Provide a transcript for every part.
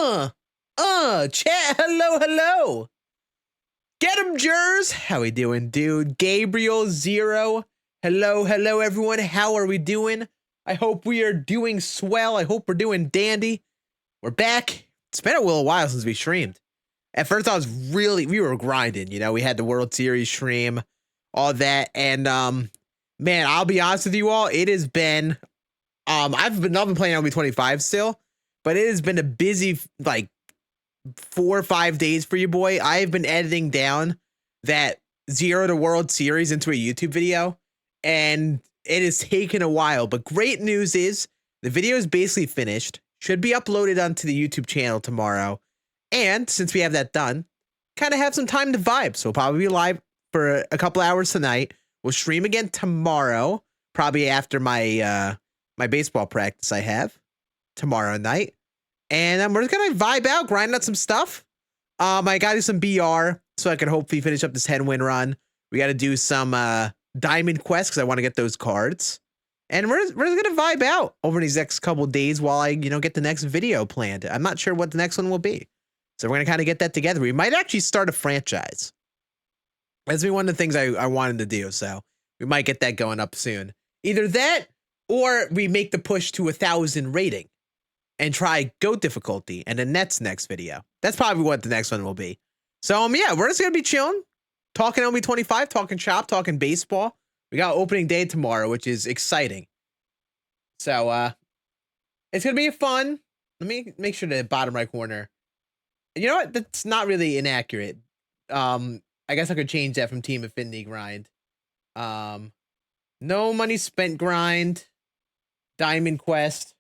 Chat, hello. Get him, Jers. How we doing, dude? Gabriel Zero. Hello, everyone. How are we doing? I hope we are doing swell. I hope we're doing dandy. We're back. It's been a little while since we streamed. At first, we were grinding. You know, we had the World Series stream, all that, and man, I'll be honest with you all. It has been, I've been playing MLB 25 still, but it has been a busy like 4 or 5 days for you, boy. I have been editing down that Zero to World Series into a YouTube video, and it has taken a while. But great news is the video is basically finished. Should be uploaded onto the YouTube channel tomorrow. And since we have that done, kind of have some time to vibe. So we'll probably be live for a couple hours tonight. We'll stream again tomorrow, probably after my my baseball practice I have tomorrow night. And then we're just gonna vibe out, grind out some stuff. I gotta do some BR so I can hopefully finish up this 10-win run. We gotta do some diamond quests because I want to get those cards. And we're just gonna vibe out over these next couple days while I, get the next video planned. I'm not sure what the next one will be. So we're gonna kind of get that together. We might actually start a franchise. That's been one of the things I wanted to do. So we might get that going up soon. Either that or we make the push to 1,000 rating and try GOAT difficulty. And then that's next video. That's probably what the next one will be. So yeah, we're just gonna be chilling, talking MLB 25, talking shop, talking baseball. We got opening day tomorrow, which is exciting. So it's gonna be fun. Let me make sure the bottom right corner. You know what? That's not really inaccurate. I guess I could change that from Team Affinity grind. No money spent grind. Diamond quest.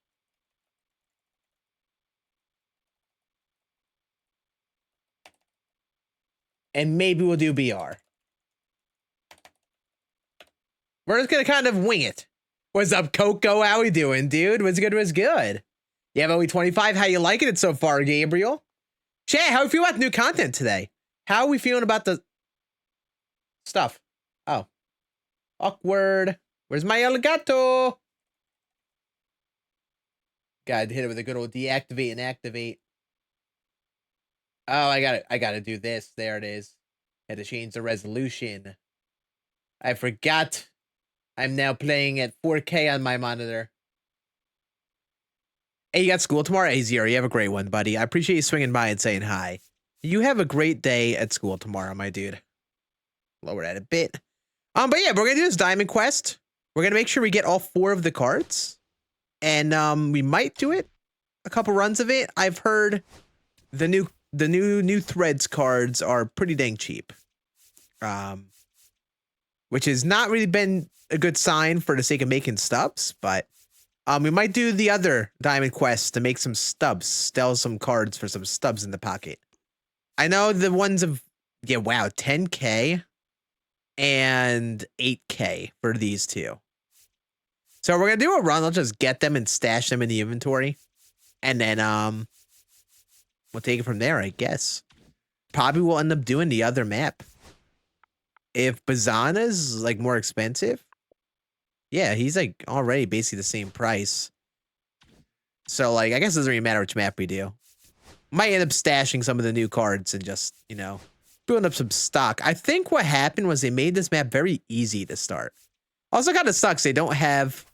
And maybe we'll do BR. We're just gonna kind of wing it. What's up, Coco? How we doing, dude? What's good? Yeah, MLB 25. How you liking it so far, Gabriel? Chat, how we feel about new content today? How are we feeling about the stuff? Oh. Awkward. Where's my Elgato? Gotta hit it with a good old deactivate and activate. Oh, I gotta do this. There it is. Had to change the resolution. I forgot. I'm now playing at 4K on my monitor. Hey, you got school tomorrow? Hey, Zero, you have a great one, buddy. I appreciate you swinging by and saying hi. You have a great day at school tomorrow, my dude. Lower that a bit. But yeah, we're gonna do this diamond quest. We're gonna make sure we get all 4 of the cards. And we might do it. A couple runs of it. I've heard the new threads cards are pretty dang cheap. Which has not really been a good sign for the sake of making stubs, but we might do the other diamond quest to make some stubs, sell some cards for some stubs in the pocket. I know the ones of, yeah, wow, 10K and 8K for these two. So we're gonna do a run. I'll just get them and stash them in the inventory, and then we'll take it from there, I guess. Probably we'll end up doing the other map. If Bazana's like more expensive, yeah, he's like already basically the same price. So like, I guess it doesn't really matter which map we do. Might end up stashing some of the new cards and just, building up some stock. I think what happened was they made this map very easy to start. Also kind of sucks they don't have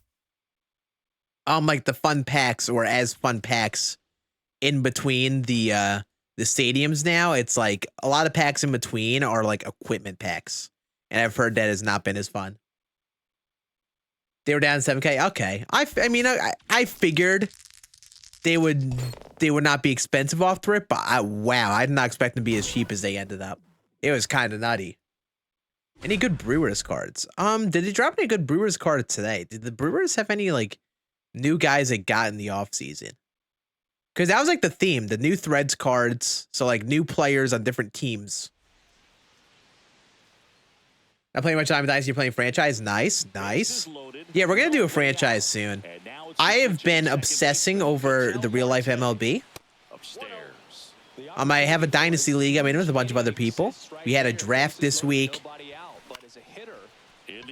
like the fun packs or as fun packs in between the stadiums now. It's like a lot of packs in between are like equipment packs. And I've heard that has not been as fun. They were down 7K. Okay. I mean, I figured they would not be expensive off the rip, but wow, I did not expect them to be as cheap as they ended up. It was kind of nutty. Any good Brewers cards? Did they drop any good Brewers cards today? Did the Brewers have any like new guys that got in the off season? Because that was like the theme, the new threads cards. So like new players on different teams. Not playing much time with Dynasty, you're playing franchise. Nice. Yeah, we're gonna do a franchise soon. I have been obsessing over the real life MLB. I have a Dynasty League. I mean, with a bunch of other people. We had a draft this week.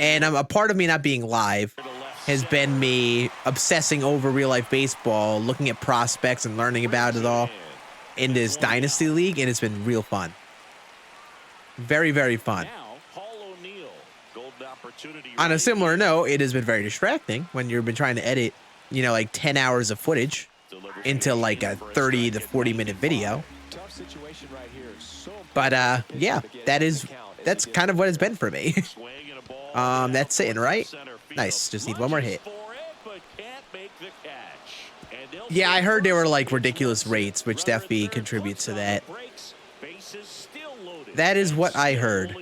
And a part of me not being live has been me obsessing over real life baseball, looking at prospects and learning about it all. in this Dynasty League, and it's been real fun. Very, very fun. On a similar note, it has been very distracting when you've been trying to edit, you know, like 10 hours of footage into like a 30 to 40-minute video. But yeah, that's kind of what it's been for me. That's sitting right. Nice. Just need one more hit. Yeah, I heard they were like ridiculous rates, which definitely contributes to that. That is what I heard.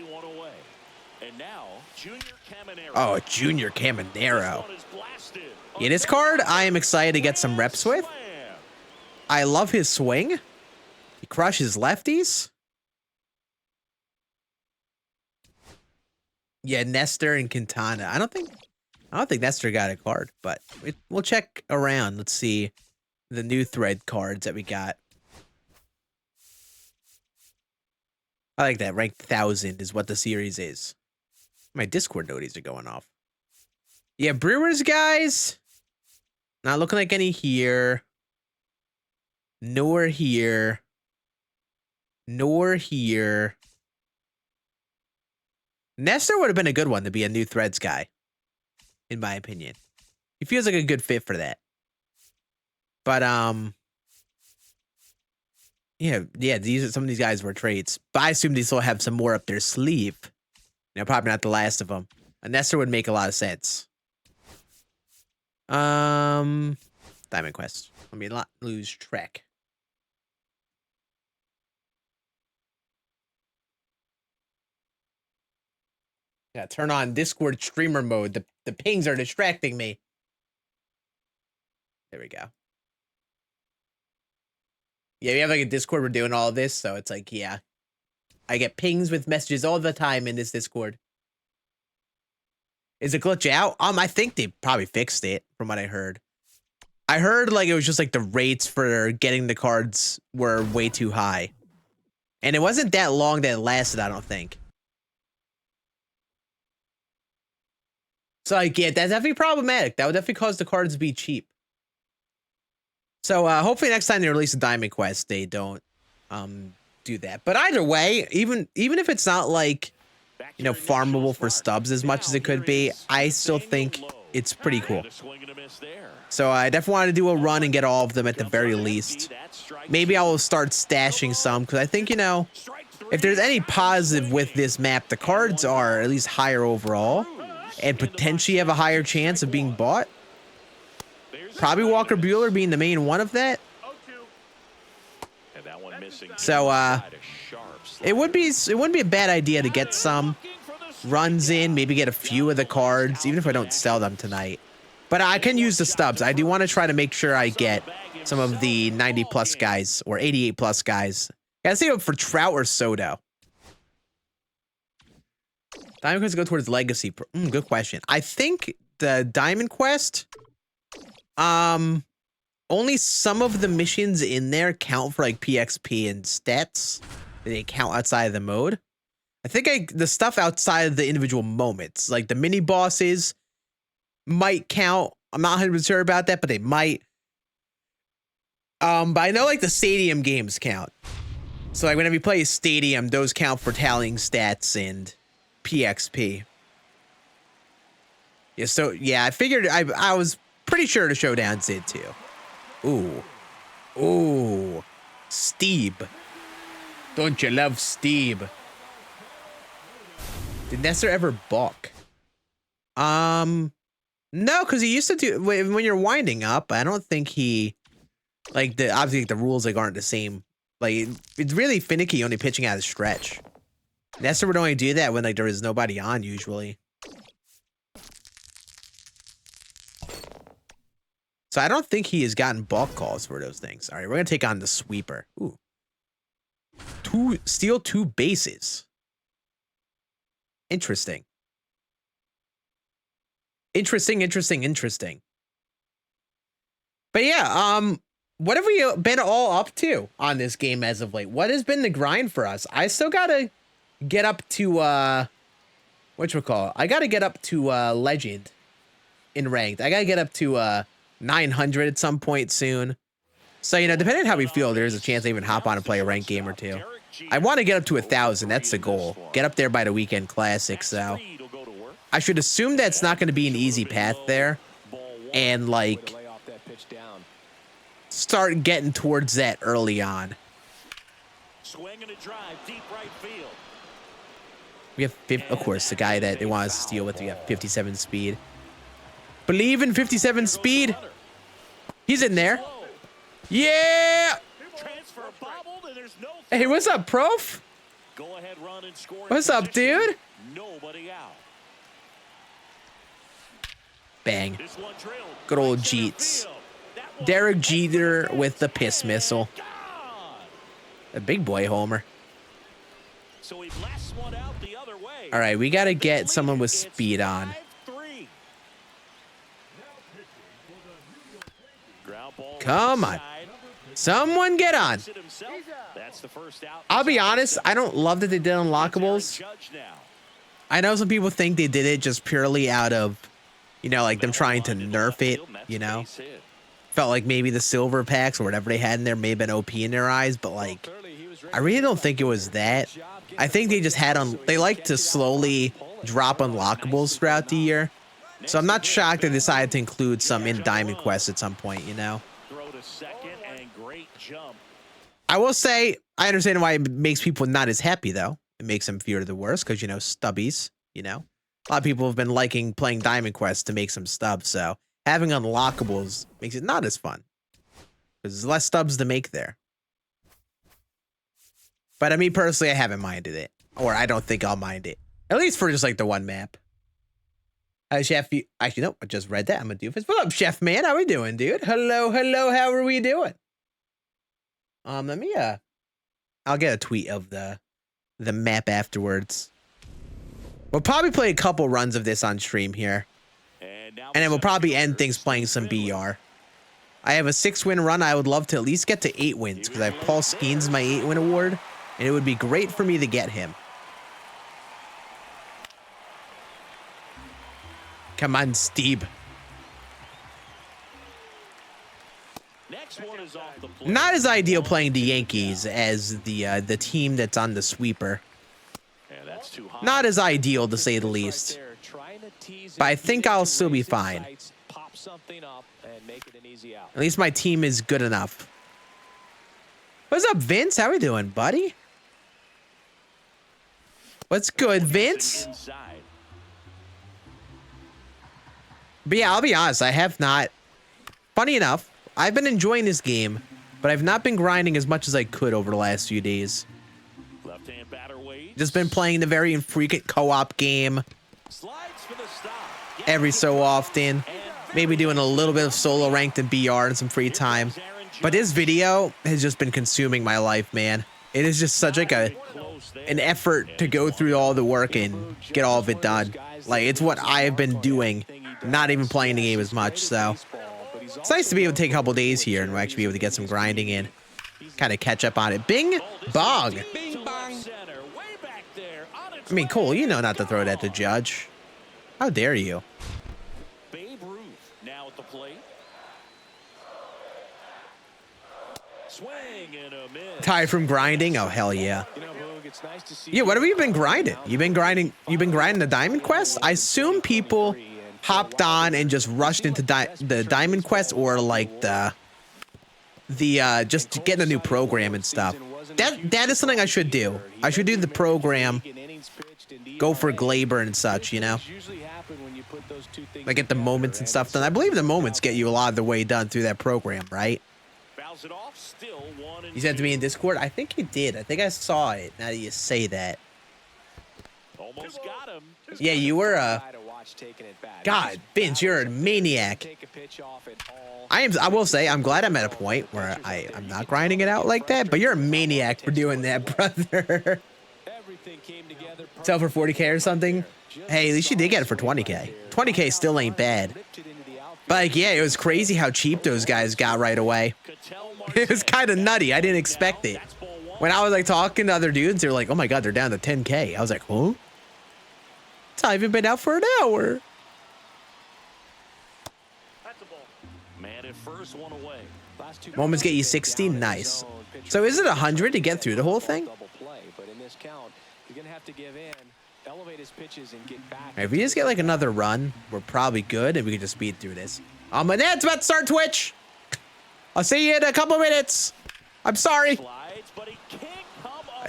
Oh, Junior Caminero. Yeah, this card I am excited to get some reps with. I love his swing. He crushes lefties. Yeah, Nestor and Quintana. I don't think Nestor got a card, but we'll check around. Let's see the new thread cards that we got. I like that. Rank 1000 is what the series is. My Discord noties are going off. Yeah, Brewers, guys. Not looking like any here. Nor here. Nor here. Nestor would have been a good one to be a new threads guy, in my opinion. He feels like a good fit for that. But yeah, some of these guys were trades. But I assume they still have some more up their sleeve. You know, probably not the last of them. A Nestor would make a lot of sense. Diamond Quest. Let me not lose track. Yeah, turn on Discord streamer mode. The pings are distracting me. There we go. Yeah, we have like a Discord. We're doing all of this, so it's like, yeah. I get pings with messages all the time in this Discord. Is it glitch out? I think they probably fixed it from what I heard. I heard like it was just like the rates for getting the cards were way too high. And it wasn't that long that it lasted, I don't think. So like, yeah, that's definitely problematic. That would definitely cause the cards to be cheap. So hopefully next time they release a Diamond Quest, they don't do that. But either way, even if it's not like, you know, farmable for stubs as much as it could be, I still think it's pretty cool. So I definitely want to do a run and get all of them at the very least. Maybe I will start stashing some because I think, you know, if there's any positive with this map, the cards are at least higher overall and potentially have a higher chance of being bought. Probably Walker Buehler being the main one of that. So it wouldn't be a bad idea to get some runs in, maybe get a few of the cards, even if I don't sell them tonight. But I can use the stubs. I do want to try to make sure I get some of the 90 plus guys or 88 plus guys. Gotta see for Trout or Soto. Diamond Quest go towards Legacy. Good question. I think the Diamond Quest, only some of the missions in there count for like PXP and stats. They count outside of the mode. I think the stuff outside of the individual moments, like the mini bosses, might count. I'm not 100% sure about that, but they might. But I know like the stadium games count. So like whenever you play a stadium, those count for tallying stats and PXP. Yeah, so yeah, I figured I was pretty sure the Showdowns did too. Ooh, Steve. Don't you love Steve? Did Nestor ever balk? No, because he used to do when you're winding up. I don't think he like obviously the rules like aren't the same. Like it's really finicky only pitching out of stretch. Nestor would only do that when like there is nobody on usually. So I don't think he has gotten balk calls for those things. All right, we're gonna take on the sweeper. Ooh. Steal 2 bases. Interesting. Interesting. But yeah, what have we been all up to on this game as of late? What has been the grind for us? I still gotta get up to whatchamacallit? I gotta get up to legend in ranked. I gotta get up to 900 at some point soon. So, you know, depending on how we feel, there's a chance I even hop on and play a ranked game or two. I want to get up to 1,000. That's the goal. Get up there by the weekend classic. So I should assume that's not going to be an easy path there. And, like, start getting towards that early on. We have, of course, the guy that they want us to steal with. We have 57 speed. Believe in 57 speed. He's in there. Yeah. Hey, what's up, Prof? What's up, dude? Bang. Good old Jeets. Derek Jeter with the piss missile. A big boy homer. All right, we got to get someone with speed on. Come on. Someone get on. I'll be honest, I don't love that they did unlockables. I know some people think they did it just purely out of, you know, like them trying to nerf it, you know. Felt like maybe the silver packs or whatever they had in there may have been OP in their eyes, but like, I really don't think it was that. I think they just had they like to slowly drop unlockables throughout the year. So I'm not shocked they decided to include some in Diamond Quest at some point, you know. I will say, I understand why it makes people not as happy, though. It makes them fear the worst because, you know, stubbies, you know. A lot of people have been liking playing Diamond Quest to make some stubs, so having unlockables makes it not as fun. Because there's less stubs to make there. But I mean, personally, I haven't minded it. Or I don't think I'll mind it. At least for just, like, the one map. Chef, actually, no, I just read that. I'm a doofus. What up, Chef Man? How we doing, dude? Hello, hello, how are we doing? Let me, I'll get a tweet of the map afterwards. We'll probably play a couple runs of this on stream here. And then we'll probably end things playing some BR. I have a 6-win run. I would love to at least get to 8 wins because I have Paul Skeens my 8-win award. And it would be great for me to get him. Come on, Steve. Not as ideal playing the Yankees as the team that's on the sweeper. Not as ideal, to say the least. But I think I'll still be fine. At least my team is good enough. What's up, Vince? How we doing, buddy? What's good, Vince? But yeah, I'll be honest. I have not. Funny enough, I've been enjoying this game, but I've not been grinding as much as I could over the last few days. Just been playing the very infrequent co-op game every so often. Maybe doing a little bit of solo ranked and BR and some free time. But this video has just been consuming my life, man. It is just such like an effort to go through all the work and get all of it done. Like, it's what I have been doing, not even playing the game as much, so it's nice to be able to take a couple days here and actually be able to get some grinding in, kind of catch up on it. Bing bong. I mean, Cole, you know not to throw it at the judge. How dare you? Tired from grinding? Oh, hell yeah. Yeah, what have you been grinding? You've been grinding the Diamond Quest? I assume people hopped on and just rushed into the Diamond Quest, or like the just getting a new program and stuff. That is something I should do. I should do the program, go for Glaber and such, you know? Like get the moments and stuff done. I believe the moments get you a lot of the way done through that program, right? You said to me in Discord? I think you did. I think I saw it, now that you say that. Yeah, you were God, Vince, you're a maniac. I will say, I'm glad I'm at a point where I'm not grinding it out like that, but you're a maniac for doing that, brother. Sell for 40K or something? Hey, at least you did get it for 20K. 20K still ain't bad. But like, yeah, it was crazy how cheap those guys got right away. It was kind of nutty. I didn't expect it. When I was like talking to other dudes, they were like, oh my God, they're down to 10K. I was like, huh? It's not even been out for an hour. Moments get you 60. Nice. So is it 100 to get through the whole thing? If we just get like another run, we're probably good and we can just speed through this. My dad's about to start Twitch. I'll see you in a couple minutes. I'm sorry.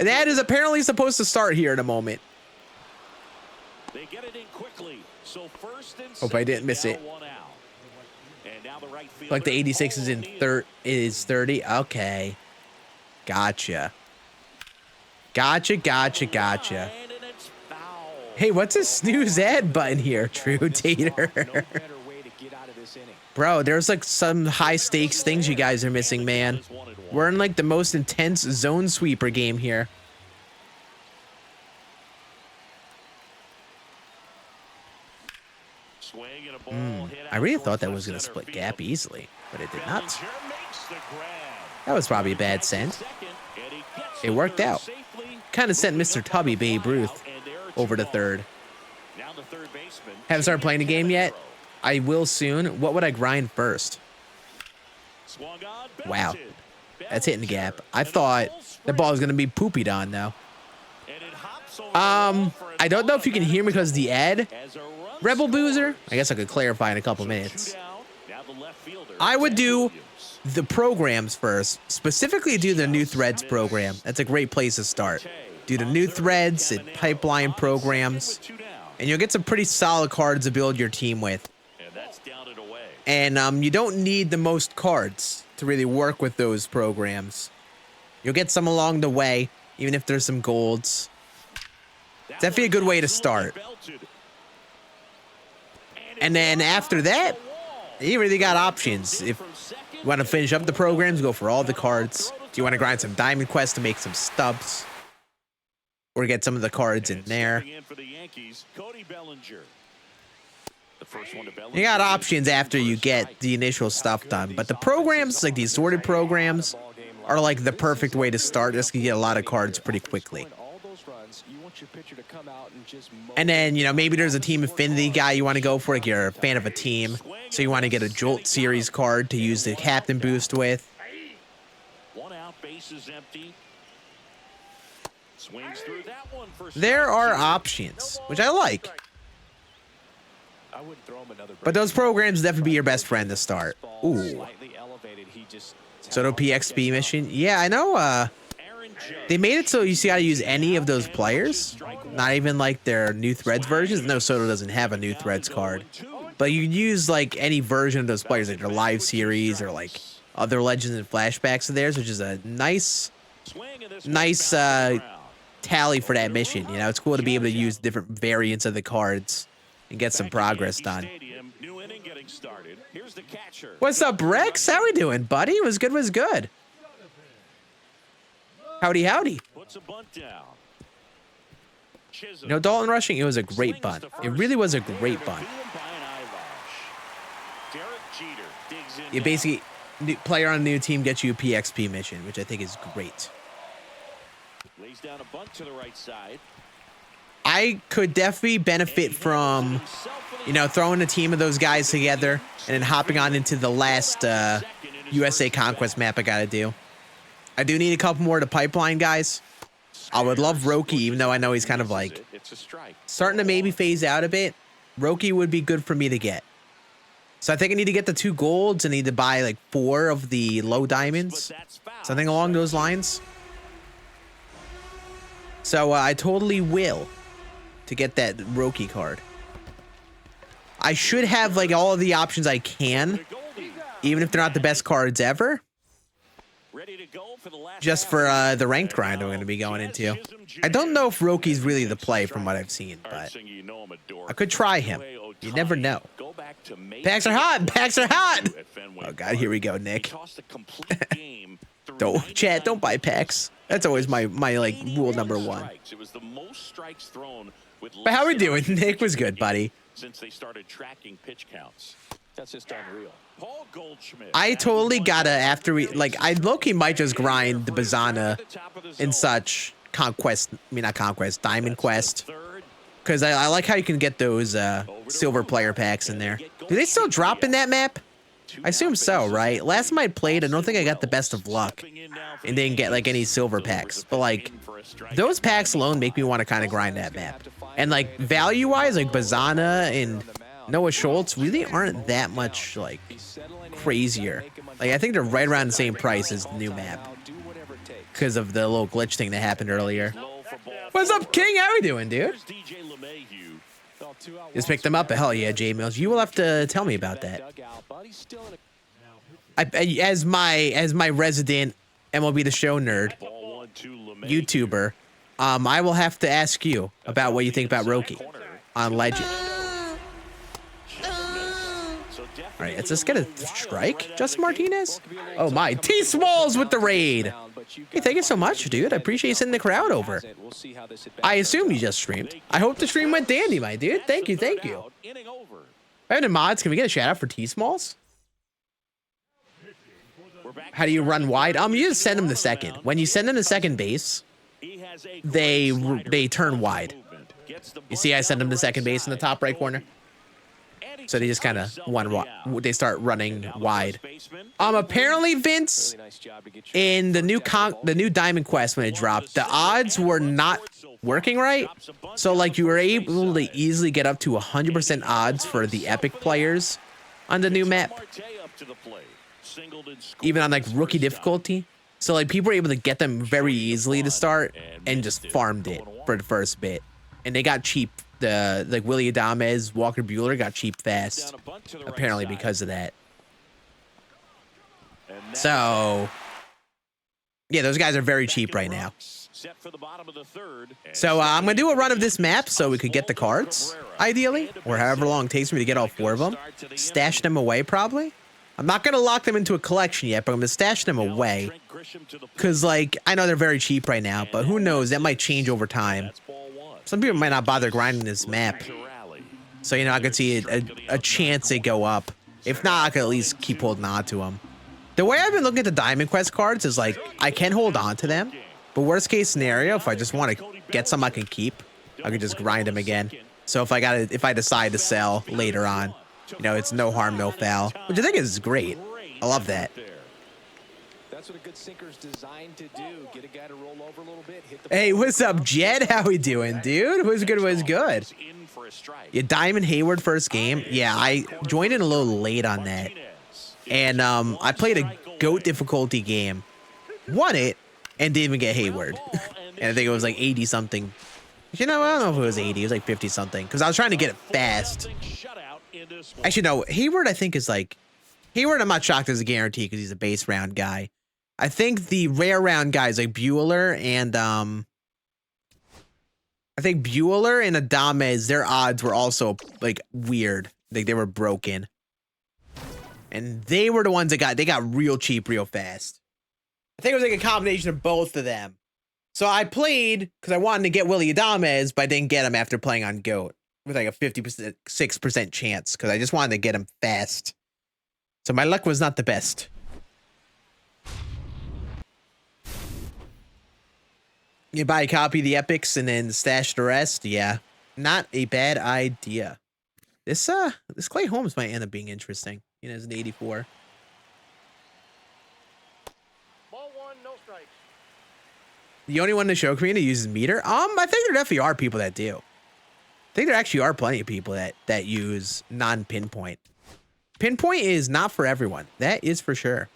That is apparently supposed to start here in a moment. They get it in quickly. So first and hope I didn't miss it. Like the 86 is in is 30. Okay. Gotcha. Gotcha. Hey, what's this snooze ad button here, True Tater? Bro, there's like some high stakes things you guys are missing, man. We're in like the most intense zone sweeper game here. I really thought that was going to split gap easily, but it did not. That was probably a bad send. It worked out. Kind of sent Mr. Tubby Babe Ruth over to third. Haven't started playing the game yet? I will soon. What would I grind first? Wow. That's hitting the gap. I thought the ball was going to be poopied on now. I don't know if you can hear me because of the ad. Rebel Boozer? I guess I could clarify in a couple minutes. I would do the programs first. Specifically do the new threads program. That's a great place to start. Do the new threads and pipeline programs. And you'll get some pretty solid cards to build your team with. And you don't need the most cards to really work with those programs. You'll get some along the way, even if there's some golds. It's definitely a good way to start. And then after that, you really got options. If you want to finish up the programs, go for all the cards. Do you want to grind some diamond quests to make some stubs? Or get some of the cards in there. You got options after you get the initial stuff done. But the programs, like these sorted programs, are like the perfect way to start. Just to get a lot of cards pretty quickly. And then, you know, maybe there's a team affinity guy you want to go for. Like you're a fan of a team. So you want to get a Jolt series card to use the captain boost with. There are options, which I like. But those programs definitely be your best friend to start. Ooh. Soto PXP mission. Yeah, I know. They made it so you see how to use any of those players. Not even like their new threads versions. No, Soto doesn't have a new threads card. But you use like any version of those players, like their live series or like other legends and flashbacks of theirs, which is a nice tally for that mission. You know, it's cool to be able to use different variants of the cards and get some progress done. What's up, Rex? How we doing, buddy? Was good. Howdy. You know, Dalton rushing, it was a great bunt. It really was a great bunt. You basically, player on a new team gets you a PXP mission, which I think is great. Lays down a bunt to the right side. I could definitely benefit from, you know, throwing a team of those guys together and then hopping on into the last USA Conquest map I gotta do. I do need a couple more to pipeline, guys. I would love Roki, even though I know he's kind of like starting to maybe phase out a bit. Roki would be good for me to get. So I think I need to get the 2 golds and need to buy like 4 of the low diamonds. Something along those lines. So I totally will to get that Roki card. I should have like all of the options I can, even if they're not the best cards ever. Just for the ranked grind I'm going to be going into. I don't know if Roki's really the play from what I've seen, but I could try him. You never know. Packs are hot! Oh god, here we go, Nick. Don't buy packs. That's always my like rule number 1. But how we doing? Nick was good, buddy. Since they started tracking pitch counts. That's just unreal. I totally gotta, after we, like, I low-key might just grind the Bazana and such conquest, not conquest, diamond quest. Because I like how you can get those silver player packs in there. Do they still drop in that map? I assume so, right? Last time I played, I don't think I got the best of luck and didn't get like any silver packs. But like those packs alone make me want to kind of grind that map. And like value-wise, like Bazana and Noah Schultz really aren't that much like crazier. Like I think they're right around the same price as the new map because of the little glitch thing that happened earlier. What's up, King? How we doing, dude? Just picked them up. Hell yeah, J Mills. You will have to tell me about that. As my resident MLB The Show nerd, YouTuber, I will have to ask you about what you think about Roki on Legend. All right, let's just get a strike, Justin Martinez. Oh my, T Smalls with the raid. Hey, thank you so much, dude. I appreciate you sending the crowd over. I assume you just streamed. I hope the stream went dandy, my dude. Thank you, thank you. Brandon Mods, can we get a shout out for T Smalls? How do you run wide? You just send them the second. When you send them the second base, they turn wide. You see, I send them the second base in the top right corner. So they just kind of they start running wide. Apparently, Vince, in the new Diamond Quest when it dropped, the odds were not working right. So like you were able to easily get up to 100% odds for the epic players on the new map, even on like rookie difficulty. So like people were able to get them very easily to start and just farmed it for the first bit, and they got cheap. The like Willie Adames, Walker Buehler got cheap fast, apparently because of that. So yeah, those guys are very cheap right now. So I'm gonna do a run of this map so we could get the cards, ideally, or however long it takes me to get all 4 of them. Stash them away, probably. I'm not gonna lock them into a collection yet, but I'm gonna stash them away because, like, I know they're very cheap right now, but who knows? That might change over time. Some people might not bother grinding this map, so you know I could see a chance they go up. If not, I could at least keep holding on to them. The way I've been looking at the Diamond Quest cards is like I can hold on to them, but worst case scenario, if I just want to get some I can keep, I could just grind them again. So if I decide to sell later on, you know, it's no harm, no foul, which I think is great. I love that. That's what a good sinker's designed to do. Get a guy to roll over a little bit. Hey, what's up, Jed? How we doing, dude? What's good? What's good? Yeah, Diamond Hayward first game. Yeah, I joined in a little late on that, and I played a GOAT difficulty game, won it, and didn't even get Hayward. And I think it was like 80 something. You know, I don't know if it was 80. It was like 50 something because I was trying to get it fast. Actually, no, Hayward I think is like Hayward. I'm not shocked as a guarantee because he's a base round guy. I think the rare round guys like Buehler and I think Buehler and Adames, their odds were also like weird. Like they were broken. And they were the ones that got real cheap real fast. I think it was like a combination of both of them. So I played because I wanted to get Willie Adames, but I didn't get him after playing on GOAT with like a 56% chance because I just wanted to get him fast. So my luck was not the best. You buy a copy of the epics and then stash the rest. Yeah, not a bad idea. This Clay Holmes might end up being interesting. You know, it's an 84. Ball 1, no strikes. The only one in the show community uses meter. I think there definitely are people that do. I think there actually are plenty of people that use non-pinpoint. Pinpoint is not for everyone. That is for sure.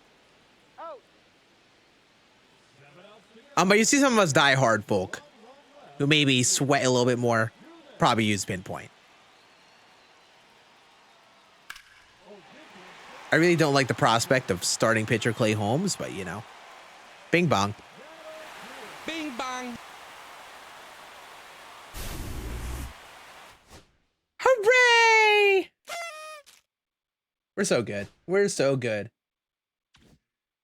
But you see some of us die-hard folk who maybe sweat a little bit more, probably use pinpoint. I really don't like the prospect of starting pitcher Clay Holmes, but you know, bing bong. Bing bong. Hooray! We're so good. We're so good.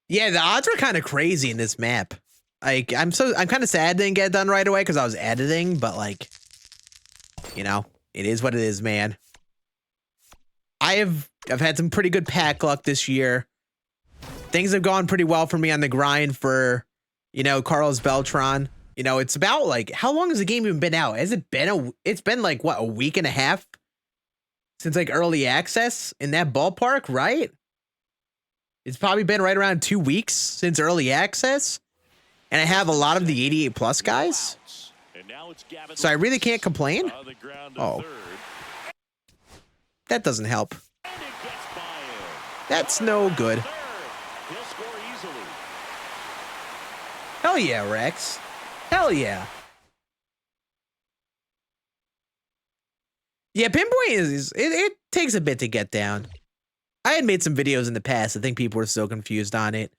Yeah, the odds were kind of crazy in this map. Like, I'm kind of sad I didn't get it done right away because I was editing, but like, you know, it is what it is, man. I've had some pretty good pack luck this year. Things have gone pretty well for me on the grind for, you know, Carlos Beltran. You know, it's about like, how long has the game even been out? Has it been it's been like what, a week and a half since like early access in that ballpark, right? It's probably been right around 2 weeks since early access. And I have a lot of the 88 plus guys. So I really can't complain. Oh. That doesn't help. That's no good. Hell yeah, Rex. Hell yeah. Yeah, pinpoint it takes a bit to get down. I had made some videos in the past. I think people were so confused on it.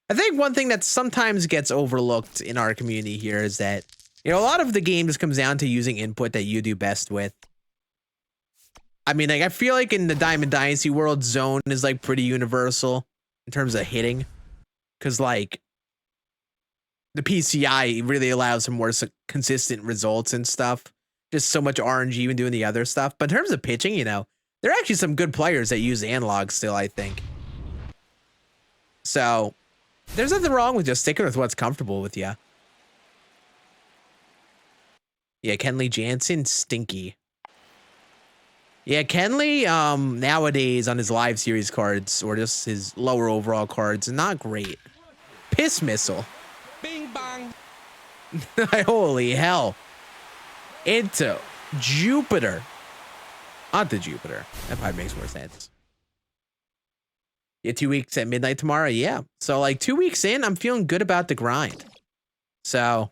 I think one thing that sometimes gets overlooked in our community here is that, you know, a lot of the game just comes down to using input that you do best with. I mean, like, I feel like in the Diamond Dynasty world, zone is like pretty universal in terms of hitting. Because, like, the PCI really allows for more consistent results and stuff. Just so much RNG when doing the other stuff. But in terms of pitching, you know, there are actually some good players that use analog still, I think. So, there's nothing wrong with just sticking with what's comfortable with you. Yeah, Kenley Jansen, stinky. Yeah, Kenley, nowadays on his live series cards, or just his lower overall cards, not great. Piss missile. Bing bang. Holy hell. Into Jupiter. Onto Jupiter. That probably makes more sense. Yeah, 2 weeks at midnight tomorrow. Yeah. So like 2 weeks in, I'm feeling good about the grind. So,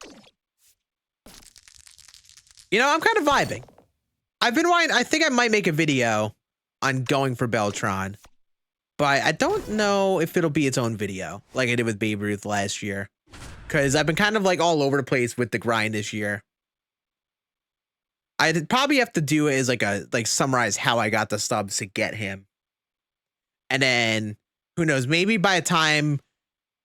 you know, I'm kind of vibing. I've been wanting, I think I might make a video on going for Beltron, but I don't know if it'll be its own video like I did with Babe Ruth last year. Cause I've been kind of like all over the place with the grind this year. I'd probably have to do it as like summarize how I got the stubs to get him. And then who knows, maybe by the time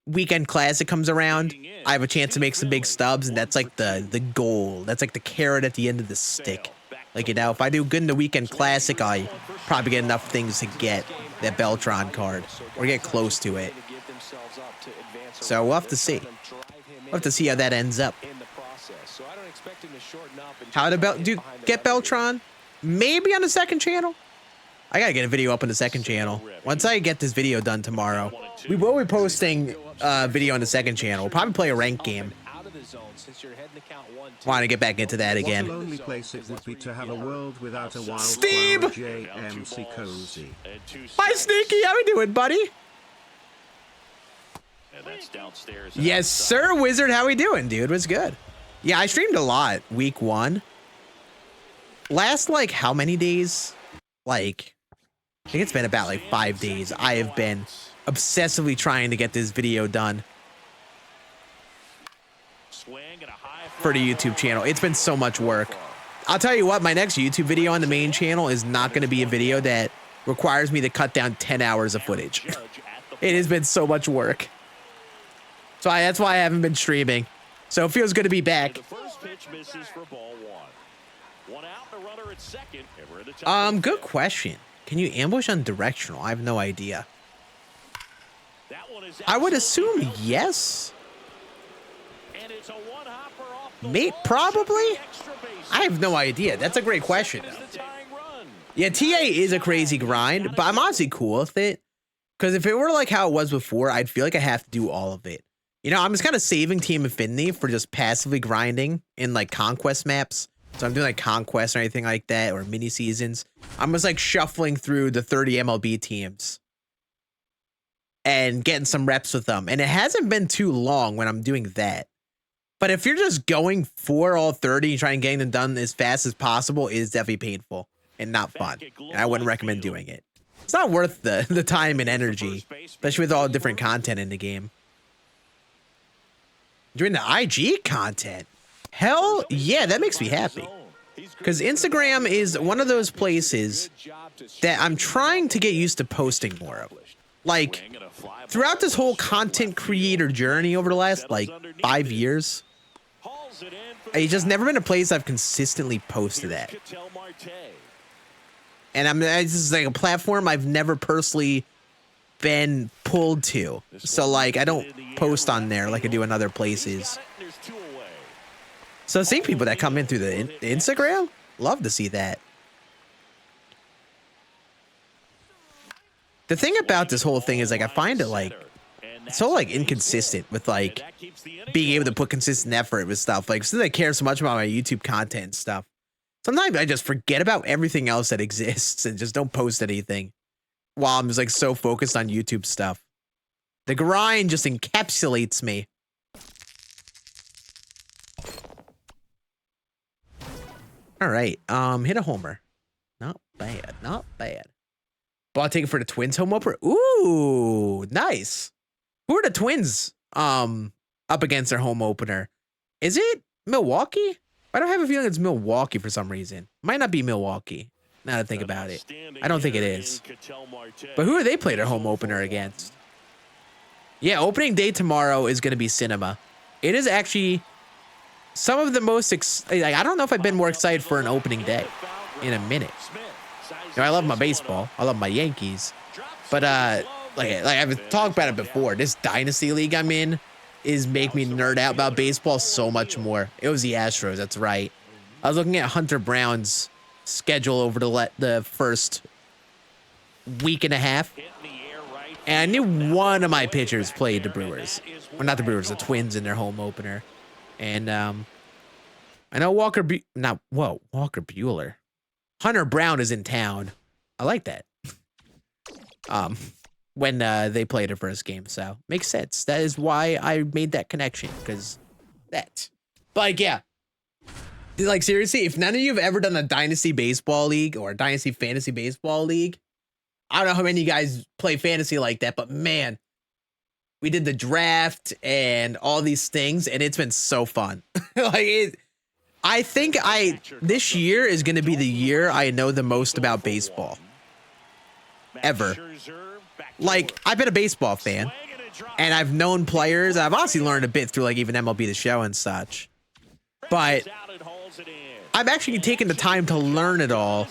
Weekend Classic comes around, I have a chance to make some big stubs, and that's like the goal. That's like the carrot at the end of the stick. Like, you know, if I do good in the Weekend Classic, I probably get enough things to get that Beltron card or get close to it. So we'll have to see. We'll have to see how that ends up. How to get Beltron? Maybe on the second channel? I gotta get a video up on the second channel. Once I get this video done tomorrow, we will be posting a video on the second channel. We'll probably play a ranked game. Want to get back into that again. What a lonely place it would be to have a world without a wild Steve! JMC Cozy. Hi, Sneaky. How we doing, buddy? Yes, sir, Wizard. How we doing, dude? What's good? Yeah, I streamed a lot week 1. Last, like, how many days? Like, I think it's been about, like, 5 days. I have been obsessively trying to get this video done for the YouTube channel. It's been so much work. I'll tell you what, my next YouTube video on the main channel is not going to be a video that requires me to cut down 10 hours of footage. It has been so much work. So that's why I haven't been streaming. So it feels good to be back. Good question. Can you ambush on directional? I have no idea. I would assume yes. Mate, probably? I have no idea. That's a great question, though. Yeah, TA is a crazy grind, but I'm honestly cool with it. Because if it were like how it was before, I'd feel like I have to do all of it. You know, I'm just kind of saving Team Affinity for just passively grinding in like conquest maps. So I'm doing like conquest or anything like that, or mini seasons. I'm just like shuffling through the 30 MLB teams and getting some reps with them. And it hasn't been too long when I'm doing that. But if you're just going for all 30 and trying to get them done as fast as possible, it is definitely painful and not fun. And I wouldn't recommend doing it. It's not worth the time and energy, especially with all the different content in the game. Doing the IG content. Hell yeah, that makes me happy. Because Instagram is one of those places that I'm trying to get used to posting more of. Like, throughout this whole content creator journey over the last, like, 5 years, it's just never been a place I've consistently posted at. And this is like a platform I've never personally been pulled to. So, like, I don't post on there like I do in other places. So seeing people that come in through the Instagram, love to see that. The thing about this whole thing is like I find it like so like inconsistent with like being able to put consistent effort with stuff. Like since I care so much about my YouTube content and stuff, sometimes I just forget about everything else that exists and just don't post anything while I'm just like so focused on YouTube stuff. The grind just encapsulates me. All right, hit a homer. Not bad, not bad. But I'll take it for the Twins home opener. Ooh, nice. Who are the Twins up against their home opener? Is it Milwaukee? I don't have a feeling it's Milwaukee for some reason. Might not be Milwaukee, now that I think about it. I don't think it is. But who do they play their home opener against? Yeah, opening day tomorrow is going to be cinema. It is actually some of the most... like, I don't know if I've been more excited for an opening day in a minute. You know, I love my baseball. I love my Yankees. But like I've talked about it before, this Dynasty League I'm in is make me nerd out about baseball so much more. It was the Astros, that's right. I was looking at Hunter Brown's schedule over the first week and a half, and I knew one of my pitchers played the Brewers. Well, not the Brewers, the Twins in their home opener. And I know Walker Buehler. Hunter Brown is in town. I like that. When they played their first game, so makes sense. That is why I made that connection, because that. But like, yeah, like seriously, if none of you have ever done a Dynasty Baseball League or a Dynasty Fantasy Baseball League, I don't know how many of you guys play fantasy like that, but man, we did the draft and all these things, and it's been so fun. I think this year is going to be the year I know the most about baseball ever. Like, I've been a baseball fan, and I've known players. I've obviously learned a bit through like even MLB The Show and such, but I'm actually taking the time to learn it all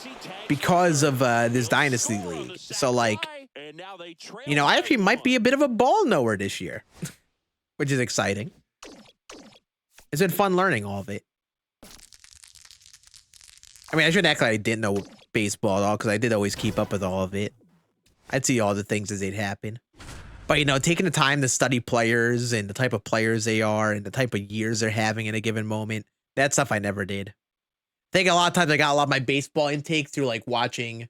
because of this Dynasty League. So like, you know, I actually might be a bit of a ball knower this year, which is exciting. It's been fun learning all of it. I mean, I shouldn't act like I didn't know baseball at all, because I did always keep up with all of it. I'd see all the things as they'd happen. But, you know, taking the time to study players and the type of players they are and the type of years they're having in a given moment, that stuff I never did. I think a lot of times I got a lot of my baseball intake through, like, watching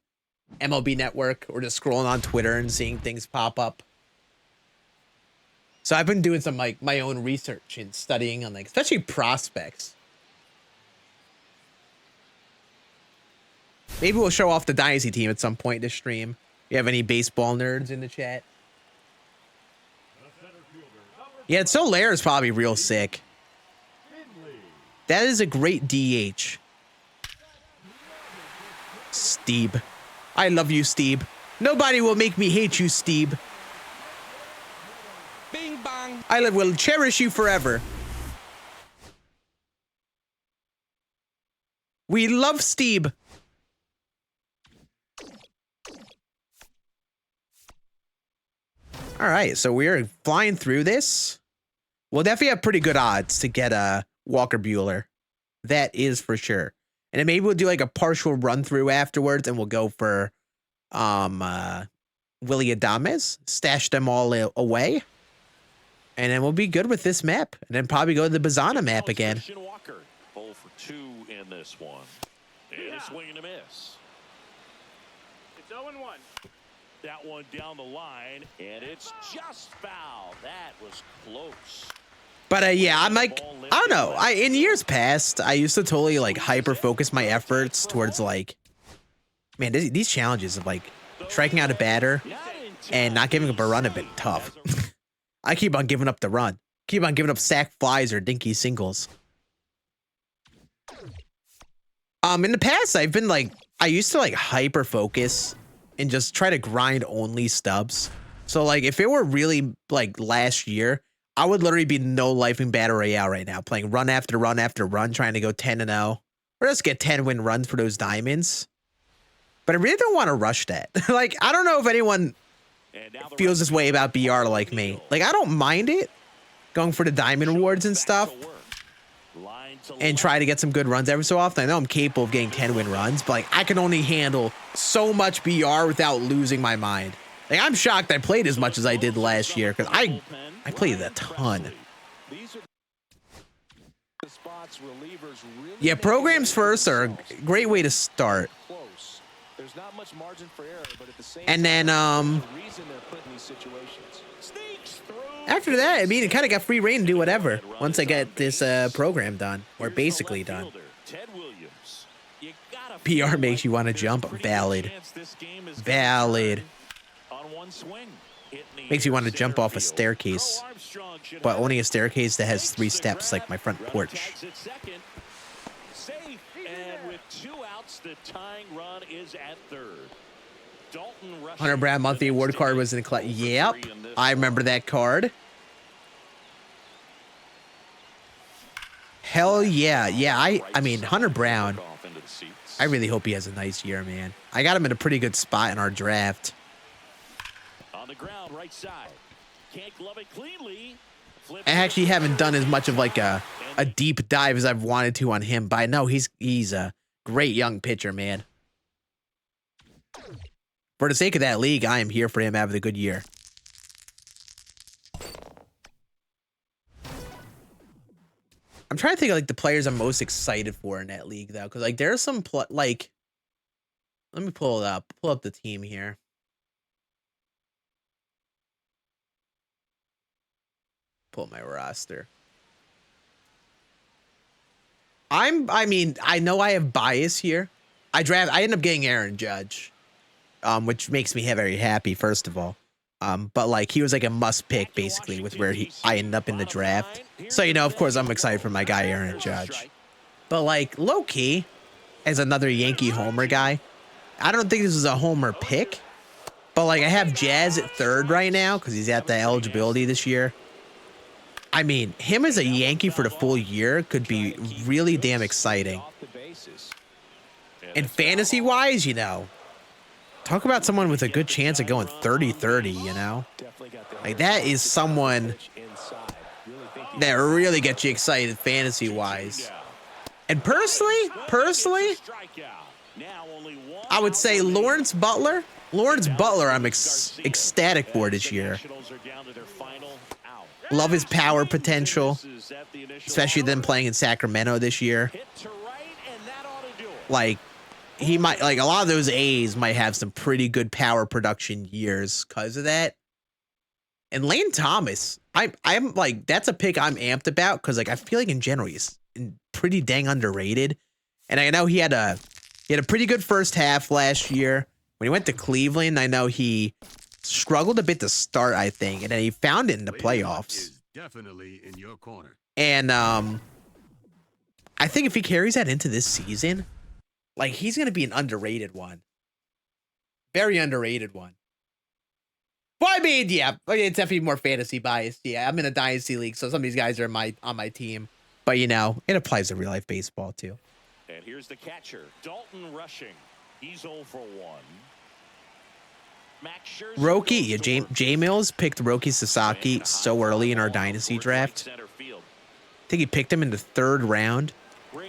MLB Network or just scrolling on Twitter and seeing things pop up. So I've been doing some, like, my own research and studying on, like, especially prospects. Maybe we'll show off the Dynasty team at some point in the stream. You have any baseball nerds in the chat? Yeah, Soler is probably real sick. That is a great DH. Steve. I love you, Steve. Nobody will make me hate you, Steve. Bing bang. I will cherish you forever. We love Steve. All right, so we're flying through this. We'll definitely have pretty good odds to get Walker Buehler. That is for sure. And then maybe we'll do like a partial run through afterwards, and we'll go for Willy Adames, stash them all away, and then we'll be good with this map. And then probably go to the Bazana map again. Walker, 0 for 2 in this one. And a swing and a miss. It's 0-1. That one down the line, and it's just foul. That was close. But yeah, I'm like, I don't know. In years past, I used to totally like hyper focus my efforts towards like, man, these challenges of like striking out a batter and not giving up a run have been tough. I keep on giving up the run. Keep on giving up sac flies or dinky singles. In the past, I've been like, I used to like hyper focus and just try to grind only stubs. So like if it were really like last year, I would literally be no lifing battle royale right now, playing run after run after run, trying to go 10-0 or just get 10 win runs for those diamonds. But I really don't want to rush that. Like, I don't know if anyone feels this way about BR like me. Like, I don't mind it going for the diamond rewards and stuff and try to get some good runs every so often. I know I'm capable of getting 10 win runs, but like I can only handle so much BR without losing my mind. Like, I'm shocked I played as much as I did last year because I played a ton. Yeah, programs first are a great way to start. And then after that, I mean, it kind of got free reign to do whatever once I get this program done, or basically done. PR makes you want to jump. Valid. Valid. Makes you want to jump off a staircase, but only a staircase that has 3 steps, like my front porch. Hunter Brown monthly award card was in the Yep, I remember that card. Hell yeah. Yeah, I mean, Hunter Brown, I really hope he has a nice year, man. I got him in a pretty good spot in our draft. On the ground, right side. Can't glove it cleanly. I actually haven't done as much of like a deep dive as I've wanted to on him, but I know he's a great young pitcher, man. For the sake of that league, I am here for him having a good year. I'm trying to think of like the players I'm most excited for in that league though, because like there's some like, let me pull it up. Pull up the team here. Pull up my roster. I mean, I know I have bias here. I end up getting Aaron Judge, which makes me very happy, first of all. But like he was like a must pick basically with where I ended up in the draft. So, you know, of course I'm excited for my guy, Aaron Judge. But like low key, as another Yankee homer guy, I don't think this is a homer pick, but like I have Jazz at 3rd right now because he's at the eligibility this year. I mean, him as a Yankee for the full year could be really damn exciting. And fantasy-wise, you know, talk about someone with a good chance of going 30-30, you know? Like, that is someone that really gets you excited fantasy-wise. And personally, I would say Lawrence Butler. Lawrence Butler, I'm ecstatic for this year. Love his power potential, especially them playing in Sacramento this year. Like, he might, like, a lot of those A's might have some pretty good power production years because of that. And Lane Thomas, I'm like, that's a pick I'm amped about because, like, I feel like in general he's pretty dang underrated. And I know he had a pretty good first half last year. When he went to Cleveland, I know he struggled a bit to start, I think, and then he found it in the playoffs. Definitely in your corner. And I think if he carries that into this season, like he's gonna be an underrated one. Very underrated one. Well, I mean, yeah, it's definitely more fantasy biased. Yeah, I'm in a dynasty league, so some of these guys are on my team. But you know, it applies to real life baseball too. And here's the catcher, Dalton Rushing. He's 0 for 1. Roki, yeah, J Mills picked Roki Sasaki so early in our dynasty draft. I think he picked him in the 3rd round.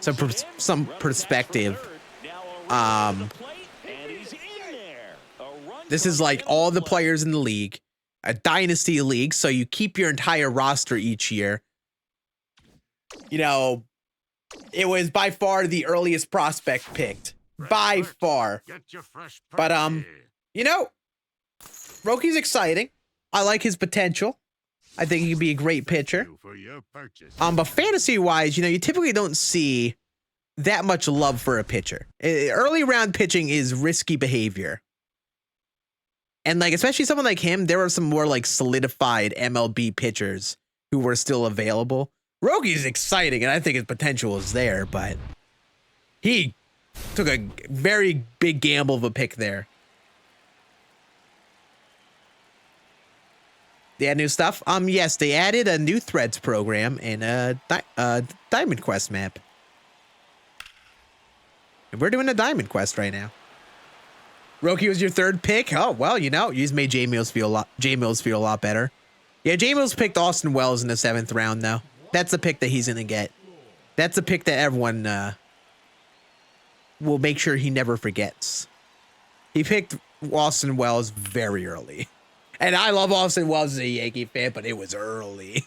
So for some perspective, this is like all the players in the league, a dynasty league, so you keep your entire roster each year. You know, it was by far the earliest prospect picked, by far. But you know, Roki's exciting. I like his potential. I think he could be a great pitcher. But fantasy-wise, you know, you typically don't see that much love for a pitcher. Early round pitching is risky behavior. And like, especially someone like him, there are some more like solidified MLB pitchers who were still available. Roki's exciting, and I think his potential is there, but he took a very big gamble of a pick there. They add new stuff? Yes, they added a new Threads program and a Diamond Quest map. And we're doing a Diamond Quest right now. Roki was your 3rd pick? Oh, well, you know, you just made J Mills feel a lot better. Yeah, J Mills picked Austin Wells in the 7th round, though. That's the pick that he's going to get. That's the pick that everyone will make sure he never forgets. He picked Austin Wells very early. And I love Austin Wells as a Yankee fan, but it was early.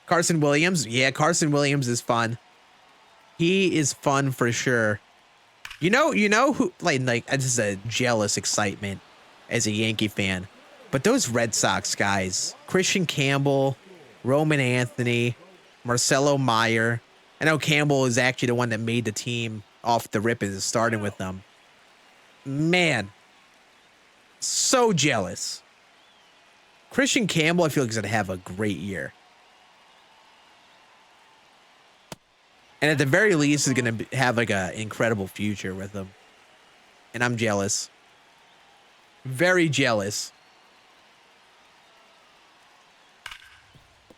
Carson Williams. Yeah, Carson Williams is fun. He is fun for sure. You know who, like this is a jealous excitement as a Yankee fan. But those Red Sox guys, Christian Campbell, Roman Anthony, Marcelo Meyer. I know Campbell is actually the one that made the team off the rip and starting with them. Man, so jealous. Christian Campbell, I feel like he's going to have a great year. And at the very least, is going to have like an incredible future with him. And I'm jealous. Very jealous.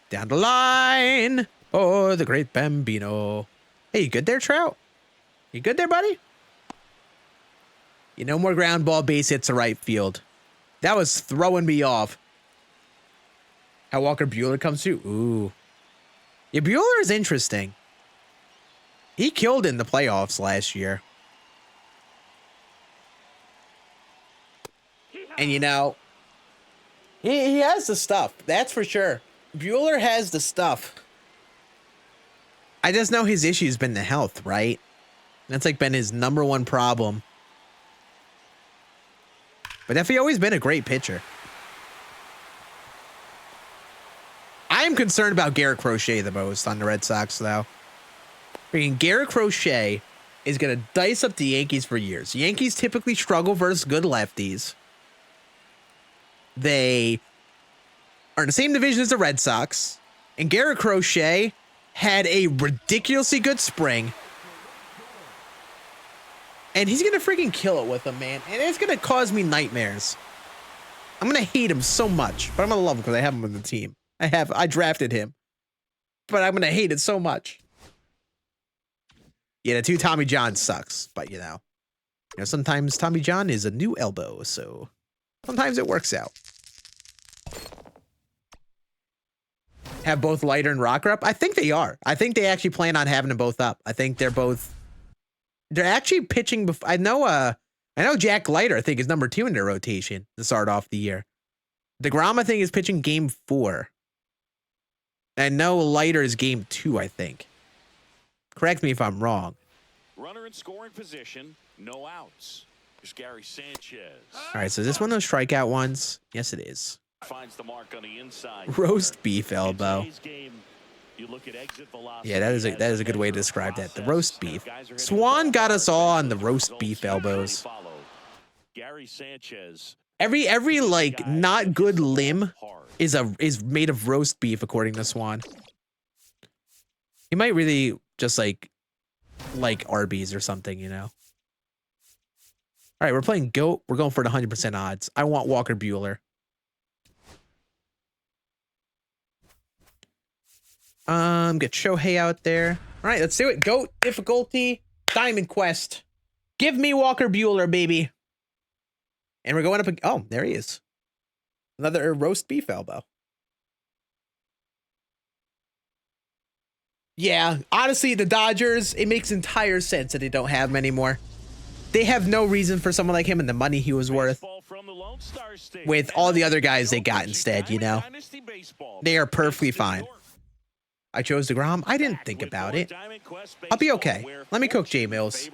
Down the line. Oh, the great Bambino. Hey, you good there, Trout? You good there, buddy? You know, more ground ball base hits to right field. That was throwing me off. How Walker Buehler comes through. Ooh. Yeah, Buehler is interesting. He killed in the playoffs last year. And, you know, he has the stuff. That's for sure. Buehler has the stuff. I just know his issue's been the health, right? That's like been his number one problem. But definitely always been a great pitcher. I am concerned about Garrett Crochet the most on the Red Sox, though. I mean, Garrett Crochet is going to dice up the Yankees for years. Yankees typically struggle versus good lefties. They are in the same division as the Red Sox. And Garrett Crochet had a ridiculously good spring. And he's going to freaking kill it with them, man. And it's going to cause me nightmares. I'm going to hate him so much. But I'm going to love him because I have him on the team. I drafted him. But I'm going to hate it so much. Yeah, the two Tommy John sucks. But, you know, sometimes Tommy John is a new elbow. So sometimes it works out. Have both Leiter and Rocker up? I think they are. I think they actually plan on having them both up. I think they're actually pitching before. I know Jack Leiter, I think, is number 2 in their rotation to start off the year. DeGrom, I think, is pitching game 4. I know Leiter is game 2, I think. Correct me if I'm wrong. Runner in scoring position, no outs. There's Gary Sanchez. All right, so is this one of those strikeout ones? Yes, it is. Finds the mark on the inside. Roast beef elbow. Yeah, that is a good way to describe that. The roast beef. Swan got us all on the roast beef elbows. Gary Sanchez. Every like not good limb is made of roast beef, according to Swan. He might really just like Arby's or something, you know. All right, we're playing GOAT. We're going for the 100% odds. I want Walker Buehler. Get Shohei out there. All right, let's do it. GOAT difficulty, Diamond Quest. Give me Walker Buehler, baby. And we're going up. Oh, there he is. Another roast beef elbow. Yeah, honestly, the Dodgers, it makes entire sense that they don't have him anymore. They have no reason for someone like him and the money he was worth. With all the other guys they got instead, you know. They are perfectly fine. I chose DeGrom. I didn't think about it. I'll be okay. Let me cook, J Mills.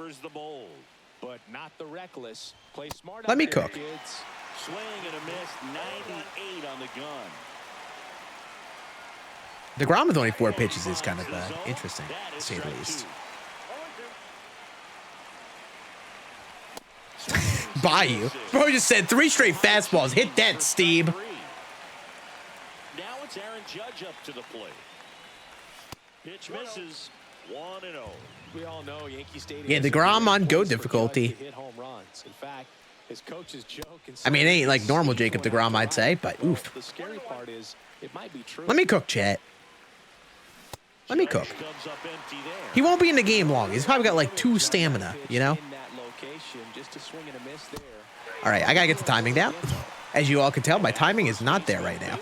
Let me cook. Swing and a miss, 98 on the gun. DeGrom with only 4 pitches is kind of interesting, to say the least. Bayou. Bro just said 3 straight fastballs. Hit that, Steve. Now it's Aaron Judge up to the plate. Pitch misses. 1-0. We all know Yankee Stadium. Yeah, DeGrom on GOAT difficulty. Hit home runs. In fact, his coaches joke and I mean, it ain't like normal Jacob DeGrom, I'd say, but oof. The scary part is it might be true. Let me cook, chat. Let me cook. He won't be in the game long. He's probably got like 2 stamina, you know? All right, I gotta get the timing down. As you all can tell, my timing is not there right now.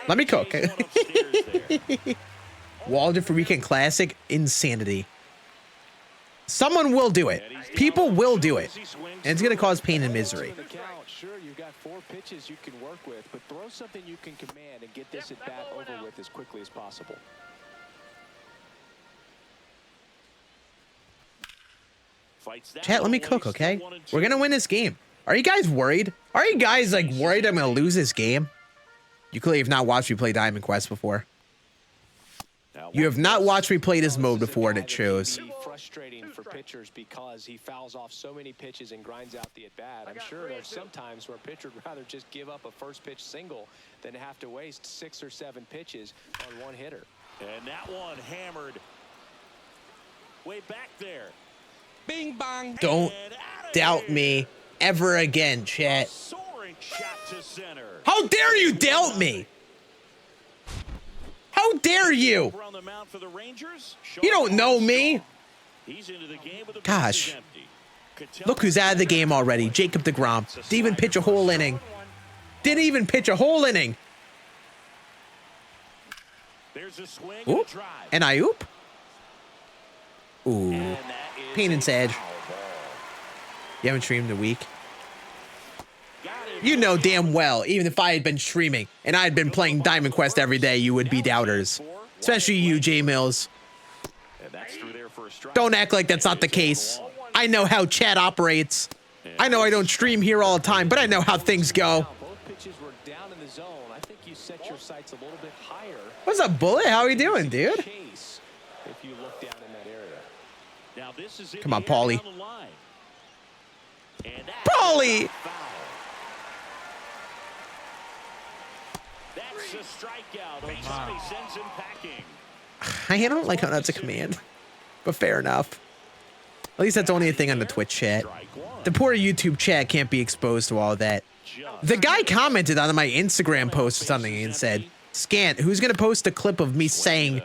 Let me cook. Walden for Weekend Classic? Insanity. Someone will do it. People will do it. And it's going to cause pain and misery. Sure, you've got 4 pitches you can work with, but throw something you can command and get this at bat over with as quickly as possible. Chat, let me cook, okay? We're going to win this game. Are you guys worried? Are you guys, like, worried I'm going to lose this game? You clearly have not watched me play Diamond Quest before. You have not watched me play this mode before, and it shows. Frustrating for pitchers because he fouls off so many pitches and grinds out the at bat. I'm sure there's some times where a pitcher would rather just give up a first pitch single than have to waste 6 or 7 pitches on one hitter. And that one hammered way back there. Bing bang. Don't doubt me ever again, chat. Soaring shot to center. How dare you doubt me? How dare you? On the mound for the Rangers. You don't know me. He's into the game with the Gosh. Look who's out of the game already. Jacob deGrom. Didn't even pitch a whole inning. Didn't even pitch a whole inning. There's a swing Oop. And I oop. Ooh. Pain and Sag. You haven't streamed in a week. You know damn well, even if I had been streaming and I had been playing Diamond Quest every day, you would be doubters. Especially you, J Mills. Don't act like that's not the case. I know how chat operates. I know I don't stream here all the time, but I know how things go. Both pitches were down in the zone. I think you set your sights a little bit higher. What's up, Bullet? How are you doing, dude? Chase if you look down in that area. Now this is Come on, Paulie. Paulie! Paulie! That's a strikeout. Ohtani sends him packing. I don't like how that's a command, but fair enough. At least that's only a thing on the Twitch chat. The poor YouTube chat can't be exposed to all that. The guy commented on my Instagram post or something and said, Scann, who's going to post a clip of me saying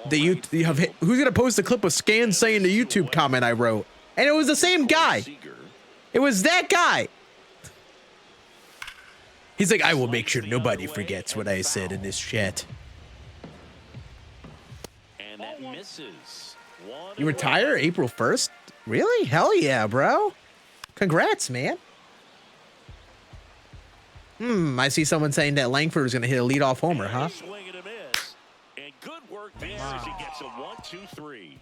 who's going to post a clip of Scann saying the YouTube comment I wrote? And it was the same guy. It was that guy. He's like, I will make sure nobody forgets what I said in this chat. And that misses. You retire April 1st? Really? Hell yeah, bro. Congrats, man. I see someone saying that Langford is going to hit a leadoff homer, huh? Swing and a miss. And good work there as he gets a 1-2-3.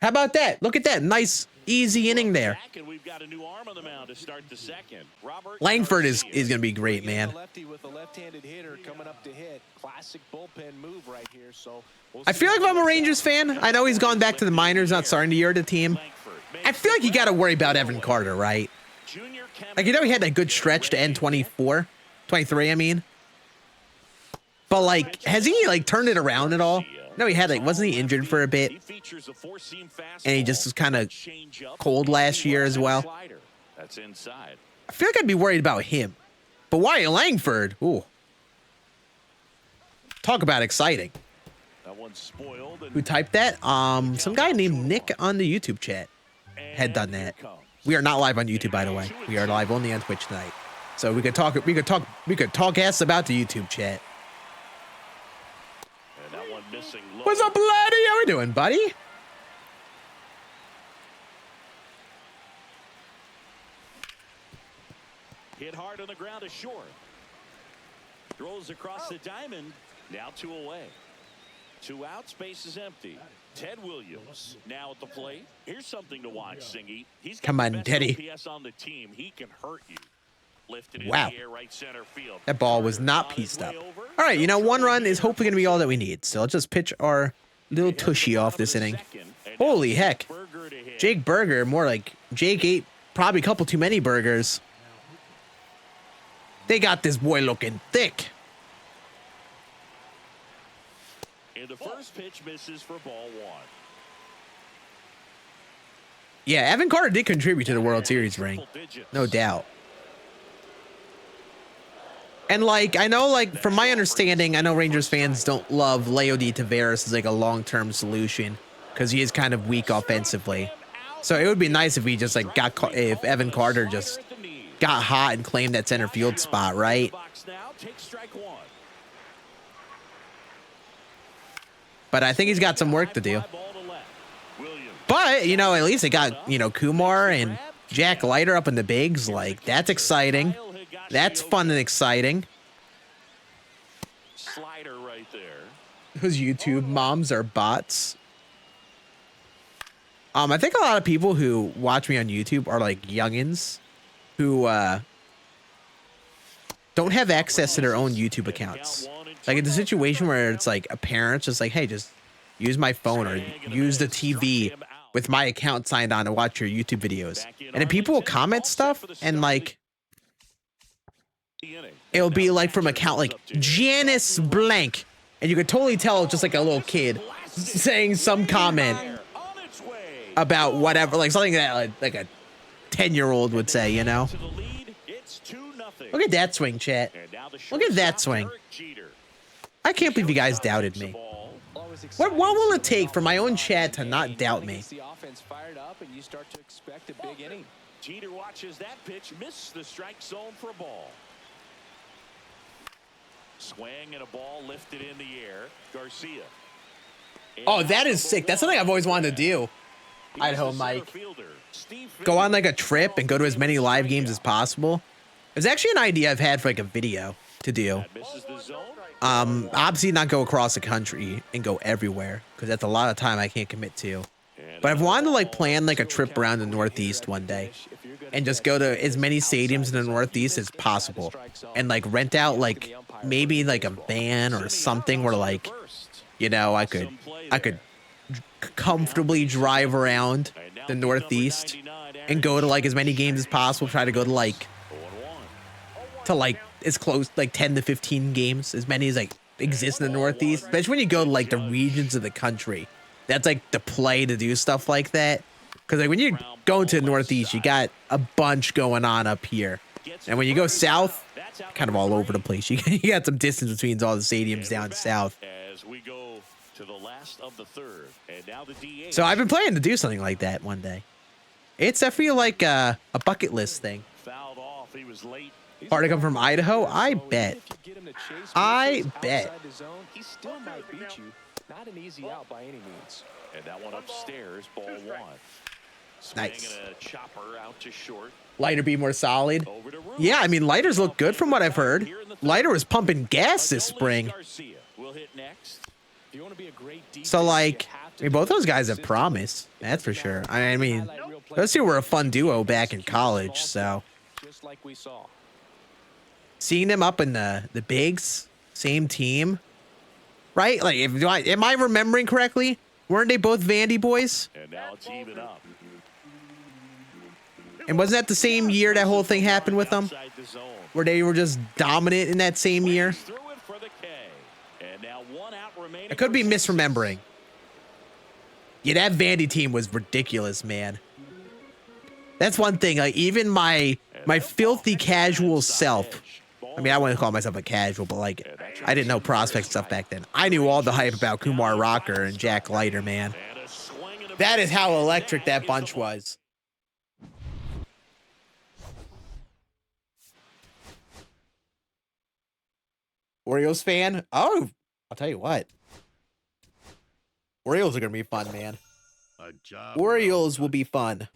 How about that? Look at that. Nice, easy inning there. And we've got a new arm on the mound to start the second. Langford is going to be great, man. Lefty with a left-handed hitter coming up to hit. Classic bullpen move right here. So I feel like if I'm a Rangers fan, I know he's gone back to the minors, not starting the year at the team. I feel like you got to worry about Evan Carter, right? Like, you know, he had that good stretch to end 23, I mean. But, like, has he, like, turned it around at all? No, he had, like, wasn't he injured for a bit? And he just was kind of cold last year as well. That's inside. I feel like I'd be worried about him. But Wyatt Langford, ooh. Talk about exciting. That one's spoiled. Who typed that? Some guy named Nick on the YouTube chat had done that. We are not live on YouTube, by the way. We are live only on Twitch tonight. So we could talk ass about the YouTube chat. And that one missing low. What's up, laddie? How we doing, buddy? Hit hard on the ground to short. Throws across the diamond. Now 2 away. 2 out. Space is empty. Ted Williams now at the plate. Here's something to watch, Singy. He's got Come on, the best Teddy. OPS on the team. He can hurt you. Lifted in Wow. the air, right center field. That ball was not pieced up. All right, you know, 1 run is hopefully going to be all that we need. So let's just pitch our little tushy off this inning. Holy heck. Jake Burger, more like Jake ate probably a couple too many burgers. They got this boy looking thick. And the first pitch misses for ball 1. Yeah, Evan Carter did contribute to the World Series ring. No doubt. And, like, I know, like, from my understanding, I know Rangers fans don't love Leody Taveras as, like, a long-term solution because he is kind of weak offensively. So it would be nice if we just, like, if Evan Carter just got hot and claimed that center field spot, right? but I think he's got some work to do. But, you know, at least they got, you know, Kumar and Jack Leiter up in the bigs. Like, that's exciting. That's fun and exciting. Slider right there. Those YouTube moms are bots. I think a lot of people who watch me on YouTube are like youngins who don't have access to their own YouTube accounts. Like, it's a situation where it's like a parent's just like, hey, just use my phone or use the TV with my account signed on to watch your YouTube videos. And then people will comment stuff and like, it'll be like from account like Janice Blank. And you could totally tell just like a little kid saying some comment about whatever, like something that like a 10-year-old would say, you know? Look at that swing, chat. Look at that swing. I can't believe you guys doubted me. What will it take for my own chat to not doubt me? The offense fired up, and you start to expect a big inning. Jeter watches that pitch, miss the strike zone for a ball. Swing and a ball lifted in the air. Garcia. Oh, that is sick. That's something I've always wanted to do. Idaho Mike. Go on like a trip and go to as many live games as possible. It's actually an idea I've had for like a video to do. Obviously not go across the country and go everywhere because that's a lot of time I can't commit to. But I've wanted to like plan like a trip around the Northeast one day and just go to as many stadiums in the Northeast as possible and like rent out like maybe like a van or something where like, you know, I could comfortably drive around the Northeast and go to like as many games as possible. Try to go to like as close like 10 to 15 games, as many as like exist in the Northeast. Especially when you go to like the regions of the country, that's like the play to do stuff like that. Because like when you're going to the Northeast, you got a bunch going on up here, and when you go south, kind of all over the place. You got some distance between all the stadiums down south. As we go to the last of the third, and now the DH. So I've been planning to do something like that one day. It's definitely like a bucket list thing. Fouled off. He was late. Hard to come from Idaho? I bet. I bet. He still might beat you. Not an easy out by any means. And that one upstairs, ball one. Nice. And a chopper out to short. Leiter be more solid. Yeah, I mean, Leiter's look good from what I've heard. Leiter was pumping gas this spring. So, like, I mean, both those guys have promise. That's for sure. I mean, those two were a fun duo back in college, so. Just like we saw. Seeing them up in the bigs, same team, right? Like, am I remembering correctly? Weren't they both Vandy boys? And now it's even up. And wasn't that the same year that whole thing happened with them? Where they were just dominant in that same year? I could be misremembering. Yeah, that Vandy team was ridiculous, man. That's one thing. Like, even my filthy casual self. I mean, I wouldn't call myself a casual, but like, I didn't know prospect stuff back then. I knew all the hype about Kumar Rocker and Jack Leiter, man. That is how electric that bunch was. Orioles fan? Oh, I'll tell you what. Orioles are going to be fun, man. Orioles will be fun.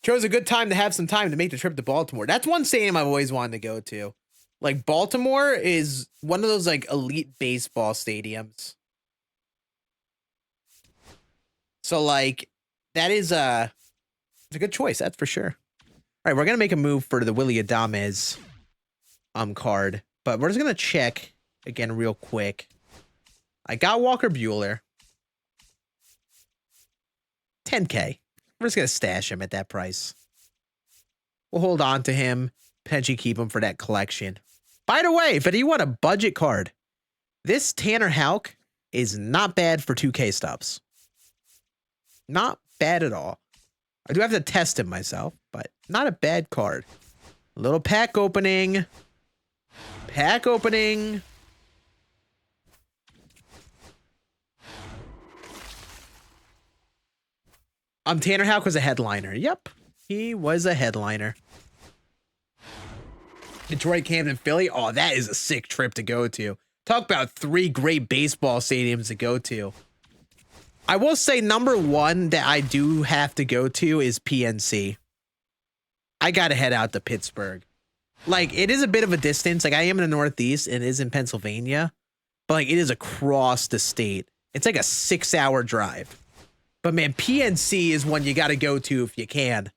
Chose a good time to have some time to make the trip to Baltimore. That's one stadium I've always wanted to go to. Like, Baltimore is one of those, like, elite baseball stadiums. So, like, that is it's a good choice, that's for sure. All right, we're going to make a move for the Willy Adames card. But we're just going to check again real quick. I got Walker Buehler. 10K. We're just going to stash him at that price. We'll hold on to him. Potentially keep him for that collection. By the way, if you want a budget card, this Tanner Houck is not bad for 2K stubs. Not bad at all. I do have to test him myself, but not a bad card. A little pack opening. Pack opening. Tanner Houck was a headliner. Yep, he was a headliner. Detroit, Camden, Philly. Oh, that is a sick trip to go to. Talk about 3 great baseball stadiums to go to. I will say number 1 that I do have to go to is PNC. I got to head out to Pittsburgh. Like, it is a bit of a distance. Like, I am in the Northeast and it is in Pennsylvania, but like, it is across the state. It's like a 6-hour drive. But man, PNC is one you got to go to if you can,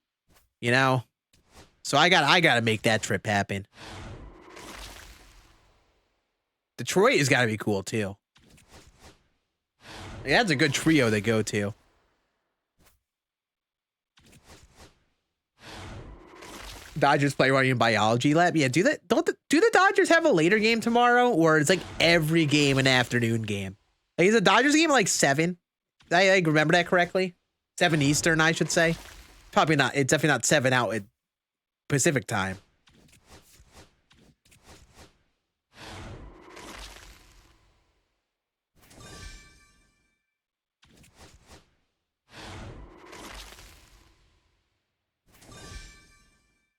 you know? So I got to make that trip happen. Detroit has got to be cool too. Yeah, that's a good trio to go to. Dodgers play running in biology lab. Yeah, do the Dodgers have a later game tomorrow, or it's like every game an afternoon game? Like, is the Dodgers game like 7? I remember that correctly. 7 Eastern, I should say. Probably not. It's definitely not 7 out at Pacific time.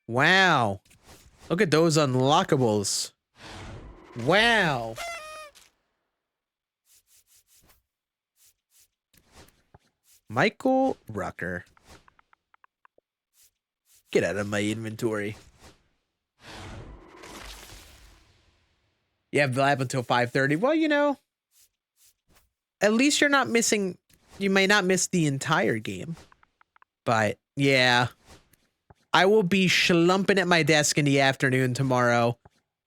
Wow. Look at those unlockables. Wow. Michael Rucker. Get out of my inventory. You have the lab until 5:30. Well, you know, at least you're not missing. You may not miss the entire game. But yeah, I will be schlumping at my desk in the afternoon tomorrow.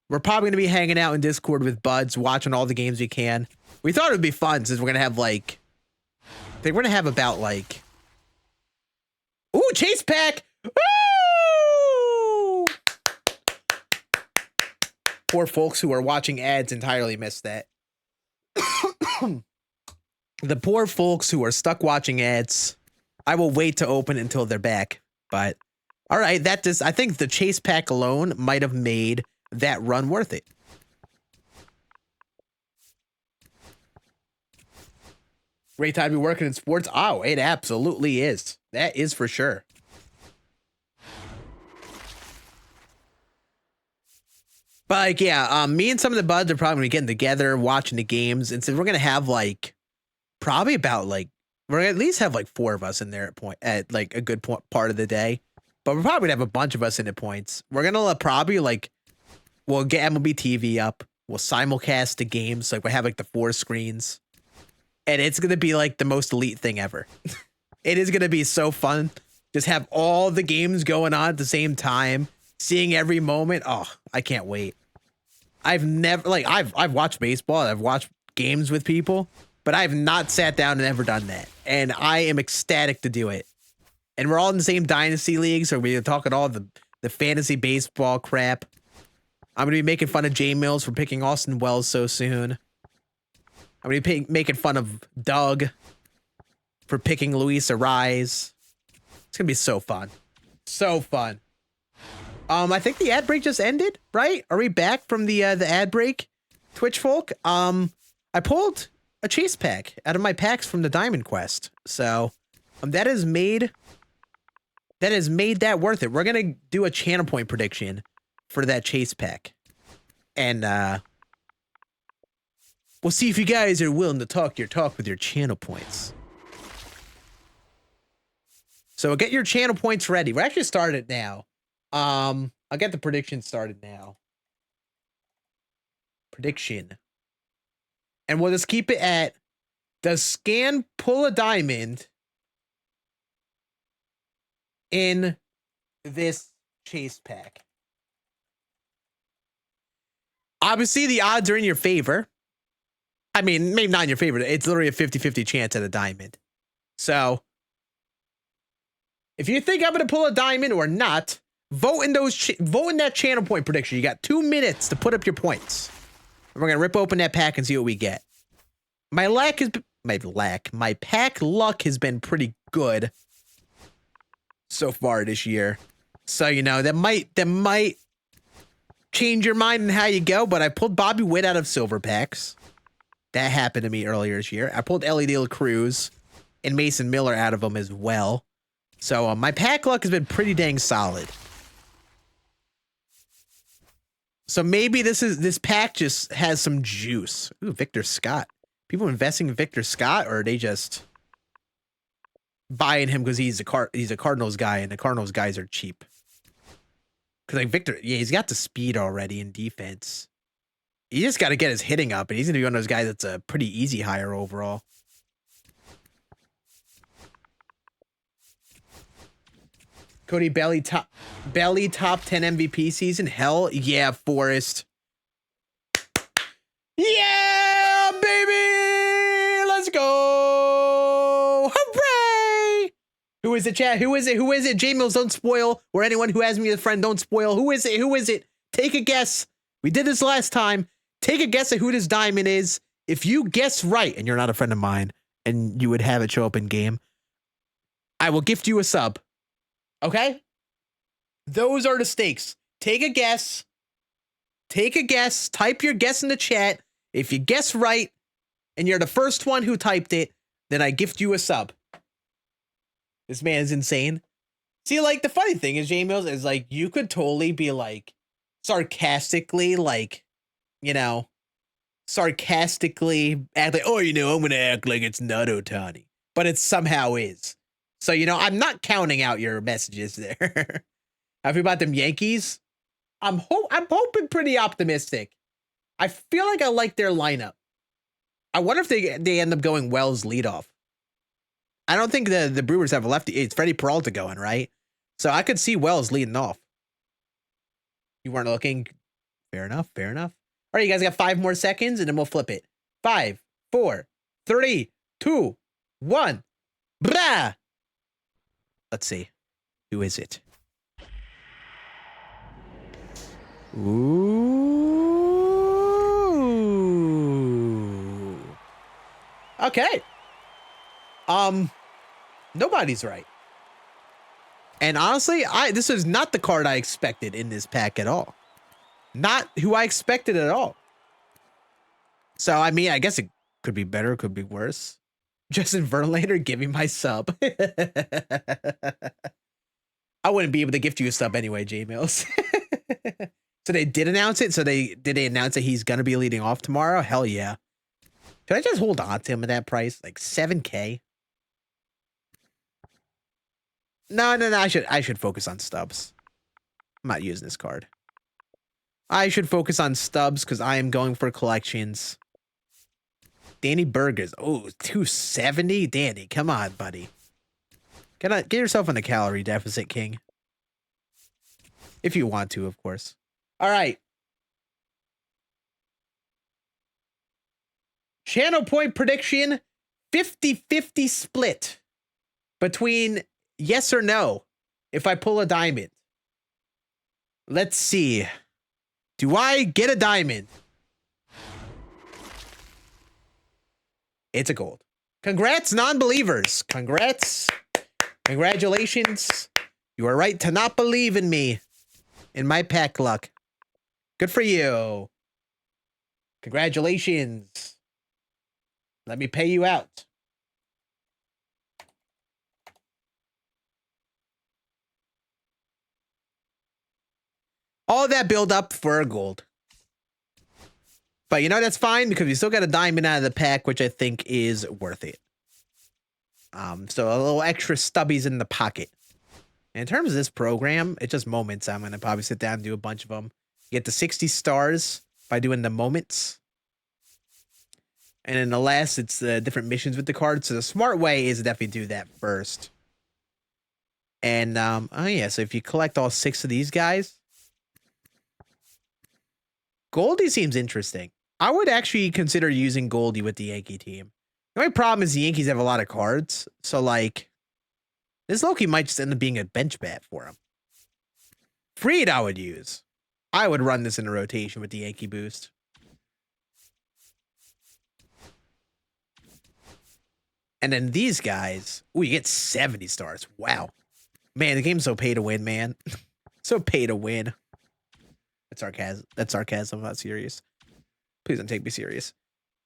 We're probably going to be hanging out in Discord with buds, watching all the games we can. We thought it would be fun since we're going to have like, I think we're going to have about like, ooh, chase pack. Woo! Poor folks who are watching ads entirely missed that. The poor folks who are stuck watching ads. I will wait to open until they're back. But all right, that just, I think the chase pack alone might have made that run worth it. Great time to be working in sports. Oh, it absolutely is. That is for sure. But like, yeah, me and some of the buds are probably gonna be getting together, watching the games, and so we're gonna have like probably about like we're gonna at least have like 4 of us in there at like a good part of the day. But we're probably gonna have a bunch of us in the points. We're gonna probably like we'll get MLB TV up. We'll simulcast the games. Like we'll have like the 4 screens, and it's gonna be like the most elite thing ever. It is gonna be so fun. Just have all the games going on at the same time, seeing every moment. Oh, I can't wait. I've never like I've watched baseball. I've watched games with people, but I've not sat down and ever done that. And I am ecstatic to do it. And we're all in the same dynasty league, so we're talking all the fantasy baseball crap. I'm gonna be making fun of Jay Mills for picking Austin Wells so soon. I'm gonna be making fun of Doug for picking Luis Ariz. It's gonna be so fun, so fun. I think the ad break just ended, right? Are we back from the ad break, Twitch folk? I pulled a chase pack out of my packs from the Diamond Quest, so that has made that worth it. We're gonna do a channel point prediction for that chase pack, and we'll see if you guys are willing to talk your talk with your channel points. So get your channel points ready. We're actually started now. I'll get the prediction started now. Prediction. And we'll just keep it at, does Scann pull a diamond in this chase pack? Obviously, the odds are in your favor. I mean, maybe not in your favor. It's literally a 50-50 chance at a diamond. So, if you think I'm going to pull a diamond or not, vote in that channel point prediction. You got 2 minutes to put up your points. And we're going to rip open that pack and see what we get. My pack luck has been pretty good so far this year. So, you know, that might change your mind in how you go, but I pulled Bobby Witt out of silver packs. That happened to me earlier this year. I pulled Ellie De La Cruz and Mason Miller out of them as well. So my pack luck has been pretty dang solid. So maybe this pack just has some juice. Ooh, Victor Scott. People investing in Victor Scott, or are they just buying him because he's a Cardinals guy, and the Cardinals guys are cheap? Because like Victor, yeah, he's got the speed already in defense. He just got to get his hitting up, and he's gonna be one of those guys that's a pretty easy hire overall. Cody Belly top 10 MVP season. Hell yeah, Forrest. Yeah, baby. Let's go. Hooray. Who is it, chat? Who is it? Who is it? J Mills, don't spoil. Or anyone who has me as a friend, don't spoil. Who is it? Who is it? Take a guess. We did this last time. Take a guess at who this diamond is. If you guess right, and you're not a friend of mine, and you would have it show up in game, I will gift you a sub. Okay? Those are the stakes. Take a guess. Take a guess. Type your guess in the chat. If you guess right, and you're the first one who typed it, then I gift you a sub. This man is insane. See, like, the funny thing is, J-Mills, is, like, you could totally be, like, sarcastically, like, you know, sarcastically act like, oh, you know, I'm going to act like it's not Ohtani. But it somehow is. So, you know, I'm not counting out your messages there. How about them Yankees? I'm hoping pretty optimistic. I feel like I like their lineup. I wonder if they end up going Wells leadoff. I don't think the Brewers have a lefty. It's Freddie Peralta going, right? So I could see Wells leading off. You weren't looking. Fair enough. Fair enough. All right, you guys got 5 more seconds, and then we'll flip it. 5, 4, 3, 2, 1. Blah! Let's see. Who is it? Ooh. Okay. Nobody's right. And honestly, this is not the card I expected in this pack at all. Not who I expected at all. So, I mean, I guess it could be better, could be worse. Justin Verlander, give me my sub. I wouldn't be able to gift you a sub anyway, J-Mills. So they did announce it? So did they announce that he's going to be leading off tomorrow? Hell yeah. Should I just hold on to him at that price? Like 7K? No. I should focus on stubs. I'm not using this card. I should focus on stubs because I am going for collections. Danny Burgers. Oh, 270? Danny, come on, buddy. Get yourself in a calorie deficit, King. If you want to, of course. All right. Channel point prediction, 50-50 split between yes or no if I pull a diamond. Let's see. Do I get a diamond? It's a gold. Congrats, non-believers. Congrats. Congratulations. You are right to not believe in me. In my pack luck. Good for you. Congratulations. Let me pay you out. All that build up for a gold. But you know, that's fine because we still got a diamond out of the pack, which I think is worth it. So a little extra stubbies in the pocket. And in terms of this program, it's just moments. I'm going to probably sit down and do a bunch of them. You get the 60 stars by doing the moments. And then the last, it's the different missions with the cards. So the smart way is to definitely do that first. And, oh yeah, so if you collect all 6 of these guys, Goldie seems interesting. I would actually consider using Goldie with the Yankee team. The only problem is the Yankees have a lot of cards. So, like, this Loki might just end up being a bench bat for him. Freed I would use. I would run this in a rotation with the Yankee boost. And then these guys, ooh, you get 70 stars. Wow. Man, the game's so pay to win, man. So pay to win. That's sarcasm. That's sarcasm. I'm not serious. Please don't take me serious.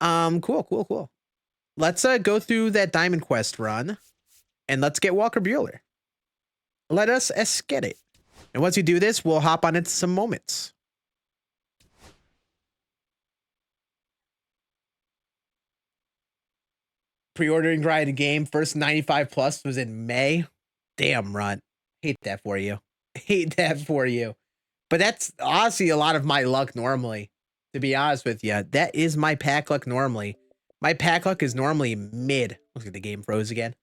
Cool. Let's go through that Diamond Quest run. And let's get Walker Buehler. Let us get it. And once you do this, we'll hop on into some moments. Pre-ordering grind game. First 95 plus was in May. Damn, Runt. Hate that for you. Hate that for you. But that's honestly a lot of my luck normally. To be honest with you, that is my pack luck normally. My pack luck is normally mid. Looks like the game froze again.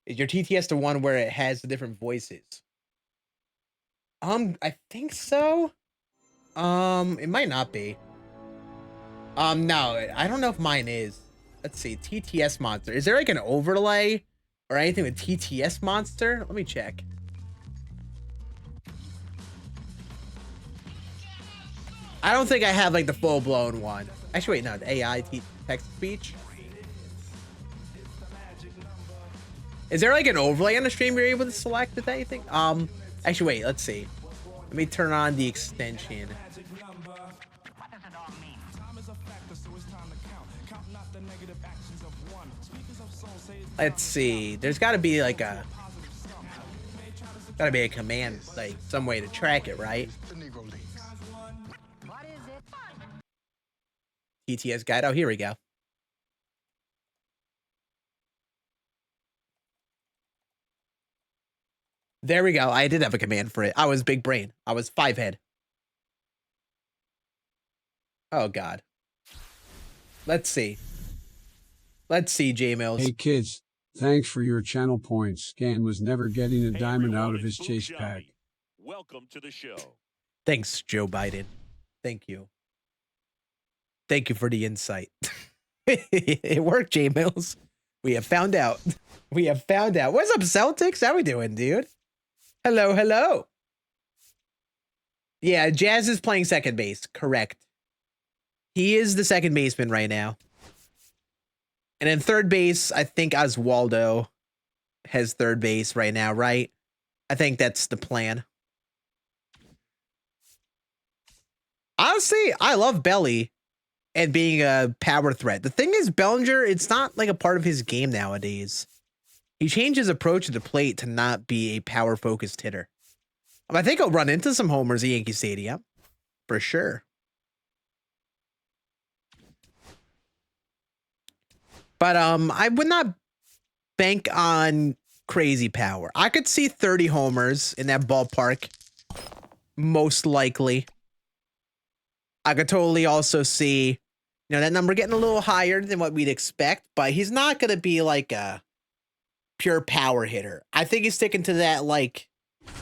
Is your TTS the one where it has the different voices? I think so. It might not be. No, I don't know if mine is. Let's see, TTS monster. Is there like an overlay or anything with TTS monster? Let me check. I don't think I have like the full blown one. Actually, wait, no, the AI text speech. Is there like an overlay on the stream you're able to select with anything? Actually, wait, let's see. Let me turn on the extension. Let's see. There's got to be like a command, like some way to track it, right? TTS guide. Oh, here we go. There we go. I did have a command for it. I was big brain. I was 5 head. Oh God. Let's see. Let's see, J Mills. Hey kids, thanks for your channel points. Scann was never getting a Hey, diamond everyone, out of his it's chase Book pack. Johnny. Welcome to the show. Thanks, Joe Biden. Thank you. Thank you for the insight. It worked, J Mills. We have found out. We have found out. What's up, Celtics? How we doing, dude? Hello, hello. Yeah, Jazz is playing second base. Correct. He is the second baseman right now. And in third base, I think Oswaldo has third base right now, right? I think that's the plan. Honestly, I love Belly and being a power threat. The thing is, Bellinger, it's not like a part of his game nowadays. He changed his approach to the plate to not be a power-focused hitter. I think he'll run into some homers at Yankee Stadium, for sure. But I would not bank on crazy power. I could see 30 homers in that ballpark, most likely. I could totally also see, you know, that number getting a little higher than what we'd expect, but he's not going to be like a pure power hitter. I think he's sticking to that, like,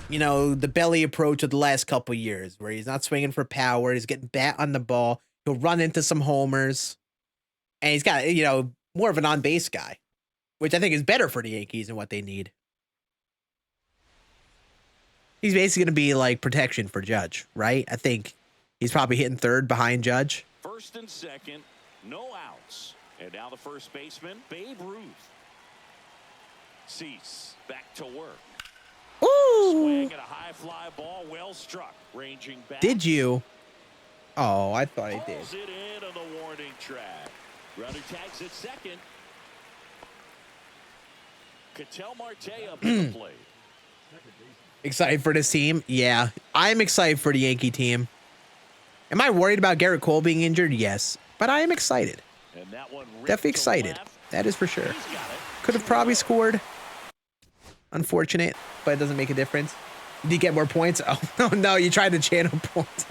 you know, the Belly approach of the last couple years, where he's not swinging for power. He's getting bat on the ball. He'll run into some homers. And he's got, you know, more of an on-base guy, which I think is better for the Yankees and what they need. He's basically going to be like protection for Judge, right? I think he's probably hitting third behind Judge. First and second, no outs. And now the first baseman, Babe Ruth. Cease back to work. Ooh! Swing at a high fly ball, well struck, ranging back. Did you? Oh, I thought I did. Pulls it in on the warning track. Runner tags at second. Ketel Marte up to the plate. Excited for this team? Yeah, I'm excited for the Yankee team. Am I worried about Garrett Cole being injured? Yes, but I am excited. And that one Definitely excited. That is for sure. Could have probably scored. Unfortunate, but it doesn't make a difference. Did you get more points? Oh, no, you tried to channel points.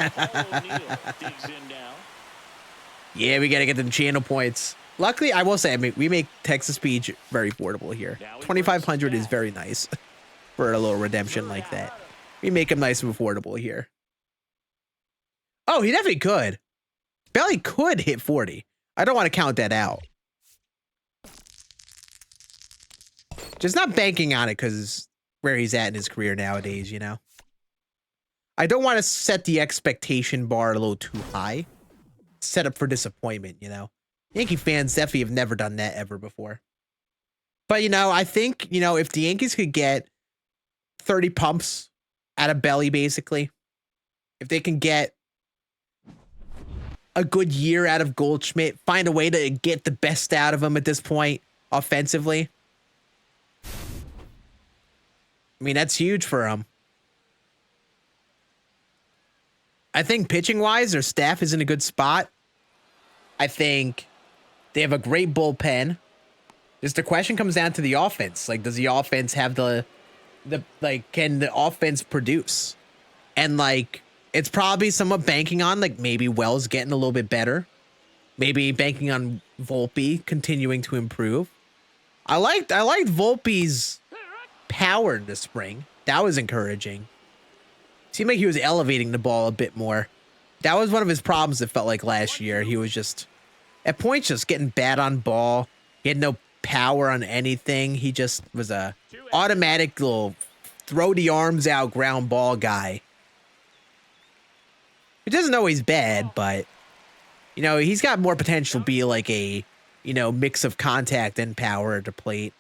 Yeah, we got to get them channel points. Luckily, I will say, I mean, we make Texas Beach very affordable here. 2,500 is very nice for a little redemption like that. We make them nice and affordable here. Oh, he definitely could. Belly could hit 40. I don't want to count that out. Just not banking on it because where he's at in his career nowadays, you know. I don't want to set the expectation bar a little too high. Set up for disappointment, you know. Yankee fans definitely have never done that ever before. But, you know, I think, you know, if the Yankees could get 30 pumps out of Belly, basically, if they can get a good year out of Goldschmidt, find a way to get the best out of him at this point offensively, I mean, that's huge for him. I think pitching-wise, their staff is in a good spot. I think They have a great bullpen. Just the question comes down to the offense. Like, does the offense have can the offense produce? And like, it's probably somewhat banking on like maybe Wells getting a little bit better. Maybe banking on Volpe continuing to improve. I liked Volpe's power in the spring. That was encouraging. Seemed like he was elevating the ball a bit more. That was one of his problems, it felt like last year. He was just, at points, just getting bad on ball. He had no power on anything. He just was a automatic little throw the arms out ground ball guy. It doesn't always bad, but, you know, he's got more potential to be like a, you know, mix of contact and power at the plate.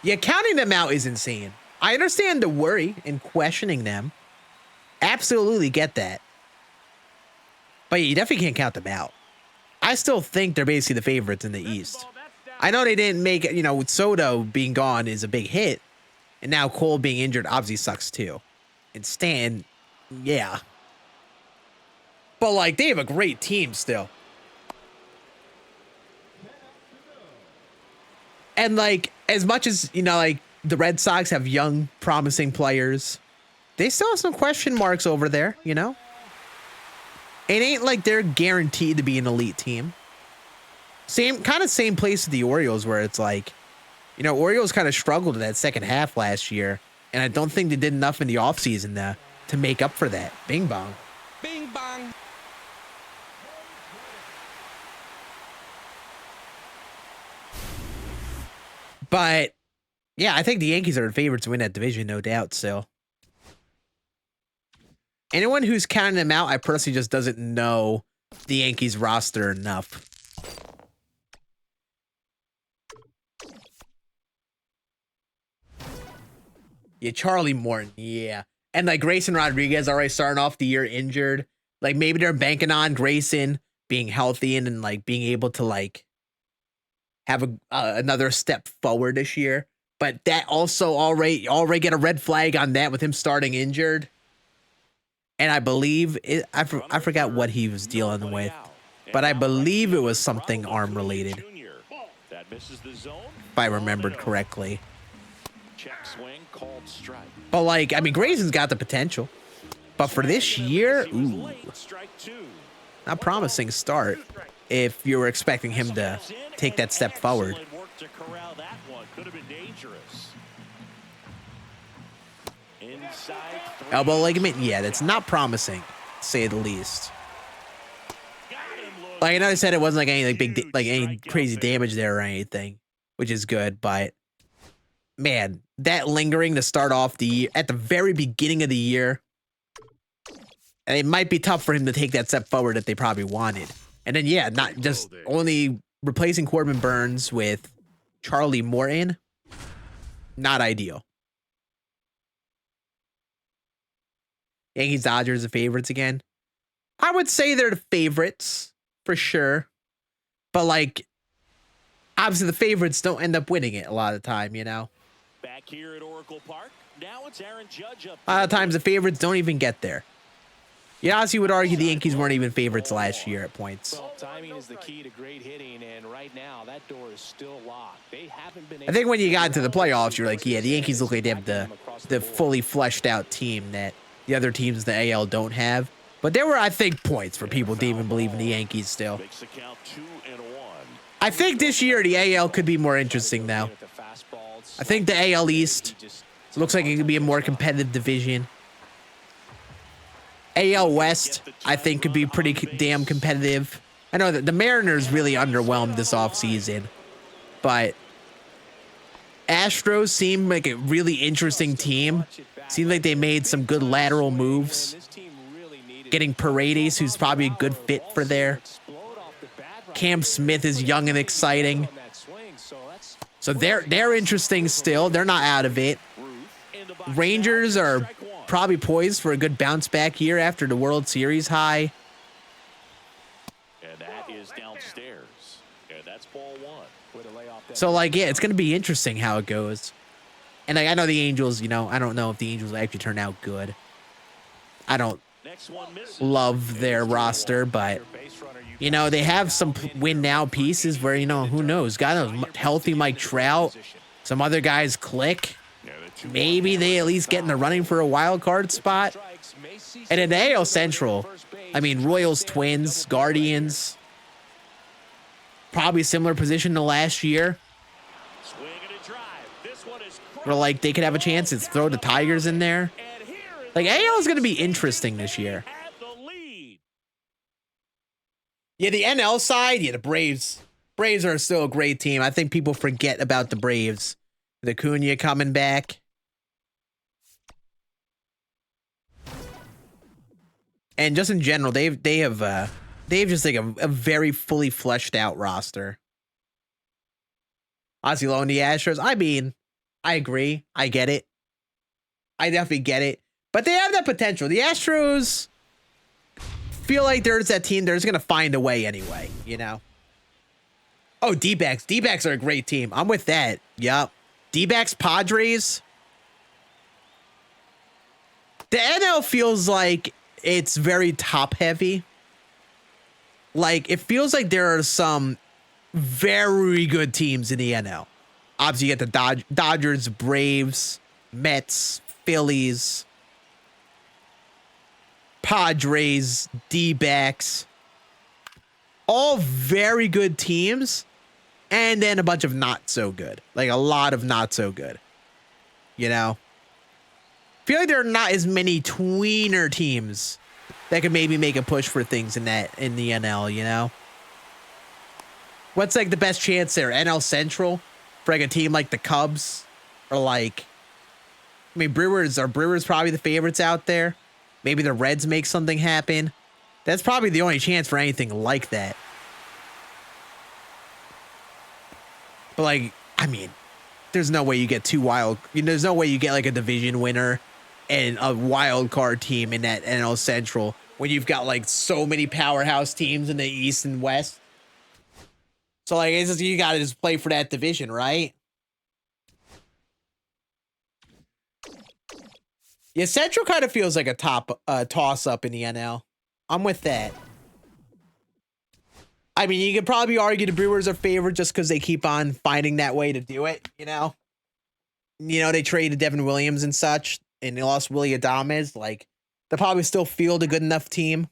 Yeah, counting them out is insane. I understand the worry in questioning them. Absolutely get that. But you definitely can't count them out. I still think they're basically the favorites in the East. I know they didn't make it, you know, with Soto being gone is a big hit. And now Cole being injured obviously sucks too. And Stan, yeah. But like, they have a great team still. And like, as much as, you know, like the Red Sox have young, promising players, they still have some question marks over there, you know? It ain't like they're guaranteed to be an elite team. Same place with the Orioles, where it's like, you know, Orioles kind of struggled in that second half last year. And I don't think they did enough in the offseason to make up for that. Bing bong. Bing bong. But yeah, I think the Yankees are the favorites to win that division, no doubt. So anyone who's counting them out, I personally just doesn't know the Yankees roster enough. Yeah, Charlie Morton, yeah. And like Grayson Rodriguez already starting off the year injured. Like maybe they're banking on Grayson being healthy and like being able to like have another step forward this year. But that also already get a red flag on that with him starting injured. And I believe I forgot what he was dealing with, but I believe it was something arm related, if I remembered correctly. But like, I mean, Grayson's got the potential, but for this year, ooh, not promising start if you were expecting him to take that step forward. Elbow ligament, yeah, that's not promising, to say the least. Like I know I said it wasn't like any like big, like any crazy damage there or anything, which is good. But man, that lingering to start off the year at the very beginning of the year, and it might be tough for him to take that step forward that they probably wanted. And then yeah, not just only replacing Corbin Burns with Charlie Morton, not ideal. Yankees, Dodgers, the favorites again. I would say they're the favorites for sure. But like, obviously the favorites don't end up winning it a lot of the time, you know? Back here at Oracle Park, now it's Aaron Judge up. A lot of times the favorites don't even get there. You honestly would argue the Yankees weren't even favorites last year at points. Well, timing is the key to great hitting, and right now that door is still locked. They haven't been. I think when you got into the playoffs, you're like, yeah, the Yankees look like they have the fully fleshed out team that the other teams in the AL don't have. But there were, I think, points for people to even believe in the Yankees still. I think this year the AL could be more interesting now. I think the AL East looks like it could be a more competitive division. AL West, I think, could be pretty damn competitive. I know that the Mariners really underwhelmed this offseason, but Astros seem like a really interesting team. Seems like they made some good lateral moves. Getting Paredes, who's probably a good fit for there. Cam Smith is young and exciting. So they're interesting still. They're not out of it. Rangers are probably poised for a good bounce back year after the World Series high. And that is downstairs. And that's ball one. So like, yeah, it's going to be interesting how it goes. And I know the Angels, you know, I don't know if the Angels will actually turn out good. I don't love their roster, but you know, they have some win now pieces where, you know, who knows? Got a healthy Mike Trout. Some other guys click. Maybe they at least get in the running for a wild card spot. And in AL Central, I mean, Royals, Twins, Guardians, probably similar position to last year. Or like they could have a chance to throw the Tigers in there. Like AL is going to be interesting this year. Yeah, the NL side, yeah, the Braves. Braves are still a great team. I think people forget about the Braves. The Acuna coming back. And just in general, they have just like a very fully fleshed out roster. Ozzy Lowe and the Astros. I mean, I agree. I get it. I definitely get it. But they have that potential. The Astros feel like there's that team that's going to find a way anyway, you know? Oh, D-backs. D-backs are a great team. I'm with that. Yup. D-backs, Padres. The NL feels like it's very top heavy. Like, it feels like there are some very good teams in the NL. Obviously, you get the Dodgers, Braves, Mets, Phillies, Padres, D-backs. All very good teams. And then a bunch of not so good. Like a lot of not so good. You know? I feel like there are not as many tweener teams that could maybe make a push for things in the NL, you know? What's like the best chance there? NL Central? For like a team like the Cubs? Or like, I mean, Brewers probably the favorites out there? Maybe the Reds make something happen. That's probably the only chance for anything like that. But like, I mean, there's no way you get there's no way you get like a division winner and a wild card team in that NL Central when you've got like so many powerhouse teams in the East and West. So like, it's just, you got to just play for that division, right? Yeah, Central kind of feels like a top toss-up in the NL. I'm with that. I mean, you could probably argue the Brewers are favored just because they keep on finding that way to do it, you know? You know, they traded Devin Williams and such, and they lost Willy Adames. Like, they'll probably still field a good enough team.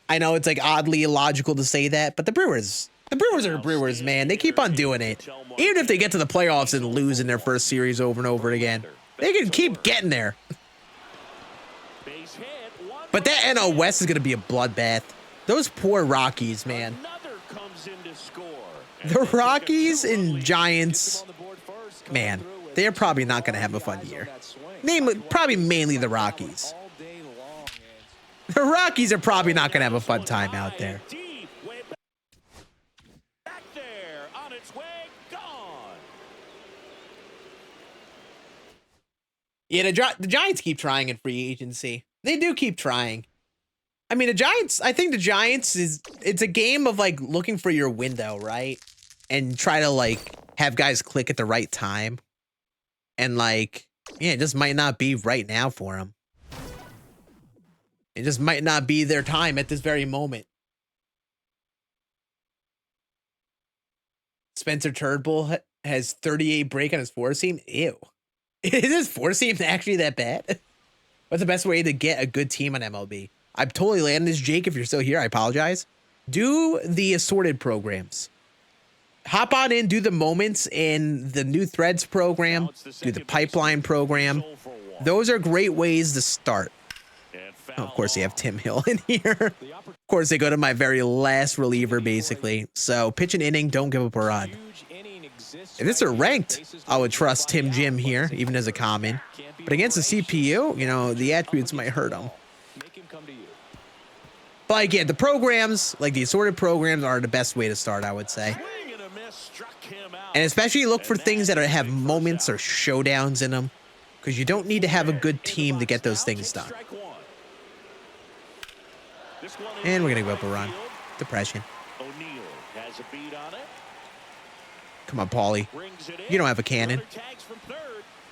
I know it's like oddly illogical to say that, but the Brewers are the Brewers, man. They keep on doing it. Even if they get to the playoffs and lose in their first series over and over again, they can keep getting there. But that NL West is going to be a bloodbath. Those poor Rockies, man. The Rockies and Giants, man, they're probably not going to have a fun year. Probably mainly the Rockies. The Rockies are probably not going to have a fun time out there. Yeah, the Giants keep trying in free agency. They do keep trying. I mean, I think the Giants it's a game of like looking for your window, right? And try to like have guys click at the right time. And like, yeah, it just might not be right now for them. It just might not be their time at this very moment. Spencer Turnbull has 38 break on his four seam. Ew. Is his four seam actually that bad? What's the best way to get a good team on MLB? I'm totally landing this, Jake. If you're still here, I apologize. Do the assorted programs. Hop on in, do the moments in the new threads program, do the pipeline program. Those are great ways to start. Oh, of course, you have Tim Hill in here. Of course, they go to my very last reliever, basically. So pitch an inning, don't give up a run. If it's a ranked, I would trust Tim Jim here, even as a common. But against the CPU, you know, the attributes might hurt him. But like, yeah, the programs, like the assorted programs are the best way to start, I would say. And especially look for things that have moments or showdowns in them, because you don't need to have a good team to get those things done. And we're going to go up a run. Depression. Come on, Paulie. You don't have a cannon.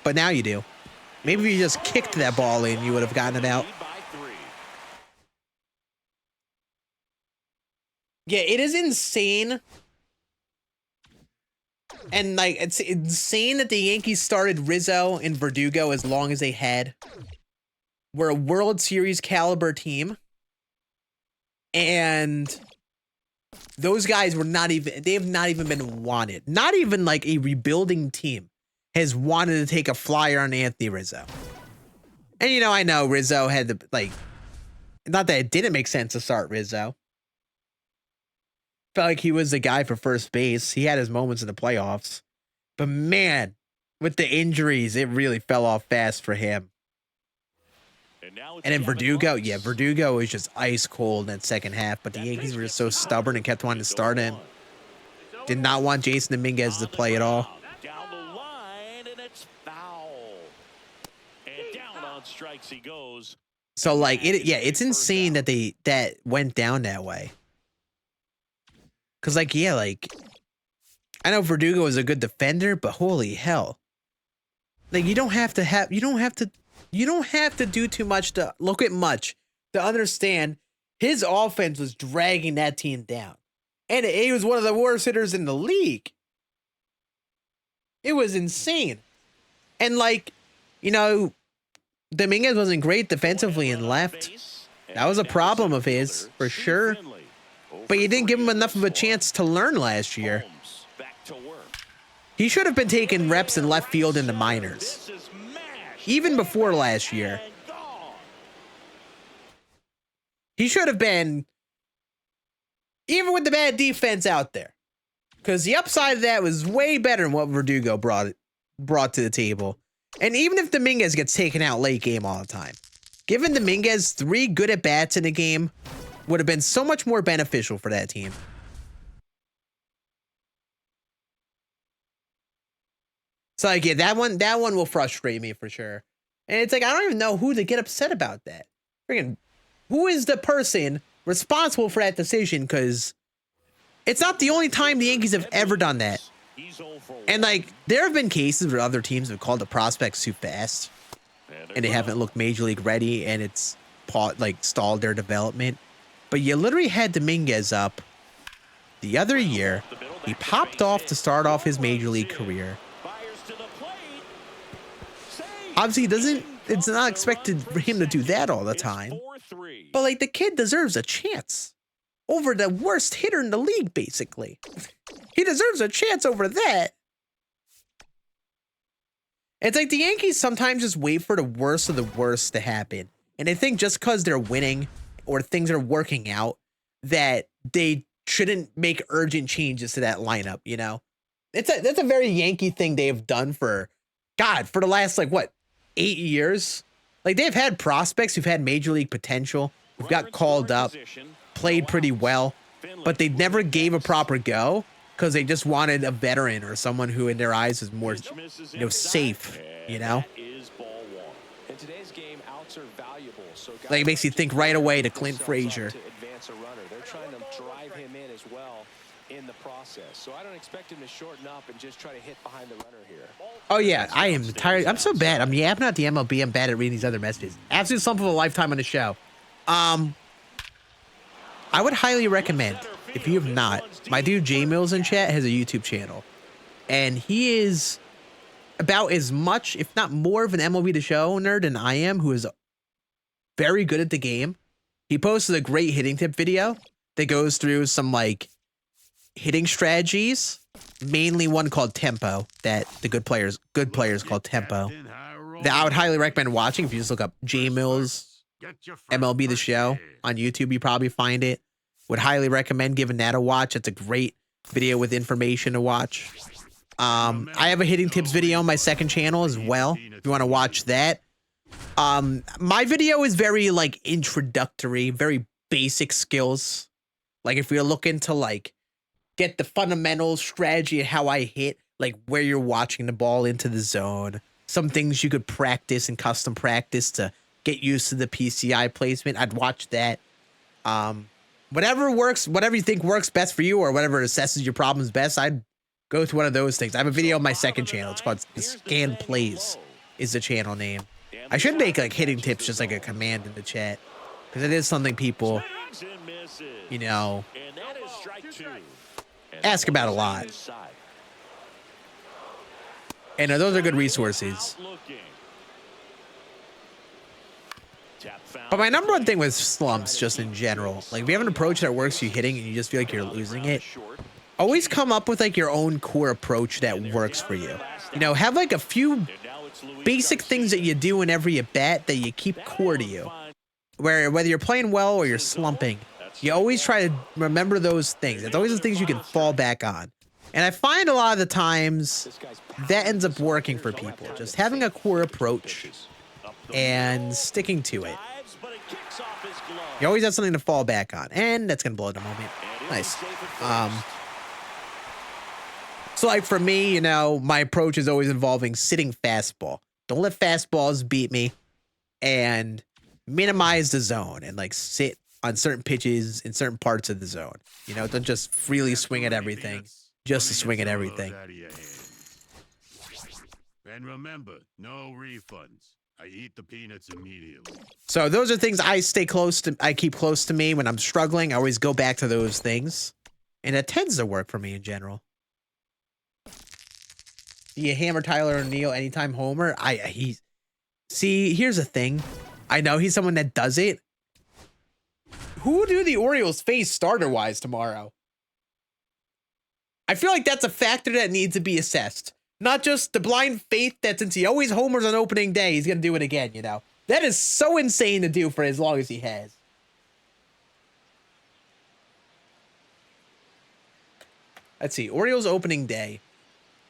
But now you do. Maybe if you just kicked that ball in, you would have gotten it out. Yeah, it is insane. And, like, it's insane that the Yankees started Rizzo and Verdugo as long as they had. We're a World Series caliber team. And those guys were not even, they have not even been wanted. Not even, like, a rebuilding team has wanted to take a flyer on Anthony Rizzo. And, you know, I know Rizzo had the, like, not that it didn't make sense to start Rizzo. Felt like he was the guy for first base. He had his moments in the playoffs. But man, with the injuries, it really fell off fast for him. And then Verdugo, yeah, Verdugo was just ice cold in that second half. But the Yankees were just so stubborn and kept wanting to start him. Did not want Jason Dominguez to play at all. Down the line, and it's foul. And down on strikes he goes. So like it's insane that that went down that way. Cause like, yeah, like I know Verdugo is a good defender, but holy hell. Like you don't have to do too much to look at much to understand his offense was dragging that team down. And he was one of the worst hitters in the league. It was insane. And like, you know, Dominguez wasn't great defensively and left. That was a problem of his, for sure. But you didn't give him enough of a chance to learn last year. He should have been taking reps in left field in the minors. Even before last year. He should have been, even with the bad defense out there. Because the upside of that was way better than what Verdugo brought to the table. And even if Dominguez gets taken out late game all the time, giving Dominguez 3 good at-bats in a game would have been so much more beneficial for that team. So like, yeah, that one will frustrate me for sure. And it's like, I don't even know who to get upset about that. Freaking, who is the person responsible for that decision? Because it's not the only time the Yankees have ever done that. And like, there have been cases where other teams have called the prospects too fast and they haven't looked major league ready and it's like stalled their development. But you literally had Dominguez up the other year. He popped off to start off his major league career. Obviously, it's not expected for him to do that all the time. But like, the kid deserves a chance over the worst hitter in the league, basically. He deserves a chance over that. It's like the Yankees sometimes just wait for the worst of the worst to happen. And they think just because they're winning or things are working out that they shouldn't make urgent changes to that lineup, you know? That's a very Yankee thing they've done for the last, like, what, 8 years? Like, they've had prospects who've had major league potential, who've got called up, played pretty well, but they never gave a proper go because they just wanted a veteran or someone who in their eyes is more, you know, safe, you know? In today's game, outs are valuable, so like, it makes you think right away to Clint Frazier. To advance a runner. They're trying to drive him in as well in the process. So I don't expect him to shorten up and just try to hit behind the runner here. Oh yeah, I am tired. I'm so bad. I'm yapping at the MLB. I'm bad at reading these other messages. Absolute slump of a lifetime on the show. I would highly recommend, if you have not, my dude J Mills in chat has a YouTube channel, and he is about as much, if not more, of an MLB The Show nerd than I am, who is very good at the game. He posted a great hitting tip video that goes through some like hitting strategies, mainly one called Tempo that the good players call Tempo, that I would highly recommend watching. If you just look up J Mills MLB The Show on YouTube, you probably find it. Would highly recommend giving that a watch. It's a great video with information to watch. I have a hitting tips video on my second channel as well, if you want to watch that. My video is very like introductory, very basic skills. Like if you're looking to like get the fundamental strategy of how I hit, like where you're watching the ball into the zone, some things you could practice and custom practice to get used to the PCI placement, I'd watch that. Whatever works, whatever you think works best for you or whatever assesses your problems best, I'd go with one of those things. I have a video on my second channel. It's called Scann Plays. is the channel name. I should make like hitting tips just like a command in the chat, because it is something people, you know, ask about a lot. And those are good resources. But my number one thing with slumps, just in general, like if you have an approach that works, you hitting and you just feel like you're losing it, always come up with like your own core approach that works for you. You know, have like a few basic things that you do in every at bat that you keep core to you. Where whether you're playing well or you're slumping, you always try to remember those things. It's always the things you can fall back on. And I find a lot of the times that ends up working for people. Just having a core approach and sticking to it. You always have something to fall back on. And that's going to blow in a moment. Nice. So like for me, you know, my approach is always involving sitting fastball. Don't let fastballs beat me. And minimize the zone and like sit on certain pitches in certain parts of the zone. You know, don't just freely swing at everything just to swing at everything. And remember, no refunds. I eat the peanuts immediately. So those are things I keep close to me when I'm struggling. I always go back to those things. And it tends to work for me in general. Do you hammer Tyler O'Neill anytime homer? See, here's the thing. I know he's someone that does it. Who do the Orioles face starter-wise tomorrow? I feel like that's a factor that needs to be assessed. Not just the blind faith that since he always homers on opening day, he's going to do it again, you know? That is so insane to do for as long as he has. Let's see. Orioles opening day.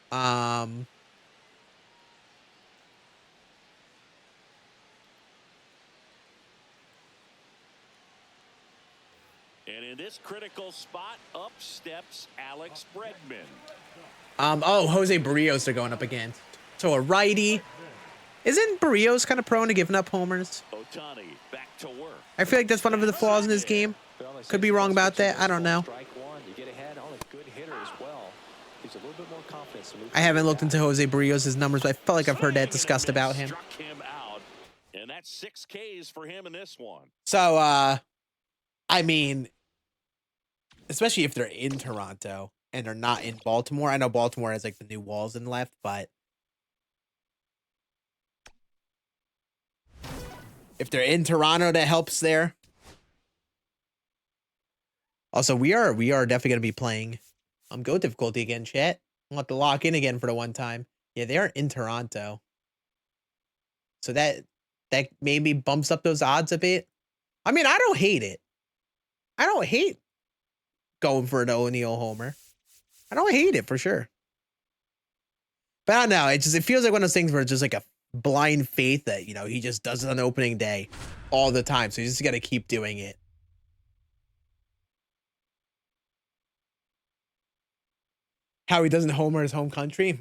And in this critical spot, up steps Alex Bregman. Oh, Jose Barrios they're going up against. So a righty. Isn't Barrios kind of prone to giving up homers? Ohtani back to work. I feel like that's one of the flaws in his game. Could be wrong about that. I don't know. I haven't looked into Jose Barrios' numbers, but I felt like I've heard that discussed about him. And that's 6 Ks for him in this one. So, I mean, especially if they're in Toronto and they're not in Baltimore. I know Baltimore has like the new walls in left, but if they're in Toronto, that helps there. Also, we are definitely going to be playing Go difficulty again, chat. I'll have to lock in again for the one time. Yeah, they are in Toronto. So that maybe bumps up those odds a bit. I mean, I don't hate it. I don't hate going for an O'Neill homer. I don't hate it for sure. But I don't know. It feels like one of those things where it's just like a blind faith that, you know, he just does it on opening day all the time. So you just got to keep doing it. How he doesn't homer his home country?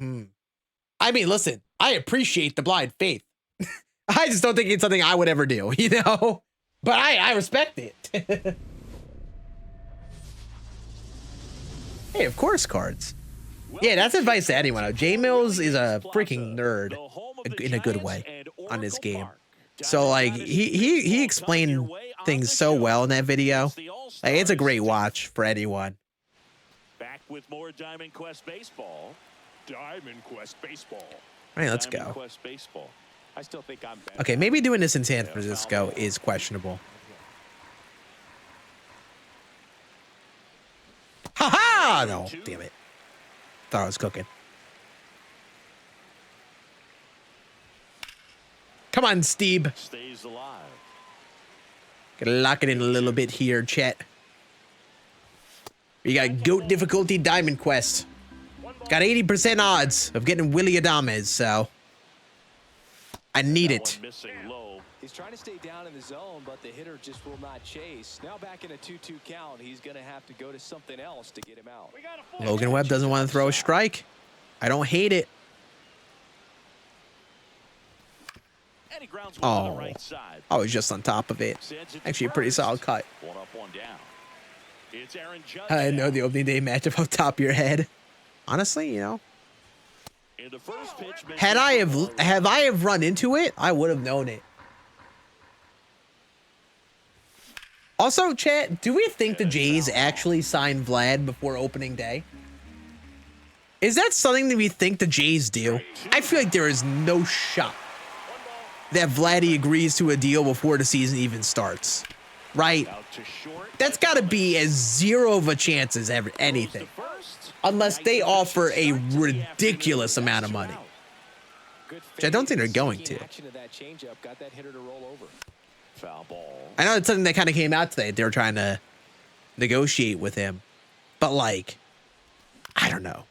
I mean, listen, I appreciate the blind faith. I just don't think it's something I would ever do, you know? But I respect it. Hey, of course, cards. Yeah, that's advice to anyone. J Mills is a freaking nerd in a good way on this game. So, like, he explained things so well in that video. Like, it's a great watch for anyone. Back with more Diamond Quest Baseball. Diamond Quest Baseball. All right, let's go. Diamond Quest Baseball. I still think I'm better. Okay, maybe doing this in San Francisco is questionable. Ha-ha! No, damn it. Thought I was cooking. Come on, Steve. Stays alive. Gotta lock it in a little bit here, chat. We got GOAT difficulty Diamond Quest. Got 80% odds of getting Willy Adames, so I need it. He's trying to stay down in the zone, but the hitter just will not chase. Now back in a 2-2 count, he's going to have to go to something else to get him out. Logan Webb doesn't want to throw a strike. I don't hate it. Oh, I was just on top of it. Actually, a pretty solid cut. One up, one down. It's Aaron Judge. I know the opening day matchup off top of your head. Honestly, you know, And the first pitch Had I have run into it, I would have known it. Also, chat, do we think the Jays actually signed Vlad before opening day? Is that something that we think the Jays do? I feel like there is no shot that Vladdy agrees to a deal before the season even starts, right? That's got to be as zero of a chance as anything, unless they offer a ridiculous amount of money, which I don't think they're going to. I know it's something that kind of came out today. They were trying to negotiate with him, but like, I don't know.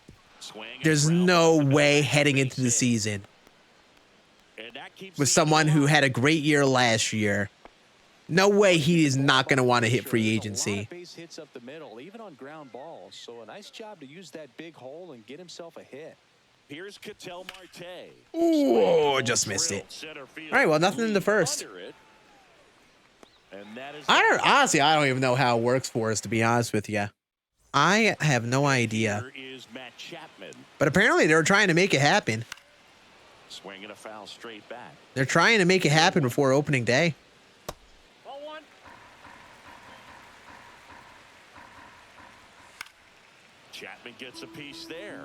There's no way heading into the season with someone who had a great year last year. No way he is not going to want to hit free agency. Base hits up the middle, even on ground balls. So a nice job to use that big hole and get himself a hit. Here's Ketel Marte. Ooh, just missed it. All right, well, nothing in the first. Honestly, I don't even know how it works for us, to be honest with you. I have no idea. But apparently they're trying to make it happen. Swinging a foul straight back. They're trying to make it happen before opening day. Chapman gets a piece there.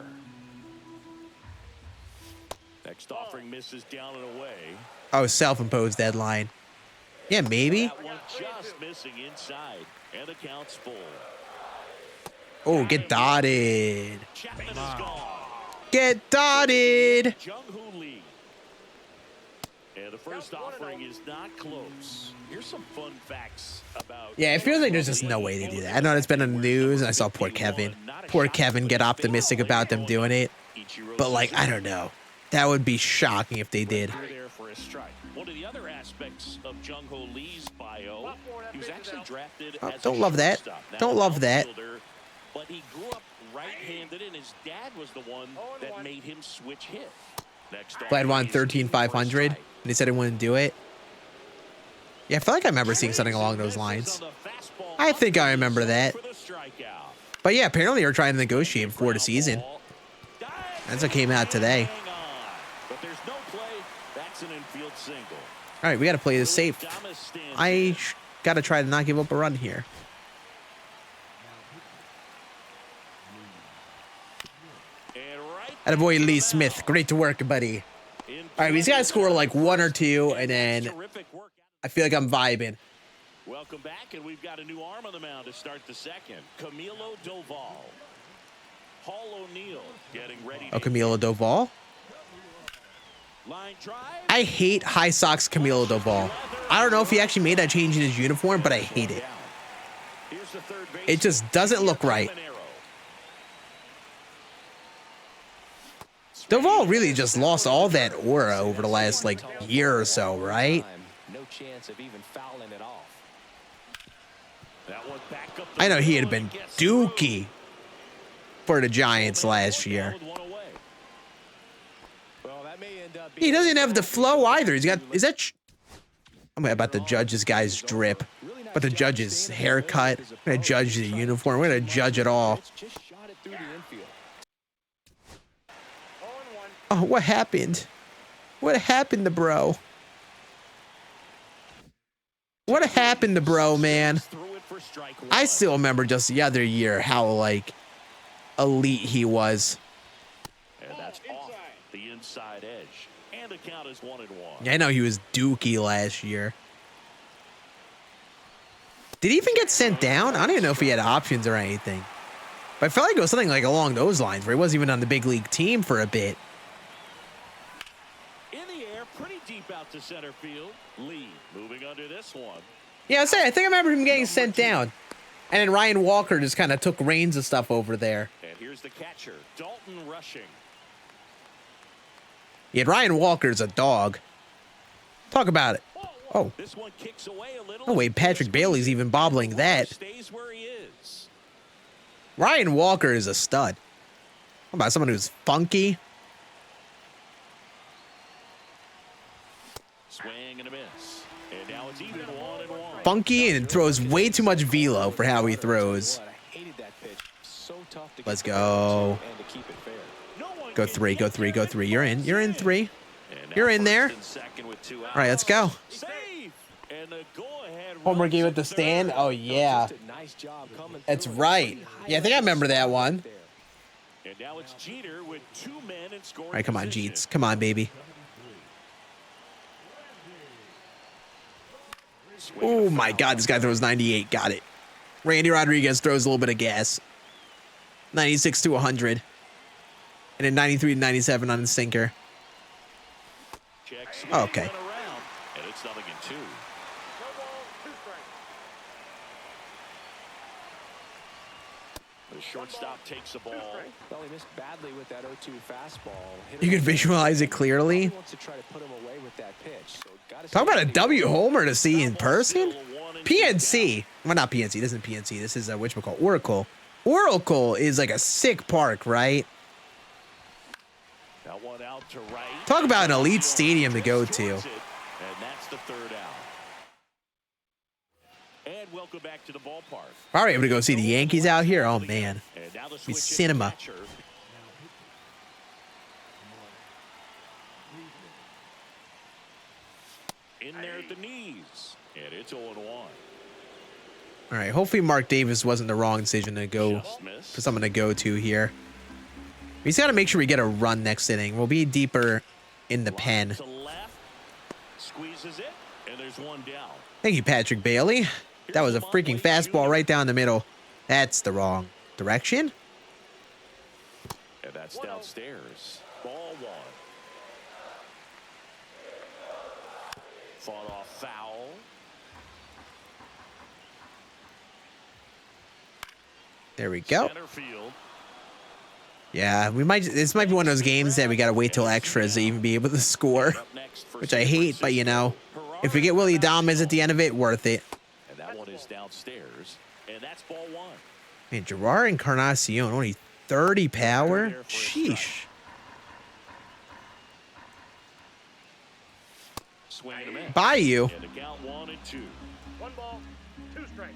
Next offering misses down and away. Oh, self-imposed deadline. Yeah, maybe. That one just missing inside, and the count's full. Oh, get dotted. Chapman is gone. Get dotted. Jung-Hoo Lee. And the first offering is not close. Here's some fun facts about. Yeah, it feels like there's just no way they do that. I know it's been in the news, and I saw poor Kevin get optimistic about them doing it. But like, I don't know. That would be shocking if they did. One of the other aspects of Jung-Hoo Lee's bio, he was actually drafted as don't love that. Don't love that. But he grew up right-handed, and his dad was the one that made him switch hit. Vlad won 13,500, and he said he wouldn't do it. Yeah, I feel like I remember seeing something along those lines. I think I remember that. But yeah, apparently they're trying to negotiate before the season. That's what came out today. All right, we got to play this safe. I got to try to not give up a run here. Attaboy Lee Smith. Great work, buddy. All right, we just got to score like one or two, and then I feel like I'm vibing. Welcome back, and we've got a new arm on the mound to start the second. Camilo Doval. Paul O'Neill getting ready. Oh, Camilo Doval? Line drive. I hate High Sox Camilo Doval. I don't know if he actually made that change in his uniform, but I hate it. It just doesn't look right. Doval really just lost all that aura over the last like year or so, right? No chance of even fouling it off. I know he had been dookie for the Giants last year. He doesn't have the flow either. He's got, I'm about to judge this guy's drip, but to judge his haircut, I'm going to judge the uniform, we're going to judge it all. Oh, what happened? What happened to bro? What happened to bro, man? I still remember just the other year how, like, elite he was. And that's off the inside edge. And the count is 1-1. Yeah, I know he was dookie last year. Did he even get sent down? I don't even know if he had options or anything. But I felt like it was something like along those lines where he wasn't even on the big league team for a bit. In the air, pretty deep out to center field. Lee moving under this one. Yeah, I think I remember him getting sent down. And then Ryan Walker just kind of took reins of stuff over there. And here's the catcher, Dalton rushing. Yeah, Ryan Walker's a dog. Talk about it. Oh. This one kicks away a little. Oh, wait, Patrick Bailey's even bobbling that. Stays where he is. Ryan Walker is a stud. How about someone who's funky? Swing and a miss. And now it's even 1-1. Funky and throws way too much velo for how he throws. Let's go. Go three, go three, go three. You're in. You're in three. And now You're in first there. and second with 2 outs. All right, let's go. Safe. And the go-ahead Homer run gave to it the stand. third. Oh yeah, Just a nice job coming that's through. right. Pretty high Yeah, I think I level remember that spot one. right there. And now it's Jeter with 2 men in scoring All right, come on, position. Jeets. Come on, baby. Swing Oh and a my foul. God, this guy throws 98. Got it. Randy Rodriguez throws a little bit of gas. 96 to 100. And then 93 to 97 on the sinker. Check swing Oh, okay. went around, and it's 0-2. The shortstop takes the ball. Well, he missed badly with that 0-2 fastball. Hit You him can on the visualize it inside. clearly. Probably wants to try to put him away with that pitch. So gotta Talk see about a if he- W homer to see in person. Still a 1-2 PNC. Well, not PNC. This isn't PNC. This is whatchamacallit, Oracle. Oracle is like a sick park, right? That one out to right. Talk about an elite stadium to go to. And that's the 3rd out. And welcome back to the ballpark. All right, able to go see the Yankees out here. Oh man, And now the Be switch at cinema. catcher. In there at the knees. And it's 0-1. all right. Hopefully, Mark Davis wasn't the wrong decision to go Just missed. for someone to go to here. We just got to make sure we get a run next inning. We'll be deeper in the pen. To left. Squeezes it. And there's one down. Thank you, Patrick Bailey. That was a freaking fastball right down the middle. That's the wrong direction. And that's downstairs. Ball 1. Fought off foul. There we go. Center field. Yeah, we might. This might be one of those games that we gotta wait till extras to even be able to score, Up next for which I San hate. But you know, Francisco, if we get Willie Adames at the end of it, worth it. And that one is downstairs. And that's ball 1. Man, Gerard Encarnacion only 30 power. Sheesh. Swing and a miss. Bayou. And the count 1-2. 1 ball, 2 strikes.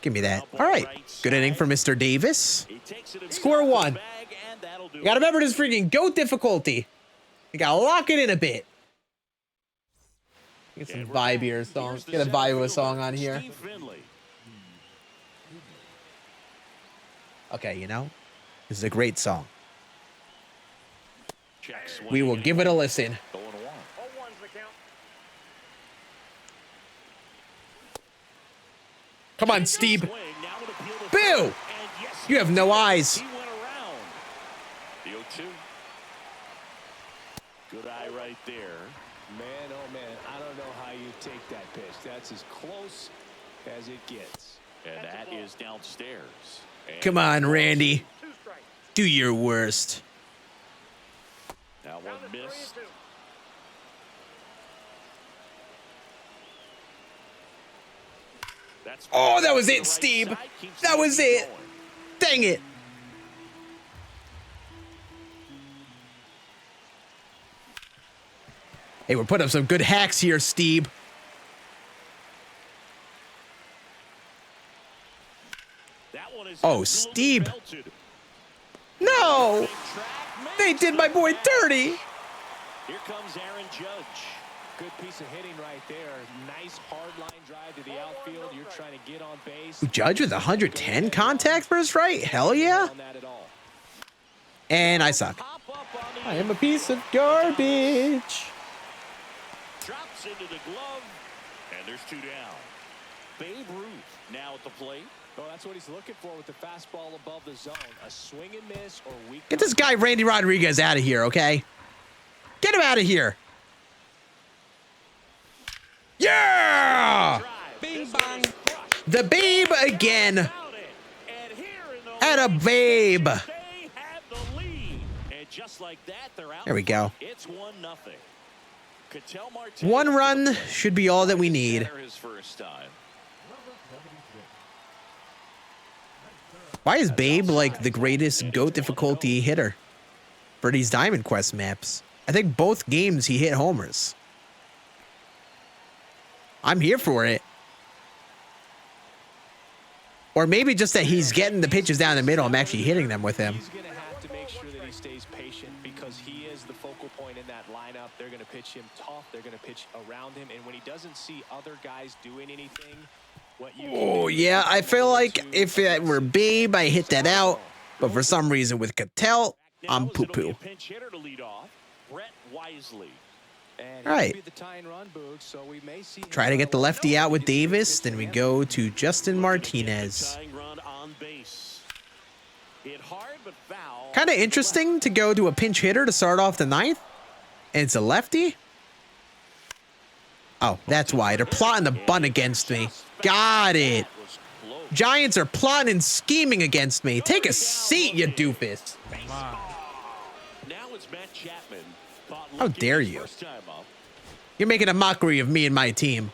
Give me that. All right. Good inning for Mr. Davis. He takes it Score himself, 1. the bag, and that'll do You gotta it. remember this freaking GOAT difficulty. You gotta lock it in a bit. Get some And we're vibe back. here, song. Here's the Get a center vibe of a fielder, song on here. Steve Finley. Okay, you know, this is a great song. Check swing We will and give it a listen. 0-1. 0-1's the count. Come on, Steve. Swing, now an appeal to Boo! third, and yes, You have no eyes. he went around. The 0-2. Good eye right there. Man, oh man, I don't know how you take that pitch. That's as close as it gets. And that is downstairs. And Come on, Randy. 2 strikes. Do your worst. That one Down to 3 and missed. 2. That's Oh, that was to it, the right Steve. side, keeps That the was lead it. going. Dang it. Hey, we're putting up some good hacks here, Steve. That one is Oh, absolutely Steve. belted. No. Big track They makes did my the boy catch. dirty. Here comes Aaron Judge. Good piece of hitting right there. Nice hard line drive to the outfield. You're trying to get on base. Judge with 110 contact for his right? Hell yeah. On that at all. And I suck. Pop up on the I am a piece of garbage. drops into the glove, and there's 2 down. Babe Ruth now at the plate. Well, that's what he's looking for with the fastball above the zone. A swing and miss or weak. Get this guy Randy Rodriguez out of here, okay? Get him out of here. Yeah! Drive. Bing This one bang. is crushed. The babe again. Without it. And here in the At a late babe. stages, they had the lead. And just like that, they're out. There we go. It's 1-0. Ketel Martinez One to the run plate. should be all that we need. Center his first time. Why is Babe like the greatest GOAT difficulty hitter for these Diamond Quest maps? I think both games he hit homers. I'm here for it. Or maybe just that he's getting the pitches down the middle. I'm actually hitting them with him. He's gonna have stays patient because he is the focal point in that lineup. They're going to pitch him tough. They're going to pitch around him. And when he doesn't see other guys doing anything, what you Oh, yeah, I feel like if it were Babe, I hit that out. But for some reason with Cattell, I'm poo-poo. Pinch hitter to lead off, Brett Wisely. And All right. be the tying run, Boog, so we may see Try to get the lefty out with Davis. Then we go to Justin Martinez. Tying run on base. Hit hard, but foul. Kind of interesting to go to a pinch hitter to start off the ninth. And it's a lefty. Oh, that's why. They're plotting the bunt against me. Got it. Giants are plotting and scheming against me. Take a seat, you doofus. Now it's Matt Chapman. How dare you? You're making a mockery of me and my team.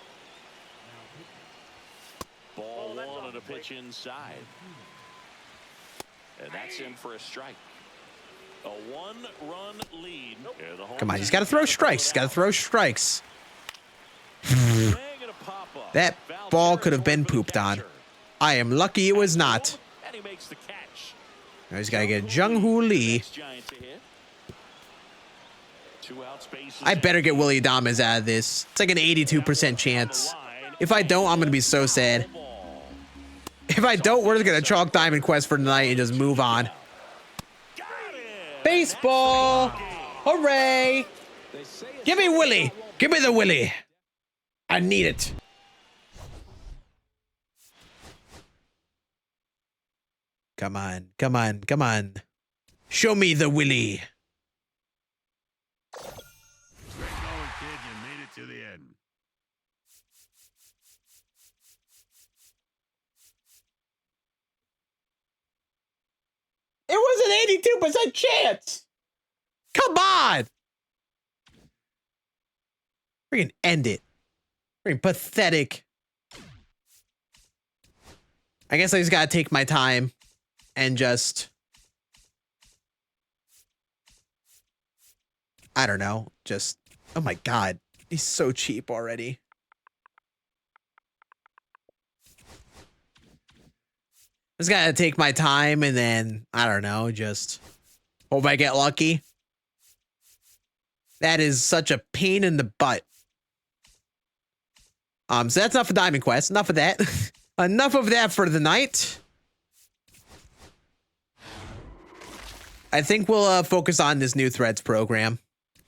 Ball one on a pitch inside. And that's in for a strike. A one-run lead. Come on, he's got to throw strikes. He's got to throw strikes. That ball could have been pooped on. I am lucky it was not. And he makes the catch. Now he's got to get Jung-Hoo Lee. I better get Willie Adames out of this. It's like an 82% chance. If I don't, I'm going to be so sad. If I don't, we're just going to chalk Diamond Quest for tonight and just move on. Baseball! Hooray! Give me Willie! Give me the Willie! I need it. Come on, come on, come on. Show me the Willie. Great going, kid. You made it to the end. It was an 82% chance. Come on. Freaking end it. Freaking pathetic. I guess I just gotta take my time and just, I don't know, just, oh my God, he's so cheap already. Just gotta take my time and then, I don't know, just hope I get lucky. That is such a pain in the butt. So that's enough for Diamond Quest. Enough of that. Enough of that for the night. I think we'll focus on this new Threads program.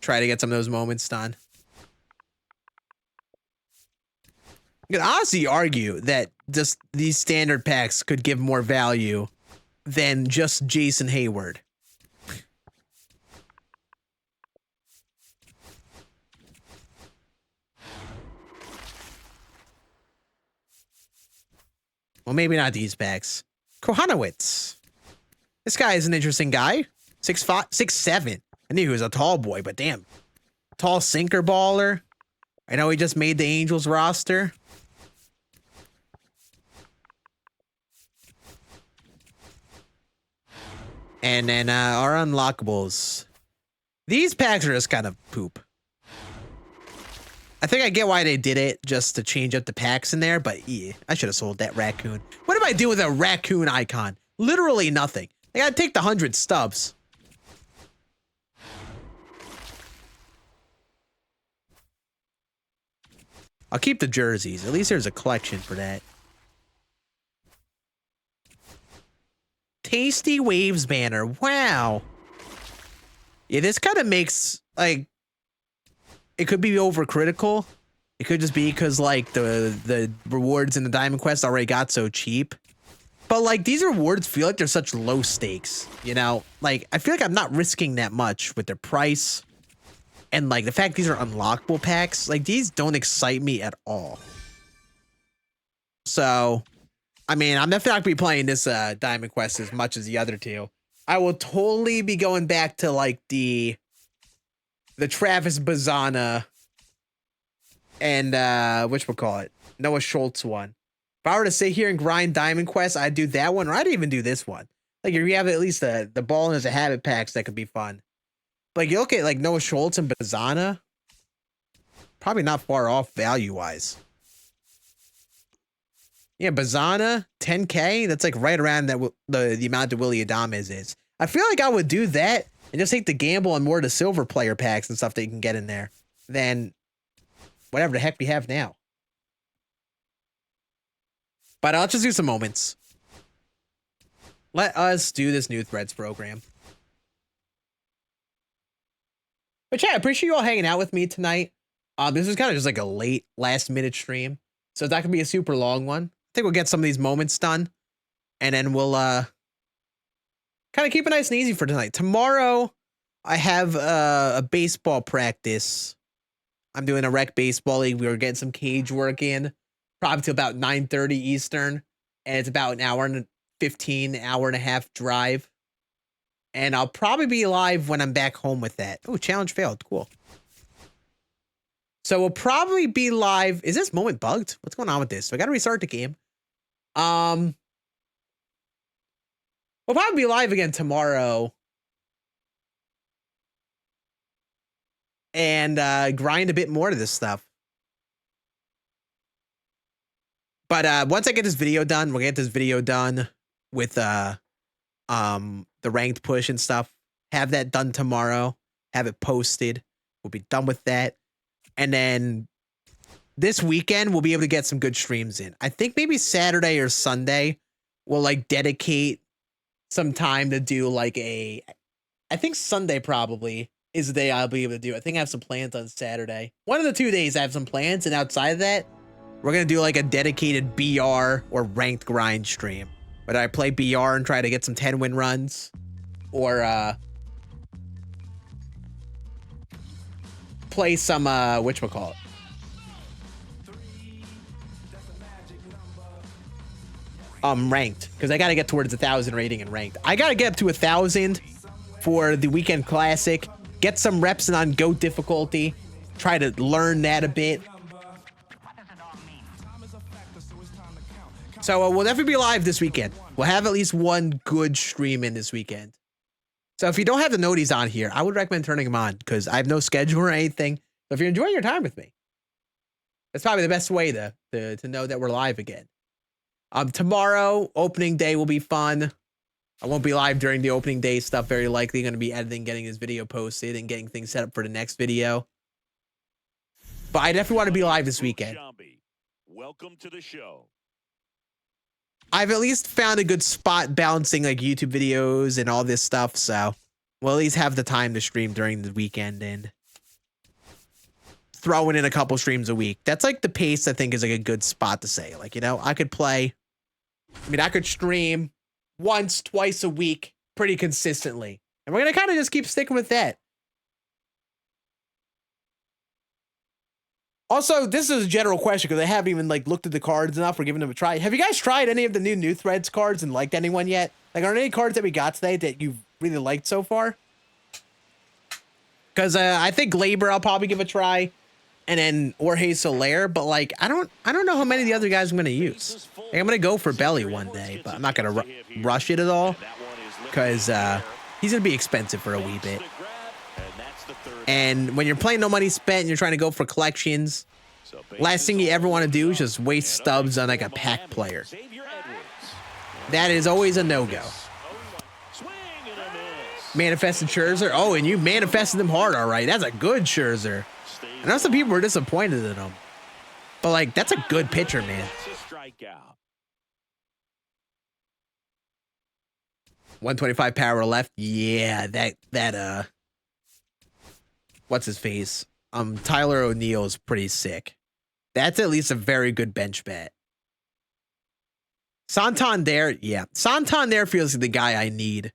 Try to get some of those moments done. You could honestly argue that just these standard packs could give more value than just Jason Hayward. Well, maybe not these packs. Kohanowitz. This guy is an interesting guy. 6'5", 6'7". I knew he was a tall boy, but damn. Tall sinker baller. I know he just made the Angels roster. And then our unlockables. These packs are just kind of poop. I think I get why they did it, just to change up the packs in there, but yeah, I should have sold that raccoon. What do I do with a raccoon icon? Literally nothing. I gotta take the 100 stubs. I'll keep the jerseys. At least there's a collection for that. Tasty Waves banner. Wow. Yeah, this kind of makes, like, it could be overcritical. It could just be because, like, the rewards in the Diamond Quest already got so cheap. But, like, these rewards feel like they're such low stakes, you know? Like, I feel like I'm not risking that much with their price. And, like, the fact these are unlockable packs, like, these don't excite me at all. So, I mean, I'm definitely not going to be playing this Diamond Quest as much as the other two. I will totally be going back to, like, the Travis Bazana and, whatchamacallit, Noah Schultz one. If I were to sit here and grind Diamond Quest, I'd do that one, or I'd even do this one. Like, if you have at least the ball and as a habit packs, that could be fun. Like, you look at, like, Noah Schultz and Bazana, probably not far off value-wise. Yeah, Bazana, 10K, that's, like, right around that the amount that Willie Adames is. I feel like I would do that and just take the gamble on more of the silver player packs and stuff that you can get in there than whatever the heck we have now. But I'll just do some moments. Let us do this new threads program. But yeah, I appreciate you all hanging out with me tonight. This is kind of just like a late last minute stream. So it's not gonna be a super long one. I think we'll get some of these moments done. And then we'll kind of keep it nice and easy for tonight. Tomorrow, I have a baseball practice. I'm doing a rec baseball league. We were getting some cage work in, probably to about 9:30 Eastern. And it's about an hour and 15, hour and a half drive. And I'll probably be live when I'm back home with that. Oh, challenge failed. Cool. So we'll probably be live. Is this moment bugged? What's going on with this? So I got to restart the game. We'll probably be live again tomorrow. And grind a bit more to this stuff. But once I get this video done, we'll get this video done with the ranked push and stuff. Have that done tomorrow. Have it posted. We'll be done with that. And then this weekend, we'll be able to get some good streams in. I think maybe Saturday or Sunday, we'll like dedicate some time to do like I think Sunday probably is the day I'll be able to do. I think I have some plans on Saturday. One of the 2 days I have some plans, and outside of that, we're going to do like a dedicated BR or ranked grind stream. Whether I play BR and try to get some 10-win runs, or play some whatchamacallit. Ranked, because I got to get towards 1,000 rating in ranked. I got to get up to 1,000 for the weekend classic. Get some reps in on GOAT difficulty. Try to learn that a bit. So we'll definitely be live this weekend. We'll have at least one good stream in this weekend. So if you don't have the noties on here, I would recommend turning them on, because I have no schedule or anything. So if you're enjoying your time with me, that's probably the best way to know that we're live again. Tomorrow, opening day will be fun. I won't be live during the opening day stuff. Very likely going to be editing, getting this video posted, and getting things set up for the next video. But I definitely want to be live this weekend. Welcome to the show. I've at least found a good spot balancing like YouTube videos and all this stuff. So we'll at least have the time to stream during the weekend and throwing in a couple streams a week. That's like the pace I think is like a good spot to say. Like, you know, I could stream once, twice a week pretty consistently. And we're going to kind of just keep sticking with that. Also, this is a general question because I haven't even like looked at the cards enough or given them a try. Have you guys tried any of the new threads cards and liked anyone yet? Like, are there any cards that we got today that you've really liked so far? Because I think Glaber I'll probably give a try, and then Jorge Soler. But like, I don't know how many of the other guys I'm gonna use. Like, I'm gonna go for Belly one day, but I'm not gonna rush it at all because he's gonna be expensive for a wee bit. And when you're playing no money spent and you're trying to go for collections, last thing you ever want to do is just waste stubs on like a pack player. That is always a no-go. Manifested Scherzer. Oh, and you manifested them hard, all right. That's a good Scherzer. I know some people were disappointed in him, but like, that's a good pitcher, man. 125 power left. Yeah, that what's his face? Tyler O'Neill is pretty sick. That's at least a very good bench bet. Santander, yeah. Santander feels like the guy I need.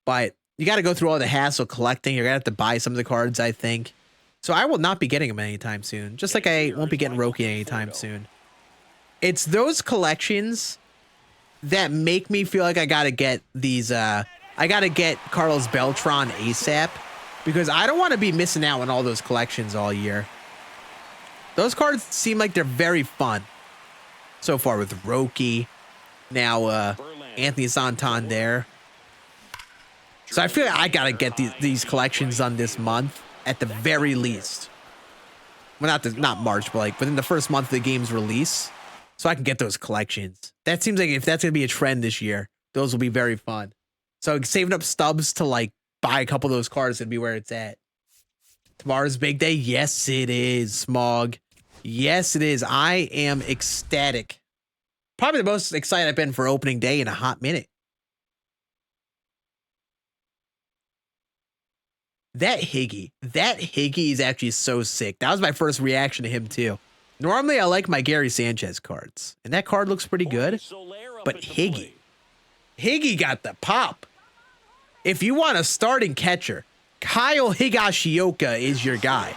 But you got to go through all the hassle collecting. You're going to have to buy some of the cards, I think. So I will not be getting them anytime soon. Just like I won't be getting Roki anytime soon. It's those collections that make me feel like I got to get these, I got to get Carlos Beltran ASAP. Because I don't want to be missing out on all those collections all year. Those cards seem like they're very fun. So far with Roki. Now, Anthony Santander. So I feel like I got to get these collections done this month. At the very least. Well, not March, but like within the first month of the game's release. So I can get those collections. That seems like if that's going to be a trend this year, those will be very fun. So saving up stubs to like buy a couple of those cards and be where it's at. Tomorrow's big day. Yes, it is, Smog. Yes, it is. I am ecstatic. Probably the most excited I've been for opening day in a hot minute. That Higgy is actually so sick. That was my first reaction to him too. Normally I like my Gary Sanchez cards, and that card looks pretty good, but Higgy got the pop. If you want a starting catcher, Kyle Higashioka is your guy.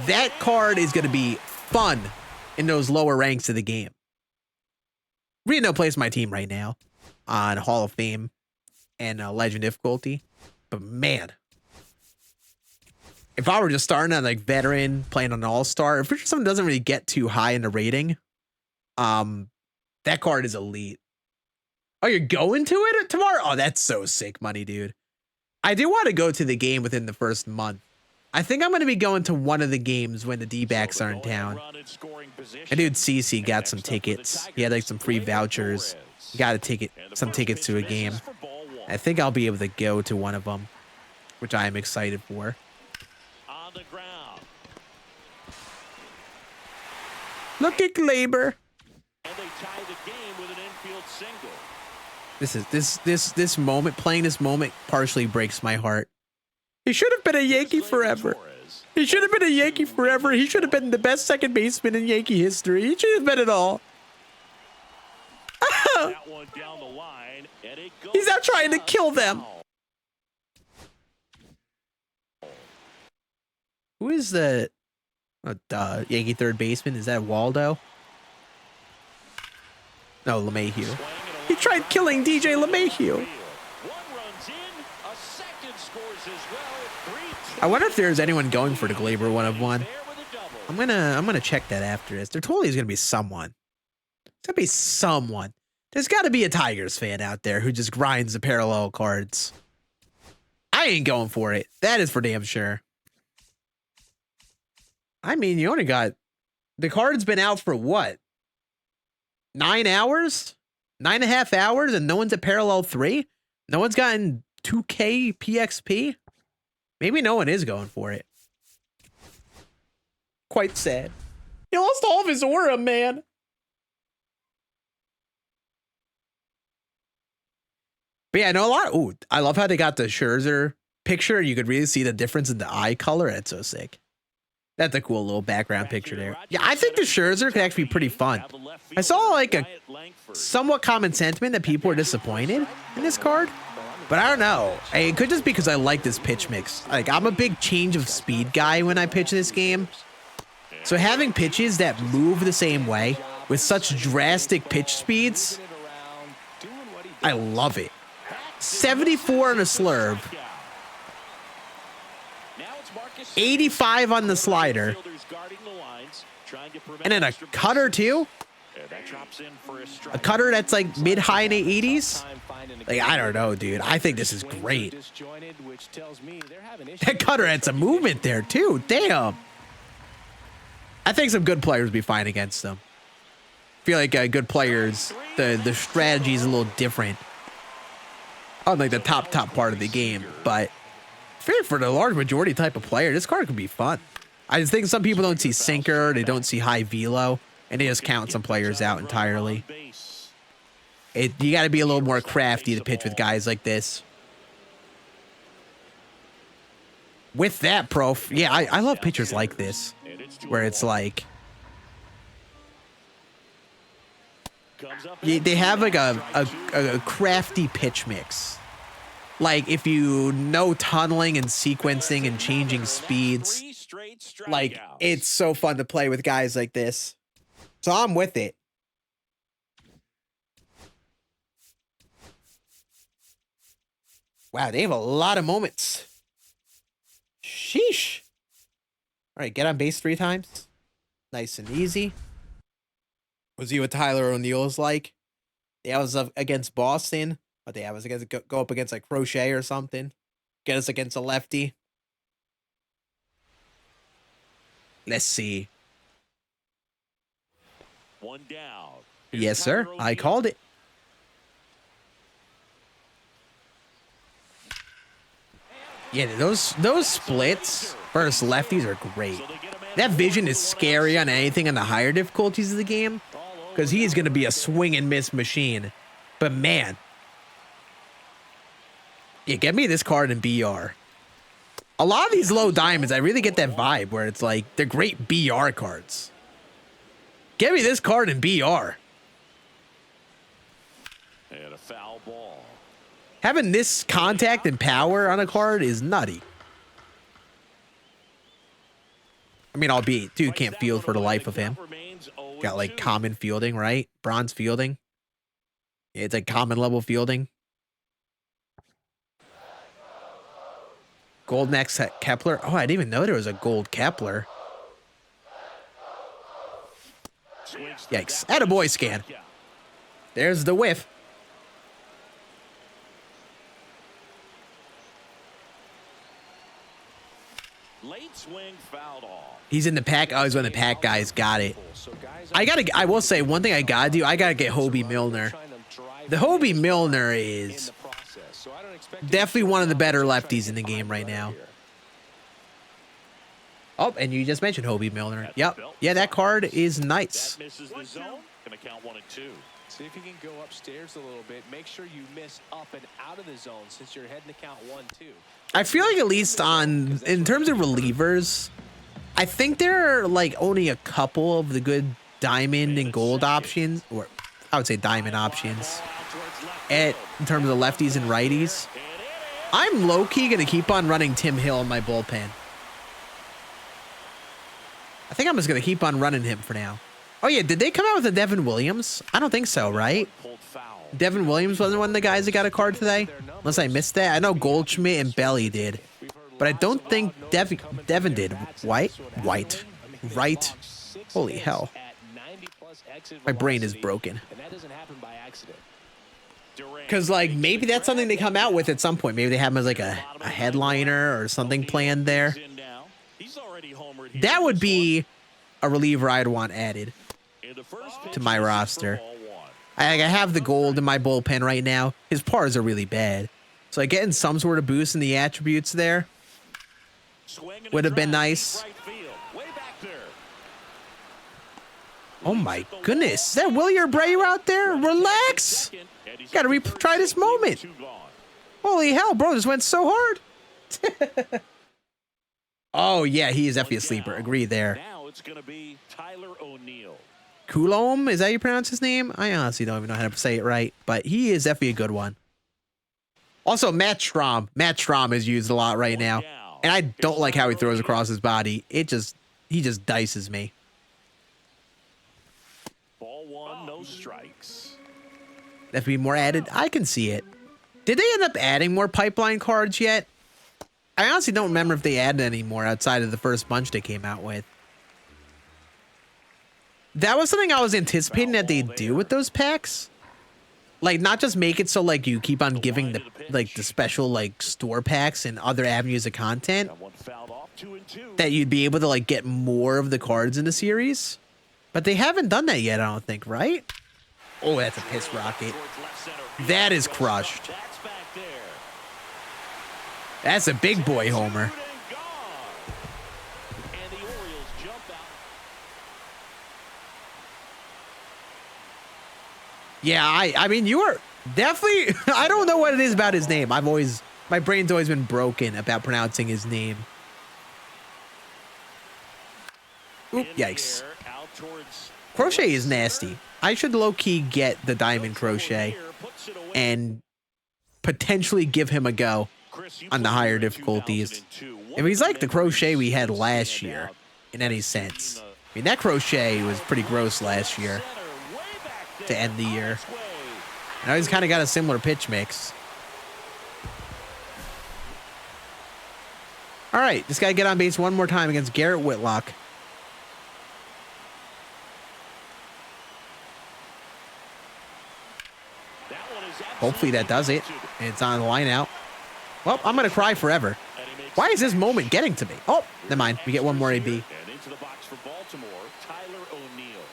That card is going to be fun in those lower ranks of the game. Reno plays my team right now on Hall of Fame and Legend difficulty. But man, if I were just starting on like veteran, playing on an all-star, if someone doesn't really get too high in the rating, that card is elite. Oh, you're going to it tomorrow? Oh, that's so sick money, dude. I do want to go to the game within the first month. I think I'm going to be going to one of the games when the D-backs are in town. And dude, CC got some tickets. He had like some free vouchers. He got a ticket, some tickets to a game. I think I'll be able to go to one of them, which I am excited for. On the ground. Look at Glaber. And they tie the game with an infield single. This moment, playing this moment partially breaks my heart. He should have been a Yankee forever. He should have been a Yankee forever. He should have been the best second baseman in Yankee history. He should have been it all. That one down the line, and it goes. He's out trying to kill them. Who is the Yankee third baseman? Is that Waldo? No, LeMahieu. He tried killing DJ LeMahieu. I wonder if there's anyone going for the Glaber 1-of-1. I'm gonna check that after this. There totally is gonna be someone. There's gonna be someone. There's got to be a Tigers fan out there who just grinds the parallel cards. I ain't going for it. That is for damn sure. I mean, you only got the card's been out for what? 9 hours? 9.5 hours, and no one's at parallel 3? No one's gotten 2K PXP? Maybe no one is going for it. Quite sad. He lost all of his aura, man. But yeah, I know a lot. Ooh, I love how they got the Scherzer picture. You could really see the difference in the eye color. That's so sick. That's a cool little background picture there. Yeah, I think the Scherzer could actually be pretty fun. I saw like a somewhat common sentiment that people were disappointed in this card. But I don't know. It could just be because I like this pitch mix. Like, I'm a big change of speed guy when I pitch this game. So having pitches that move the same way with such drastic pitch speeds, I love it. 74 on a slurve. 85 on the slider. And then a cutter too? A cutter that's like mid-high in the 80s? Like, I don't know, dude. I think this is great. That cutter had some movement there too. Damn. I think some good players will be fine against them. I feel like good players, the strategy is a little different. Unlike the top part of the game, but for the large majority type of player, this card could be fun. I just think some people don't see sinker, they don't see high velo, and they just count some players out entirely. You got to be a little more crafty to pitch with guys like this. With that, yeah, I love pitchers like this, where it's like they have like a crafty pitch mix. Like, if you know tunneling and sequencing and changing speeds, like, it's so fun to play with guys like this. So I'm with it. Wow, they have a lot of moments. Sheesh. All right, get on base 3 times. Nice and easy. We'll see what Tyler O'Neill's like. Yeah, I was up against Boston. But yeah, I was against go up against like Crochet or something. Get us against a lefty. Let's see. One down. Yes, sir. I called it. Yeah, those splits versus lefties are great. That vision is scary on anything on the higher difficulties of the game, because he's going to be a swing and miss machine. But man, yeah, get me this card in BR. A lot of these low diamonds, I really get that vibe where it's like they're great BR cards. Get me this card in BR. And a foul ball. Having this contact and power on a card is nutty. I mean, albeit, dude can't field for the life of him. Got like common fielding, right? Bronze fielding. Yeah, it's like common level fielding. Gold next at Kepler. Oh, I didn't even know there was a gold Kepler. Yikes. Attaboy, Scann. There's the whiff. Late swing fouled off. He's in the pack. Oh, he's one of the pack guys. Got it. I will say one thing I gotta do. I gotta get Hobie Milner. The Hobie Milner is definitely one of the better lefties in the game right now. Oh, and you just mentioned Hobie Milner. Yep. Yeah, that card is nice. That misses the zone. Gonna count 1 and 2. See if you can go upstairs a little bit. Make sure you miss up and out of the zone since you're heading to count 1-2. I feel like at least in terms of relievers, I think there are like only a couple of the good diamond and gold options, or I would say diamond options, in terms of lefties and righties. I'm low-key going to keep on running Tim Hill in my bullpen. I think I'm just going to keep on running him for now. Oh, yeah. Did they come out with a Devin Williams? I don't think so, right? Devin Williams wasn't one of the guys that got a card today? Unless I missed that. I know Goldschmidt and Belly did. But I don't think Devin did. White? Right? Holy hell. My brain is broken. Because, like, maybe that's something they come out with at some point. Maybe they have him as, like, a headliner or something planned there. That would be a reliever I'd want added to my roster. I have the gold in my bullpen right now. His pars are really bad. So, like, getting some sort of boost in the attributes there would have been nice. Oh, my goodness. Is that Willie Abreu out there? Relax. Gotta retry this moment. Holy hell, bro. This went so hard. Oh, yeah. He is definitely a sleeper. Agree there. Now it's going to be Tyler O'Neill. Coulomb, is that how you pronounce his name? I honestly don't even know how to say it right, but he is definitely a good one. Also, Matt Strom. Matt Strom is used a lot right now, and I don't like how he throws across his body. He just dices me. Ball 1, no strikes. That be more added. I can see it. Did they end up adding more pipeline cards yet? I honestly don't remember if they added any more outside of the first bunch they came out with. That was something I was anticipating that they'd do with those packs. Like, not just make it so, like, you keep on giving the, like, the special, like, store packs and other avenues of content. That you'd be able to, like, get more of the cards in the series. But they haven't done that yet, I don't think, right? Oh, that's a piss rocket. That is crushed. That's a big boy homer. Yeah, I mean, you are definitely, I don't know what it is about his name. My brain's always been broken about pronouncing his name. Oop, yikes. Crochet is nasty. I should low-key get the diamond crochet and potentially give him a go on the higher difficulties. If he's like the crochet we had last year, in any sense. I mean, that crochet was pretty gross last year to end the year. Now he's kind of got a similar pitch mix. All right, this guy get on base one more time against Garrett Whitlock. Hopefully that does it. And it's on the line out. Well, I'm going to cry forever. Why is this moment getting to me? Oh, never mind. We get one more AB. And into the box for Baltimore, Tyler O'Neill.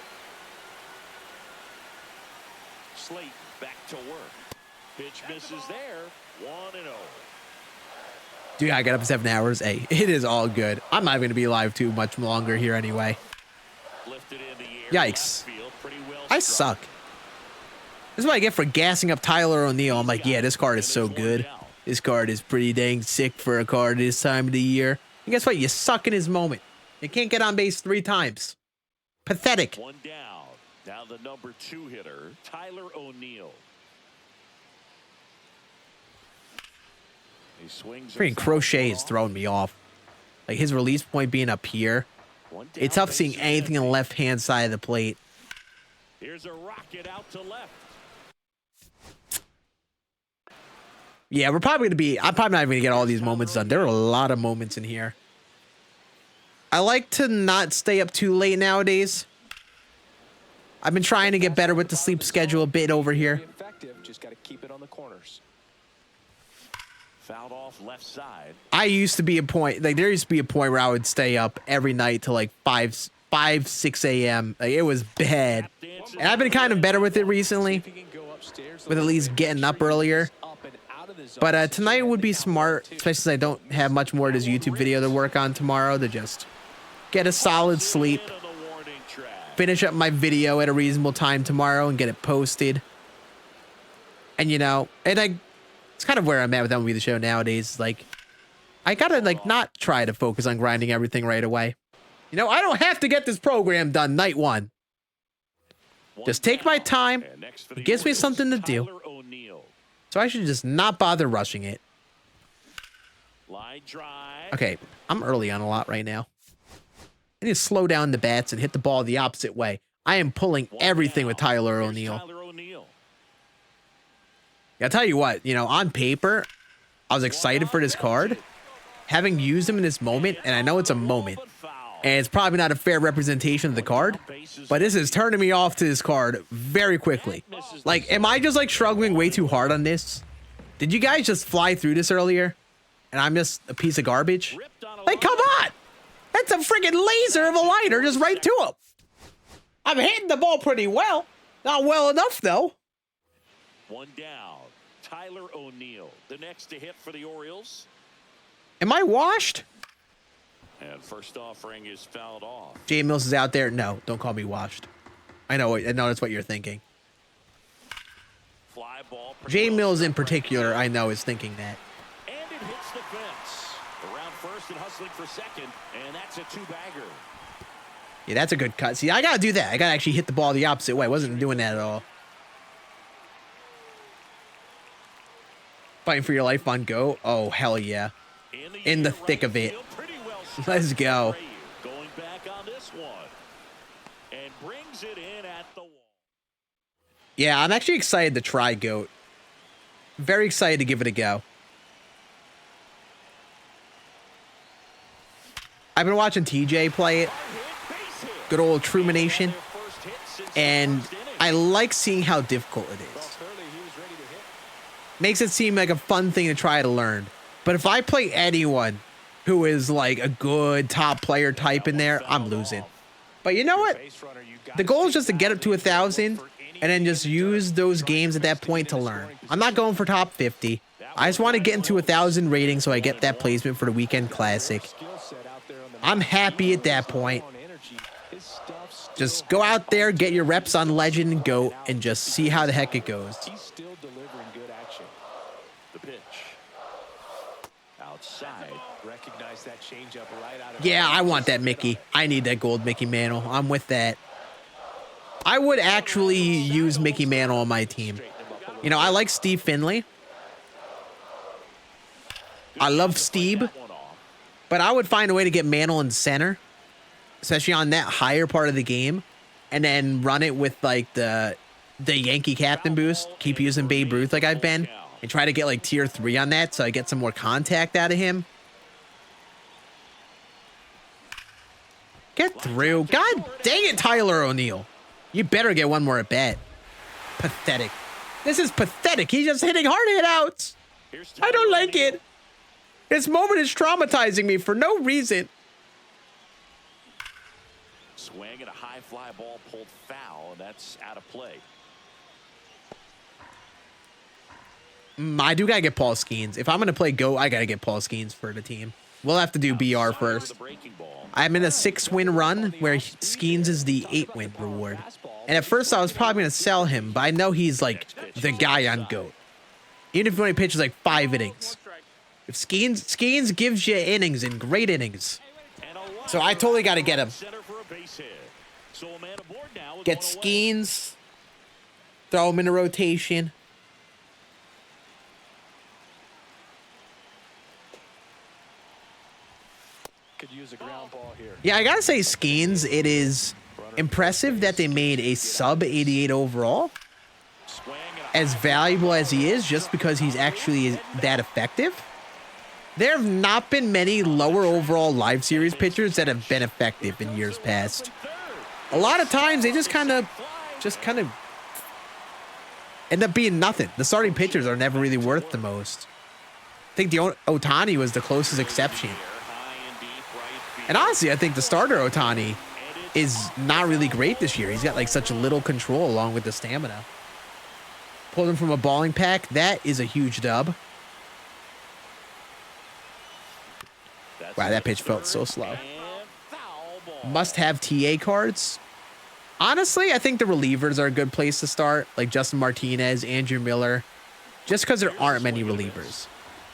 Slate back to work. Pitch misses there. 1-0. Dude, I got up 7 hours. Hey, it is all good. I'm not going to be alive too much longer here anyway. Lifted in the air. Yikes. Outfield, pretty well I struck. suck. This is what I get for gassing up Tyler O'Neill. I'm like, yeah, this card is so good. This card is pretty dang sick for a card this time of the year. And guess what? You suck in his moment. You can't get on base 3 times. Pathetic. One down. Now the number 2 hitter, Tyler O'Neill. He swings. Freaking Crochet is throwing me off. Like his release point being up here. It's tough seeing anything on the left-hand side of the plate. Here's a rocket out to left. Yeah, we're probably going to be... I'm probably not even going to get all these moments done. There are a lot of moments in here. I like to not stay up too late nowadays. I've been trying to get better with the sleep schedule a bit over here. Effective, just got to keep it on the corners. Fouled off left side. I used to be a point... Like, there used to be a point where I would stay up every night till like 5, 6 a.m. Like, it was bad. And I've been kind of better with it recently. With at least getting up earlier. But tonight would be smart, especially since I don't have much more of this YouTube video to work on tomorrow, to just get a solid sleep, finish up my video at a reasonable time tomorrow and get it posted. And you know, it's kind of where I'm at with MLB The Show nowadays. Like, I gotta like not try to focus on grinding everything right away. You know, I don't have to get this program done night 1. Just take my time. It gives me something to do. So I should just not bother rushing it. Okay, I'm early on a lot right now. I need to slow down the bats and hit the ball the opposite way. I am pulling everything with Tyler O'Neill. Yeah, I'll tell you what, you know, on paper, I was excited for this card. Having used him in this moment, and I know it's a moment, and it's probably not a fair representation of the card, but this is turning me off to this card very quickly. Like, am I just like struggling way too hard on this? Did you guys just fly through this earlier? And I'm just a piece of garbage? Like, come on! That's a freaking laser of a liner just right to him. I'm hitting the ball pretty well. Not well enough, though. One down. Tyler O'Neill, the next to hit for the Orioles. Am I washed? And first offering is fouled off. Jay Mills is out there. No, don't call me washed. I know that's what you're thinking. Fly ball. Jay Mills in particular, I know, is thinking that. And it hits the fence. Around first and hustling for second, and that's a 2-bagger. Yeah, that's a good cut. See, I gotta do that. I gotta actually hit the ball the opposite way. I wasn't doing that at all. Fighting for your life on go. Oh, hell yeah. In the thick of it. Let's go. Going back on this one. And brings it in at the wall. Yeah, I'm actually excited to try GOAT. Very excited to give it a go. I've been watching TJ play it. Good old Trumanation. And I like seeing how difficult it is. Makes it seem like a fun thing to try to learn. But if I play anyone who is like a good top player type in there, I'm losing. But you know what? The goal is just to get up to 1,000 and then just use those games at that point to learn. I'm not going for top 50. I just want to get into 1,000 rating so I get that placement for the weekend classic. I'm happy at that point. Just go out there, get your reps on Legend and GOAT, and just see how the heck it goes. He's still delivering good action. The pitch. Outside. Recognize that changeup right out of Yeah, I want that Mickey. I need that gold Mickey Mantle. I'm with that. I would actually use Mickey Mantle on my team. You know, I like Steve Finley. I love Steve. But I would find a way to get Mantle in center, especially on that higher part of the game, and then run it with like the Yankee captain boost. Keep using Babe Ruth like I've been, and try to get like tier 3 on that so I get some more contact out of him. Get through. God dang it, Tyler O'Neill. You better get one more at bat. Pathetic. This is pathetic. He's just hitting hard hit outs. I don't like it. This moment is traumatizing me for no reason. Swing and a high fly ball pulled foul, and that's out of play. I do gotta get Paul Skeens. If I'm gonna play GOAT, I gotta get Paul Skeens for the team. We'll have to do BR first. I'm in a 6-win run where Skeens is the 8-win reward. And at first I was probably gonna sell him, but I know he's like the guy on GOAT. Even if he only pitches like 5 innings. If Skeens gives you innings and great innings. So I totally gotta get him. Get Skeens. Throw him in a rotation. Could use a ground ball here. Yeah, I gotta say Skeens, it is impressive that they made a sub 88 overall. As valuable as he is, just because he's actually that effective. There have not been many lower overall live series pitchers that have been effective in years past. A lot of times they just kind of end up being nothing. The starting pitchers are never really worth the most. I think the Ohtani was the closest exception. And honestly, I think the starter Ohtani is not really great this year. He's got like such little control along with the stamina. Pulled him from a balling pack. That is a huge dub. Wow, that pitch felt so slow. Must have TA cards. Honestly, I think the relievers are a good place to start. Like Justin Martinez, Andrew Miller. Just because there aren't many relievers.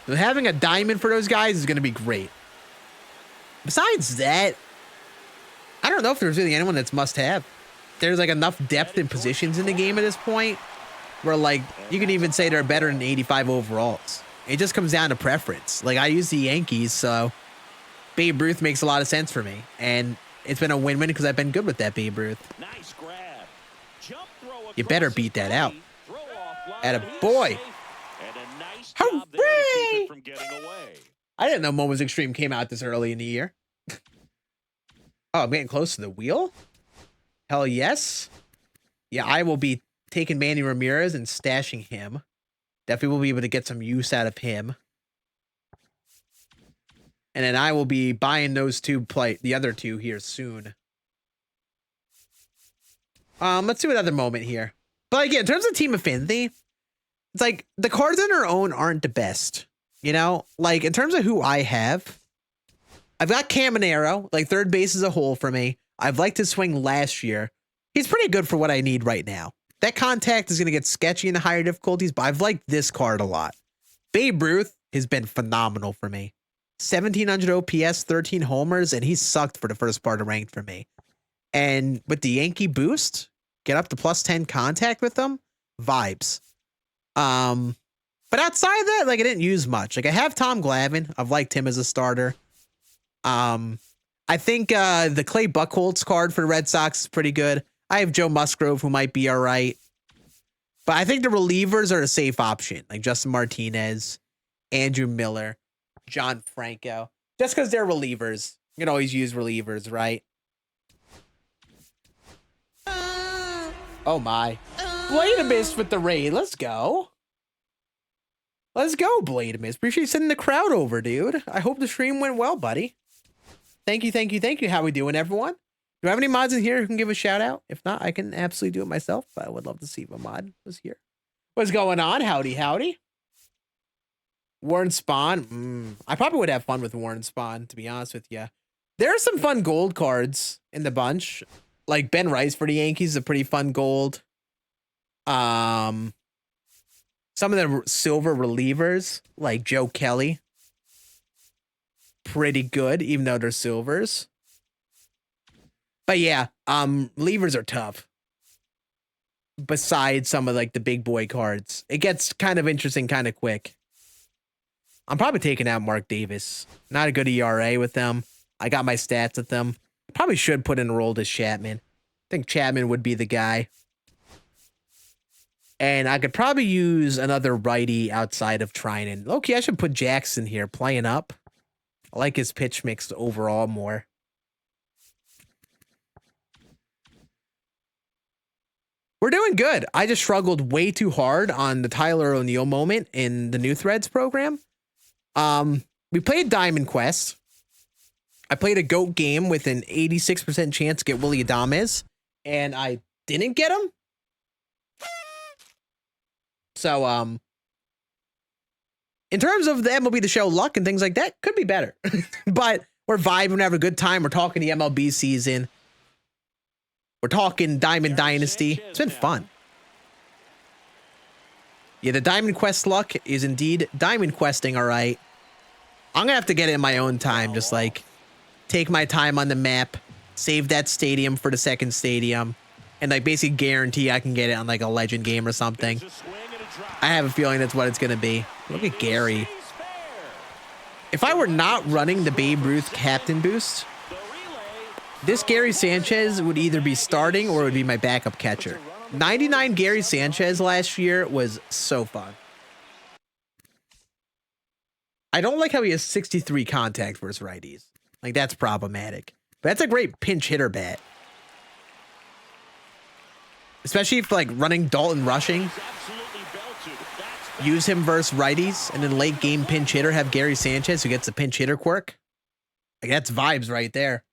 So having a diamond for those guys is going to be great. Besides that, I don't know if there's really anyone that's must have. There's like enough depth and positions in the game at this point where like you can even say they're better than 85 overalls. It just comes down to preference. Like I use the Yankees, so Babe Ruth makes a lot of sense for me. And it's been a win-win because I've been good with that Babe Ruth. Nice grab. Jump throw. You better beat that out. Atta boy. And a nice job there to keep it from getting away. I didn't know Moments Extreme came out this early in the year. Oh, I'm getting close to the wheel? Hell yes. Yeah, I will be taking Manny Ramirez and stashing him. Definitely will be able to get some use out of him. And then I will be buying those the other two here soon. Let's do another moment here. But again, in terms of team affinity, it's like the cards on their own aren't the best. You know, like in terms of who I have, I've got Caminero, like third base is a hole for me. I've liked his swing last year. He's pretty good for what I need right now. That contact is going to get sketchy in the higher difficulties, but I've liked this card a lot. Babe Ruth has been phenomenal for me. 1,700 OPS, 13 homers, and he sucked for the first part of ranked for me. And with the Yankee boost, get up to plus 10 contact with them, vibes. But outside of that, like I didn't use much. Like I have Tom Glavine. I've liked him as a starter. I think the Clay Buchholz card for the Red Sox is pretty good. I have Joe Musgrove, who might be all right. But I think the relievers are a safe option, like Justin Martinez, Andrew Miller, John Franco. Just because they're relievers. You can always use relievers, right? Oh my. Blade-a-Mist with the raid. Let's go. Let's go, Blade-a-Mist. Appreciate you sending the crowd over, dude. I hope the stream went well, buddy. Thank you, thank you, thank you. How we doing, everyone? Do I have any mods in here who can give a shout out? If not, I can absolutely do it myself. But I would love to see if a mod was here. What's going on? Howdy, howdy. Warren Spahn. I probably would have fun with Warren Spahn, to be honest with you. There are some fun gold cards in the bunch. Like Ben Rice for the Yankees is a pretty fun gold. Some of the silver relievers, like Joe Kelly, pretty good, even though they're silvers. But yeah, relievers are tough. Besides some of like the big boy cards, it gets kind of interesting kind of quick. I'm probably taking out Mark Davis. Not a good ERA with them. I got my stats with them. Probably should put in a role as Chapman. I think Chapman would be the guy. And I could probably use another righty outside of Trinan. Okay, I should put Jackson here, playing up. I like his pitch mix overall more. We're doing good. I just struggled way too hard on the Tyler O'Neill moment in the New Threads program. We played Diamond Quest. I played a GOAT game with an 86% chance to get Willy Adames, and I didn't get him. So, in terms of the MLB The Show luck and things like that, could be better. But we're vibing, we're having a good time. We're talking the MLB season. We're talking Diamond Dynasty. It's been fun. Yeah, the Diamond Quest luck is indeed Diamond Questing, all right. I'm going to have to get it in my own time. Just like take my time on the map, save that stadium for the second stadium, and like basically guarantee I can get it on like a legend game or something. I have a feeling that's what it's going to be. Look at Gary. If I were not running the Babe Ruth captain boost, this Gary Sanchez would either be starting or it would be my backup catcher. 99 Gary Sanchez last year was so fun. I don't like how he has 63 contact versus righties. Like, that's problematic. But that's a great pinch hitter bat. Especially if, like, running Dalton rushing. Use him versus righties. And then late game pinch hitter have Gary Sanchez who gets the pinch hitter quirk. Like, that's vibes right there.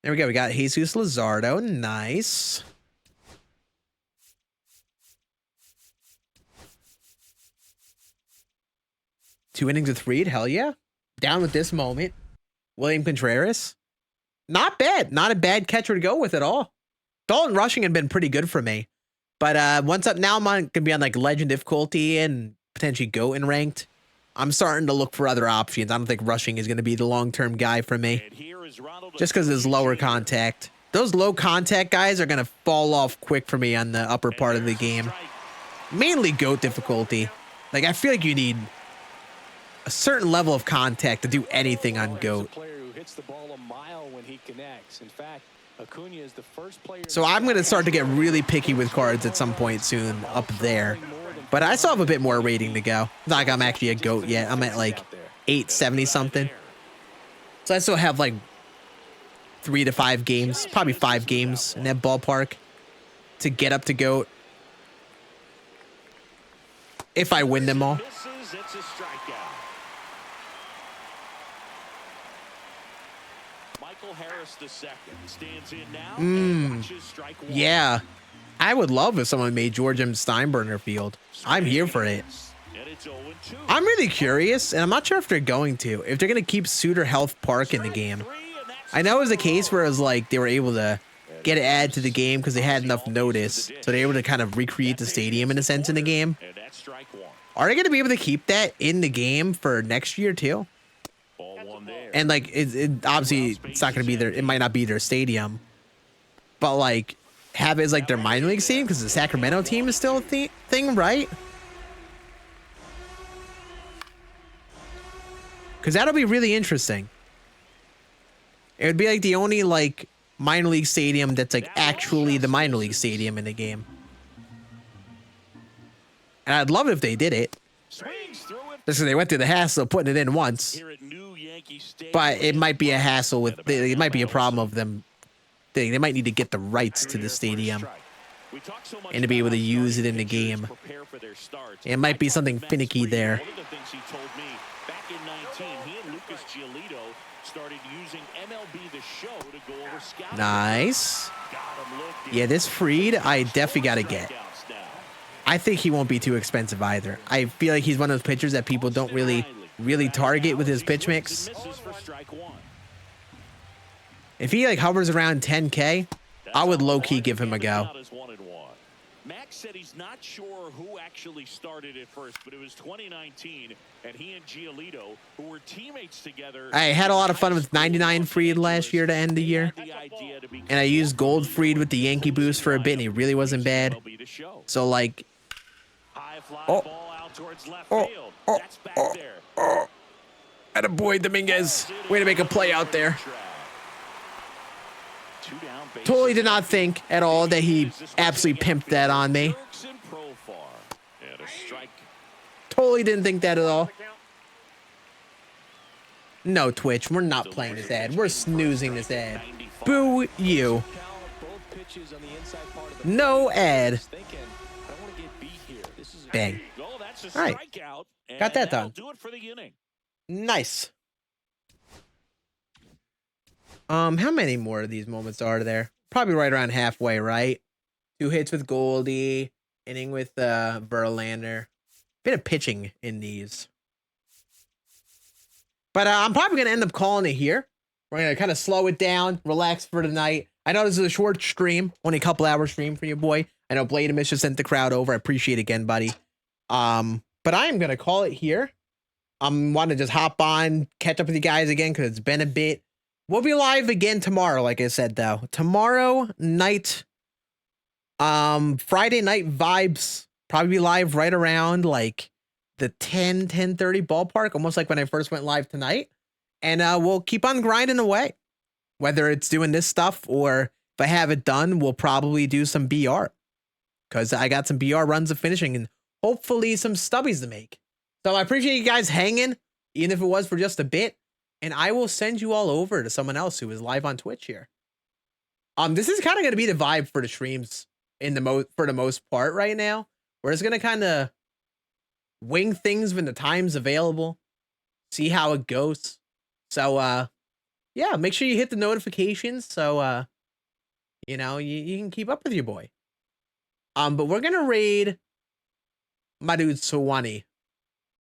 There we go. We got Jesus Luzardo. Nice. Two innings of Reed. Hell yeah. Down with this moment. William Contreras. Not bad. Not a bad catcher to go with at all. Dalton rushing had been pretty good for me. But once up now, I'm going to be on like legend difficulty and potentially GOAT in ranked. I'm starting to look for other options. I don't think rushing is going to be the long-term guy for me. Just because it's lower contact. Those low contact guys are going to fall off quick for me on the upper part of the game. Mainly GOAT difficulty. Like, I feel like you need a certain level of contact to do anything on GOAT. So I'm going to start to get really picky with cards at some point soon up there. But I still have a bit more rating to go. Not like I'm actually a GOAT yet. I'm at like 870 something. So I still have like 3 to 5 games, probably 5 games in that ballpark to get up to GOAT. If I win them all. Yeah. I would love if someone made George M. Steinbrenner Field. I'm here for it. I'm really curious, and I'm not sure if they're going to. If they're going to keep Suter Health Park in the game. I know it was a case where it was like they were able to get it added to the game because they had enough notice. So they were able to kind of recreate the stadium in a sense in the game. Are they going to be able to keep that in the game for next year too? And like, it obviously it's not going to be their, it might not be their stadium. But like, have it as like their minor league stadium because the Sacramento team is still a thing, right? Because that'll be really interesting. It would be like the only like minor league stadium that's like actually the minor league stadium in the game. And I'd love it if they did it. Just because they went through the hassle of putting it in once. But it might be a hassle with, it might be a problem of them. They might need to get the rights to the stadium and to be able to use it in the game. It might be something finicky there. Nice. Yeah, this Freed, I definitely got to get. I think he won't be too expensive either. I feel like he's one of those pitchers that people don't really target with his pitch mix. If he like hovers around 10K, I would low-key give him a go. Max said he's not sure who actually started at first, but it was 2019, and he and Giolito, who were teammates together. I had a lot of fun with 99 Freed last year to end the year. And I used Gold Freed with the Yankee boost for a bit, and he really wasn't bad. So, like... Attaboy, Dominguez. Way to make a play out there. Totally did not think at all that he absolutely pimped that on me. Totally didn't think that at all. No, Twitch, we're not playing this ad. We're snoozing this ad. Boo you. No ad. Bang. All right. Got that done. Nice. How many more of these moments are there? Probably right around halfway, right? 2 hits with Goldie, inning with Verlander. Bit of pitching in these. But I'm probably going to end up calling it here. We're going to kind of slow it down, relax for the night. I know this is a short stream, only a couple hours stream for you, boy. I know Blade just sent the crowd over. I appreciate it again, buddy. But I am going to call it here. I'm want to just hop on, catch up with you guys again because it's been a bit. We'll be live again tomorrow, like I said, though. Tomorrow night, Friday night vibes, probably be live right around like the 10:30 ballpark, almost like when I first went live tonight. And we'll keep on grinding away. Whether it's doing this stuff or if I have it done, we'll probably do some BR. Because I got some BR runs of finishing and hopefully some stubbies to make. So I appreciate you guys hanging, even if it was for just a bit. And I will send you all over to someone else who is live on Twitch here. This is kind of going to be the vibe for the streams for the most part right now. We're just going to kind of wing things when the time's available. See how it goes. So, yeah, make sure you hit the notifications so, you know, you can keep up with your boy. But we're going to raid my dude Sawani.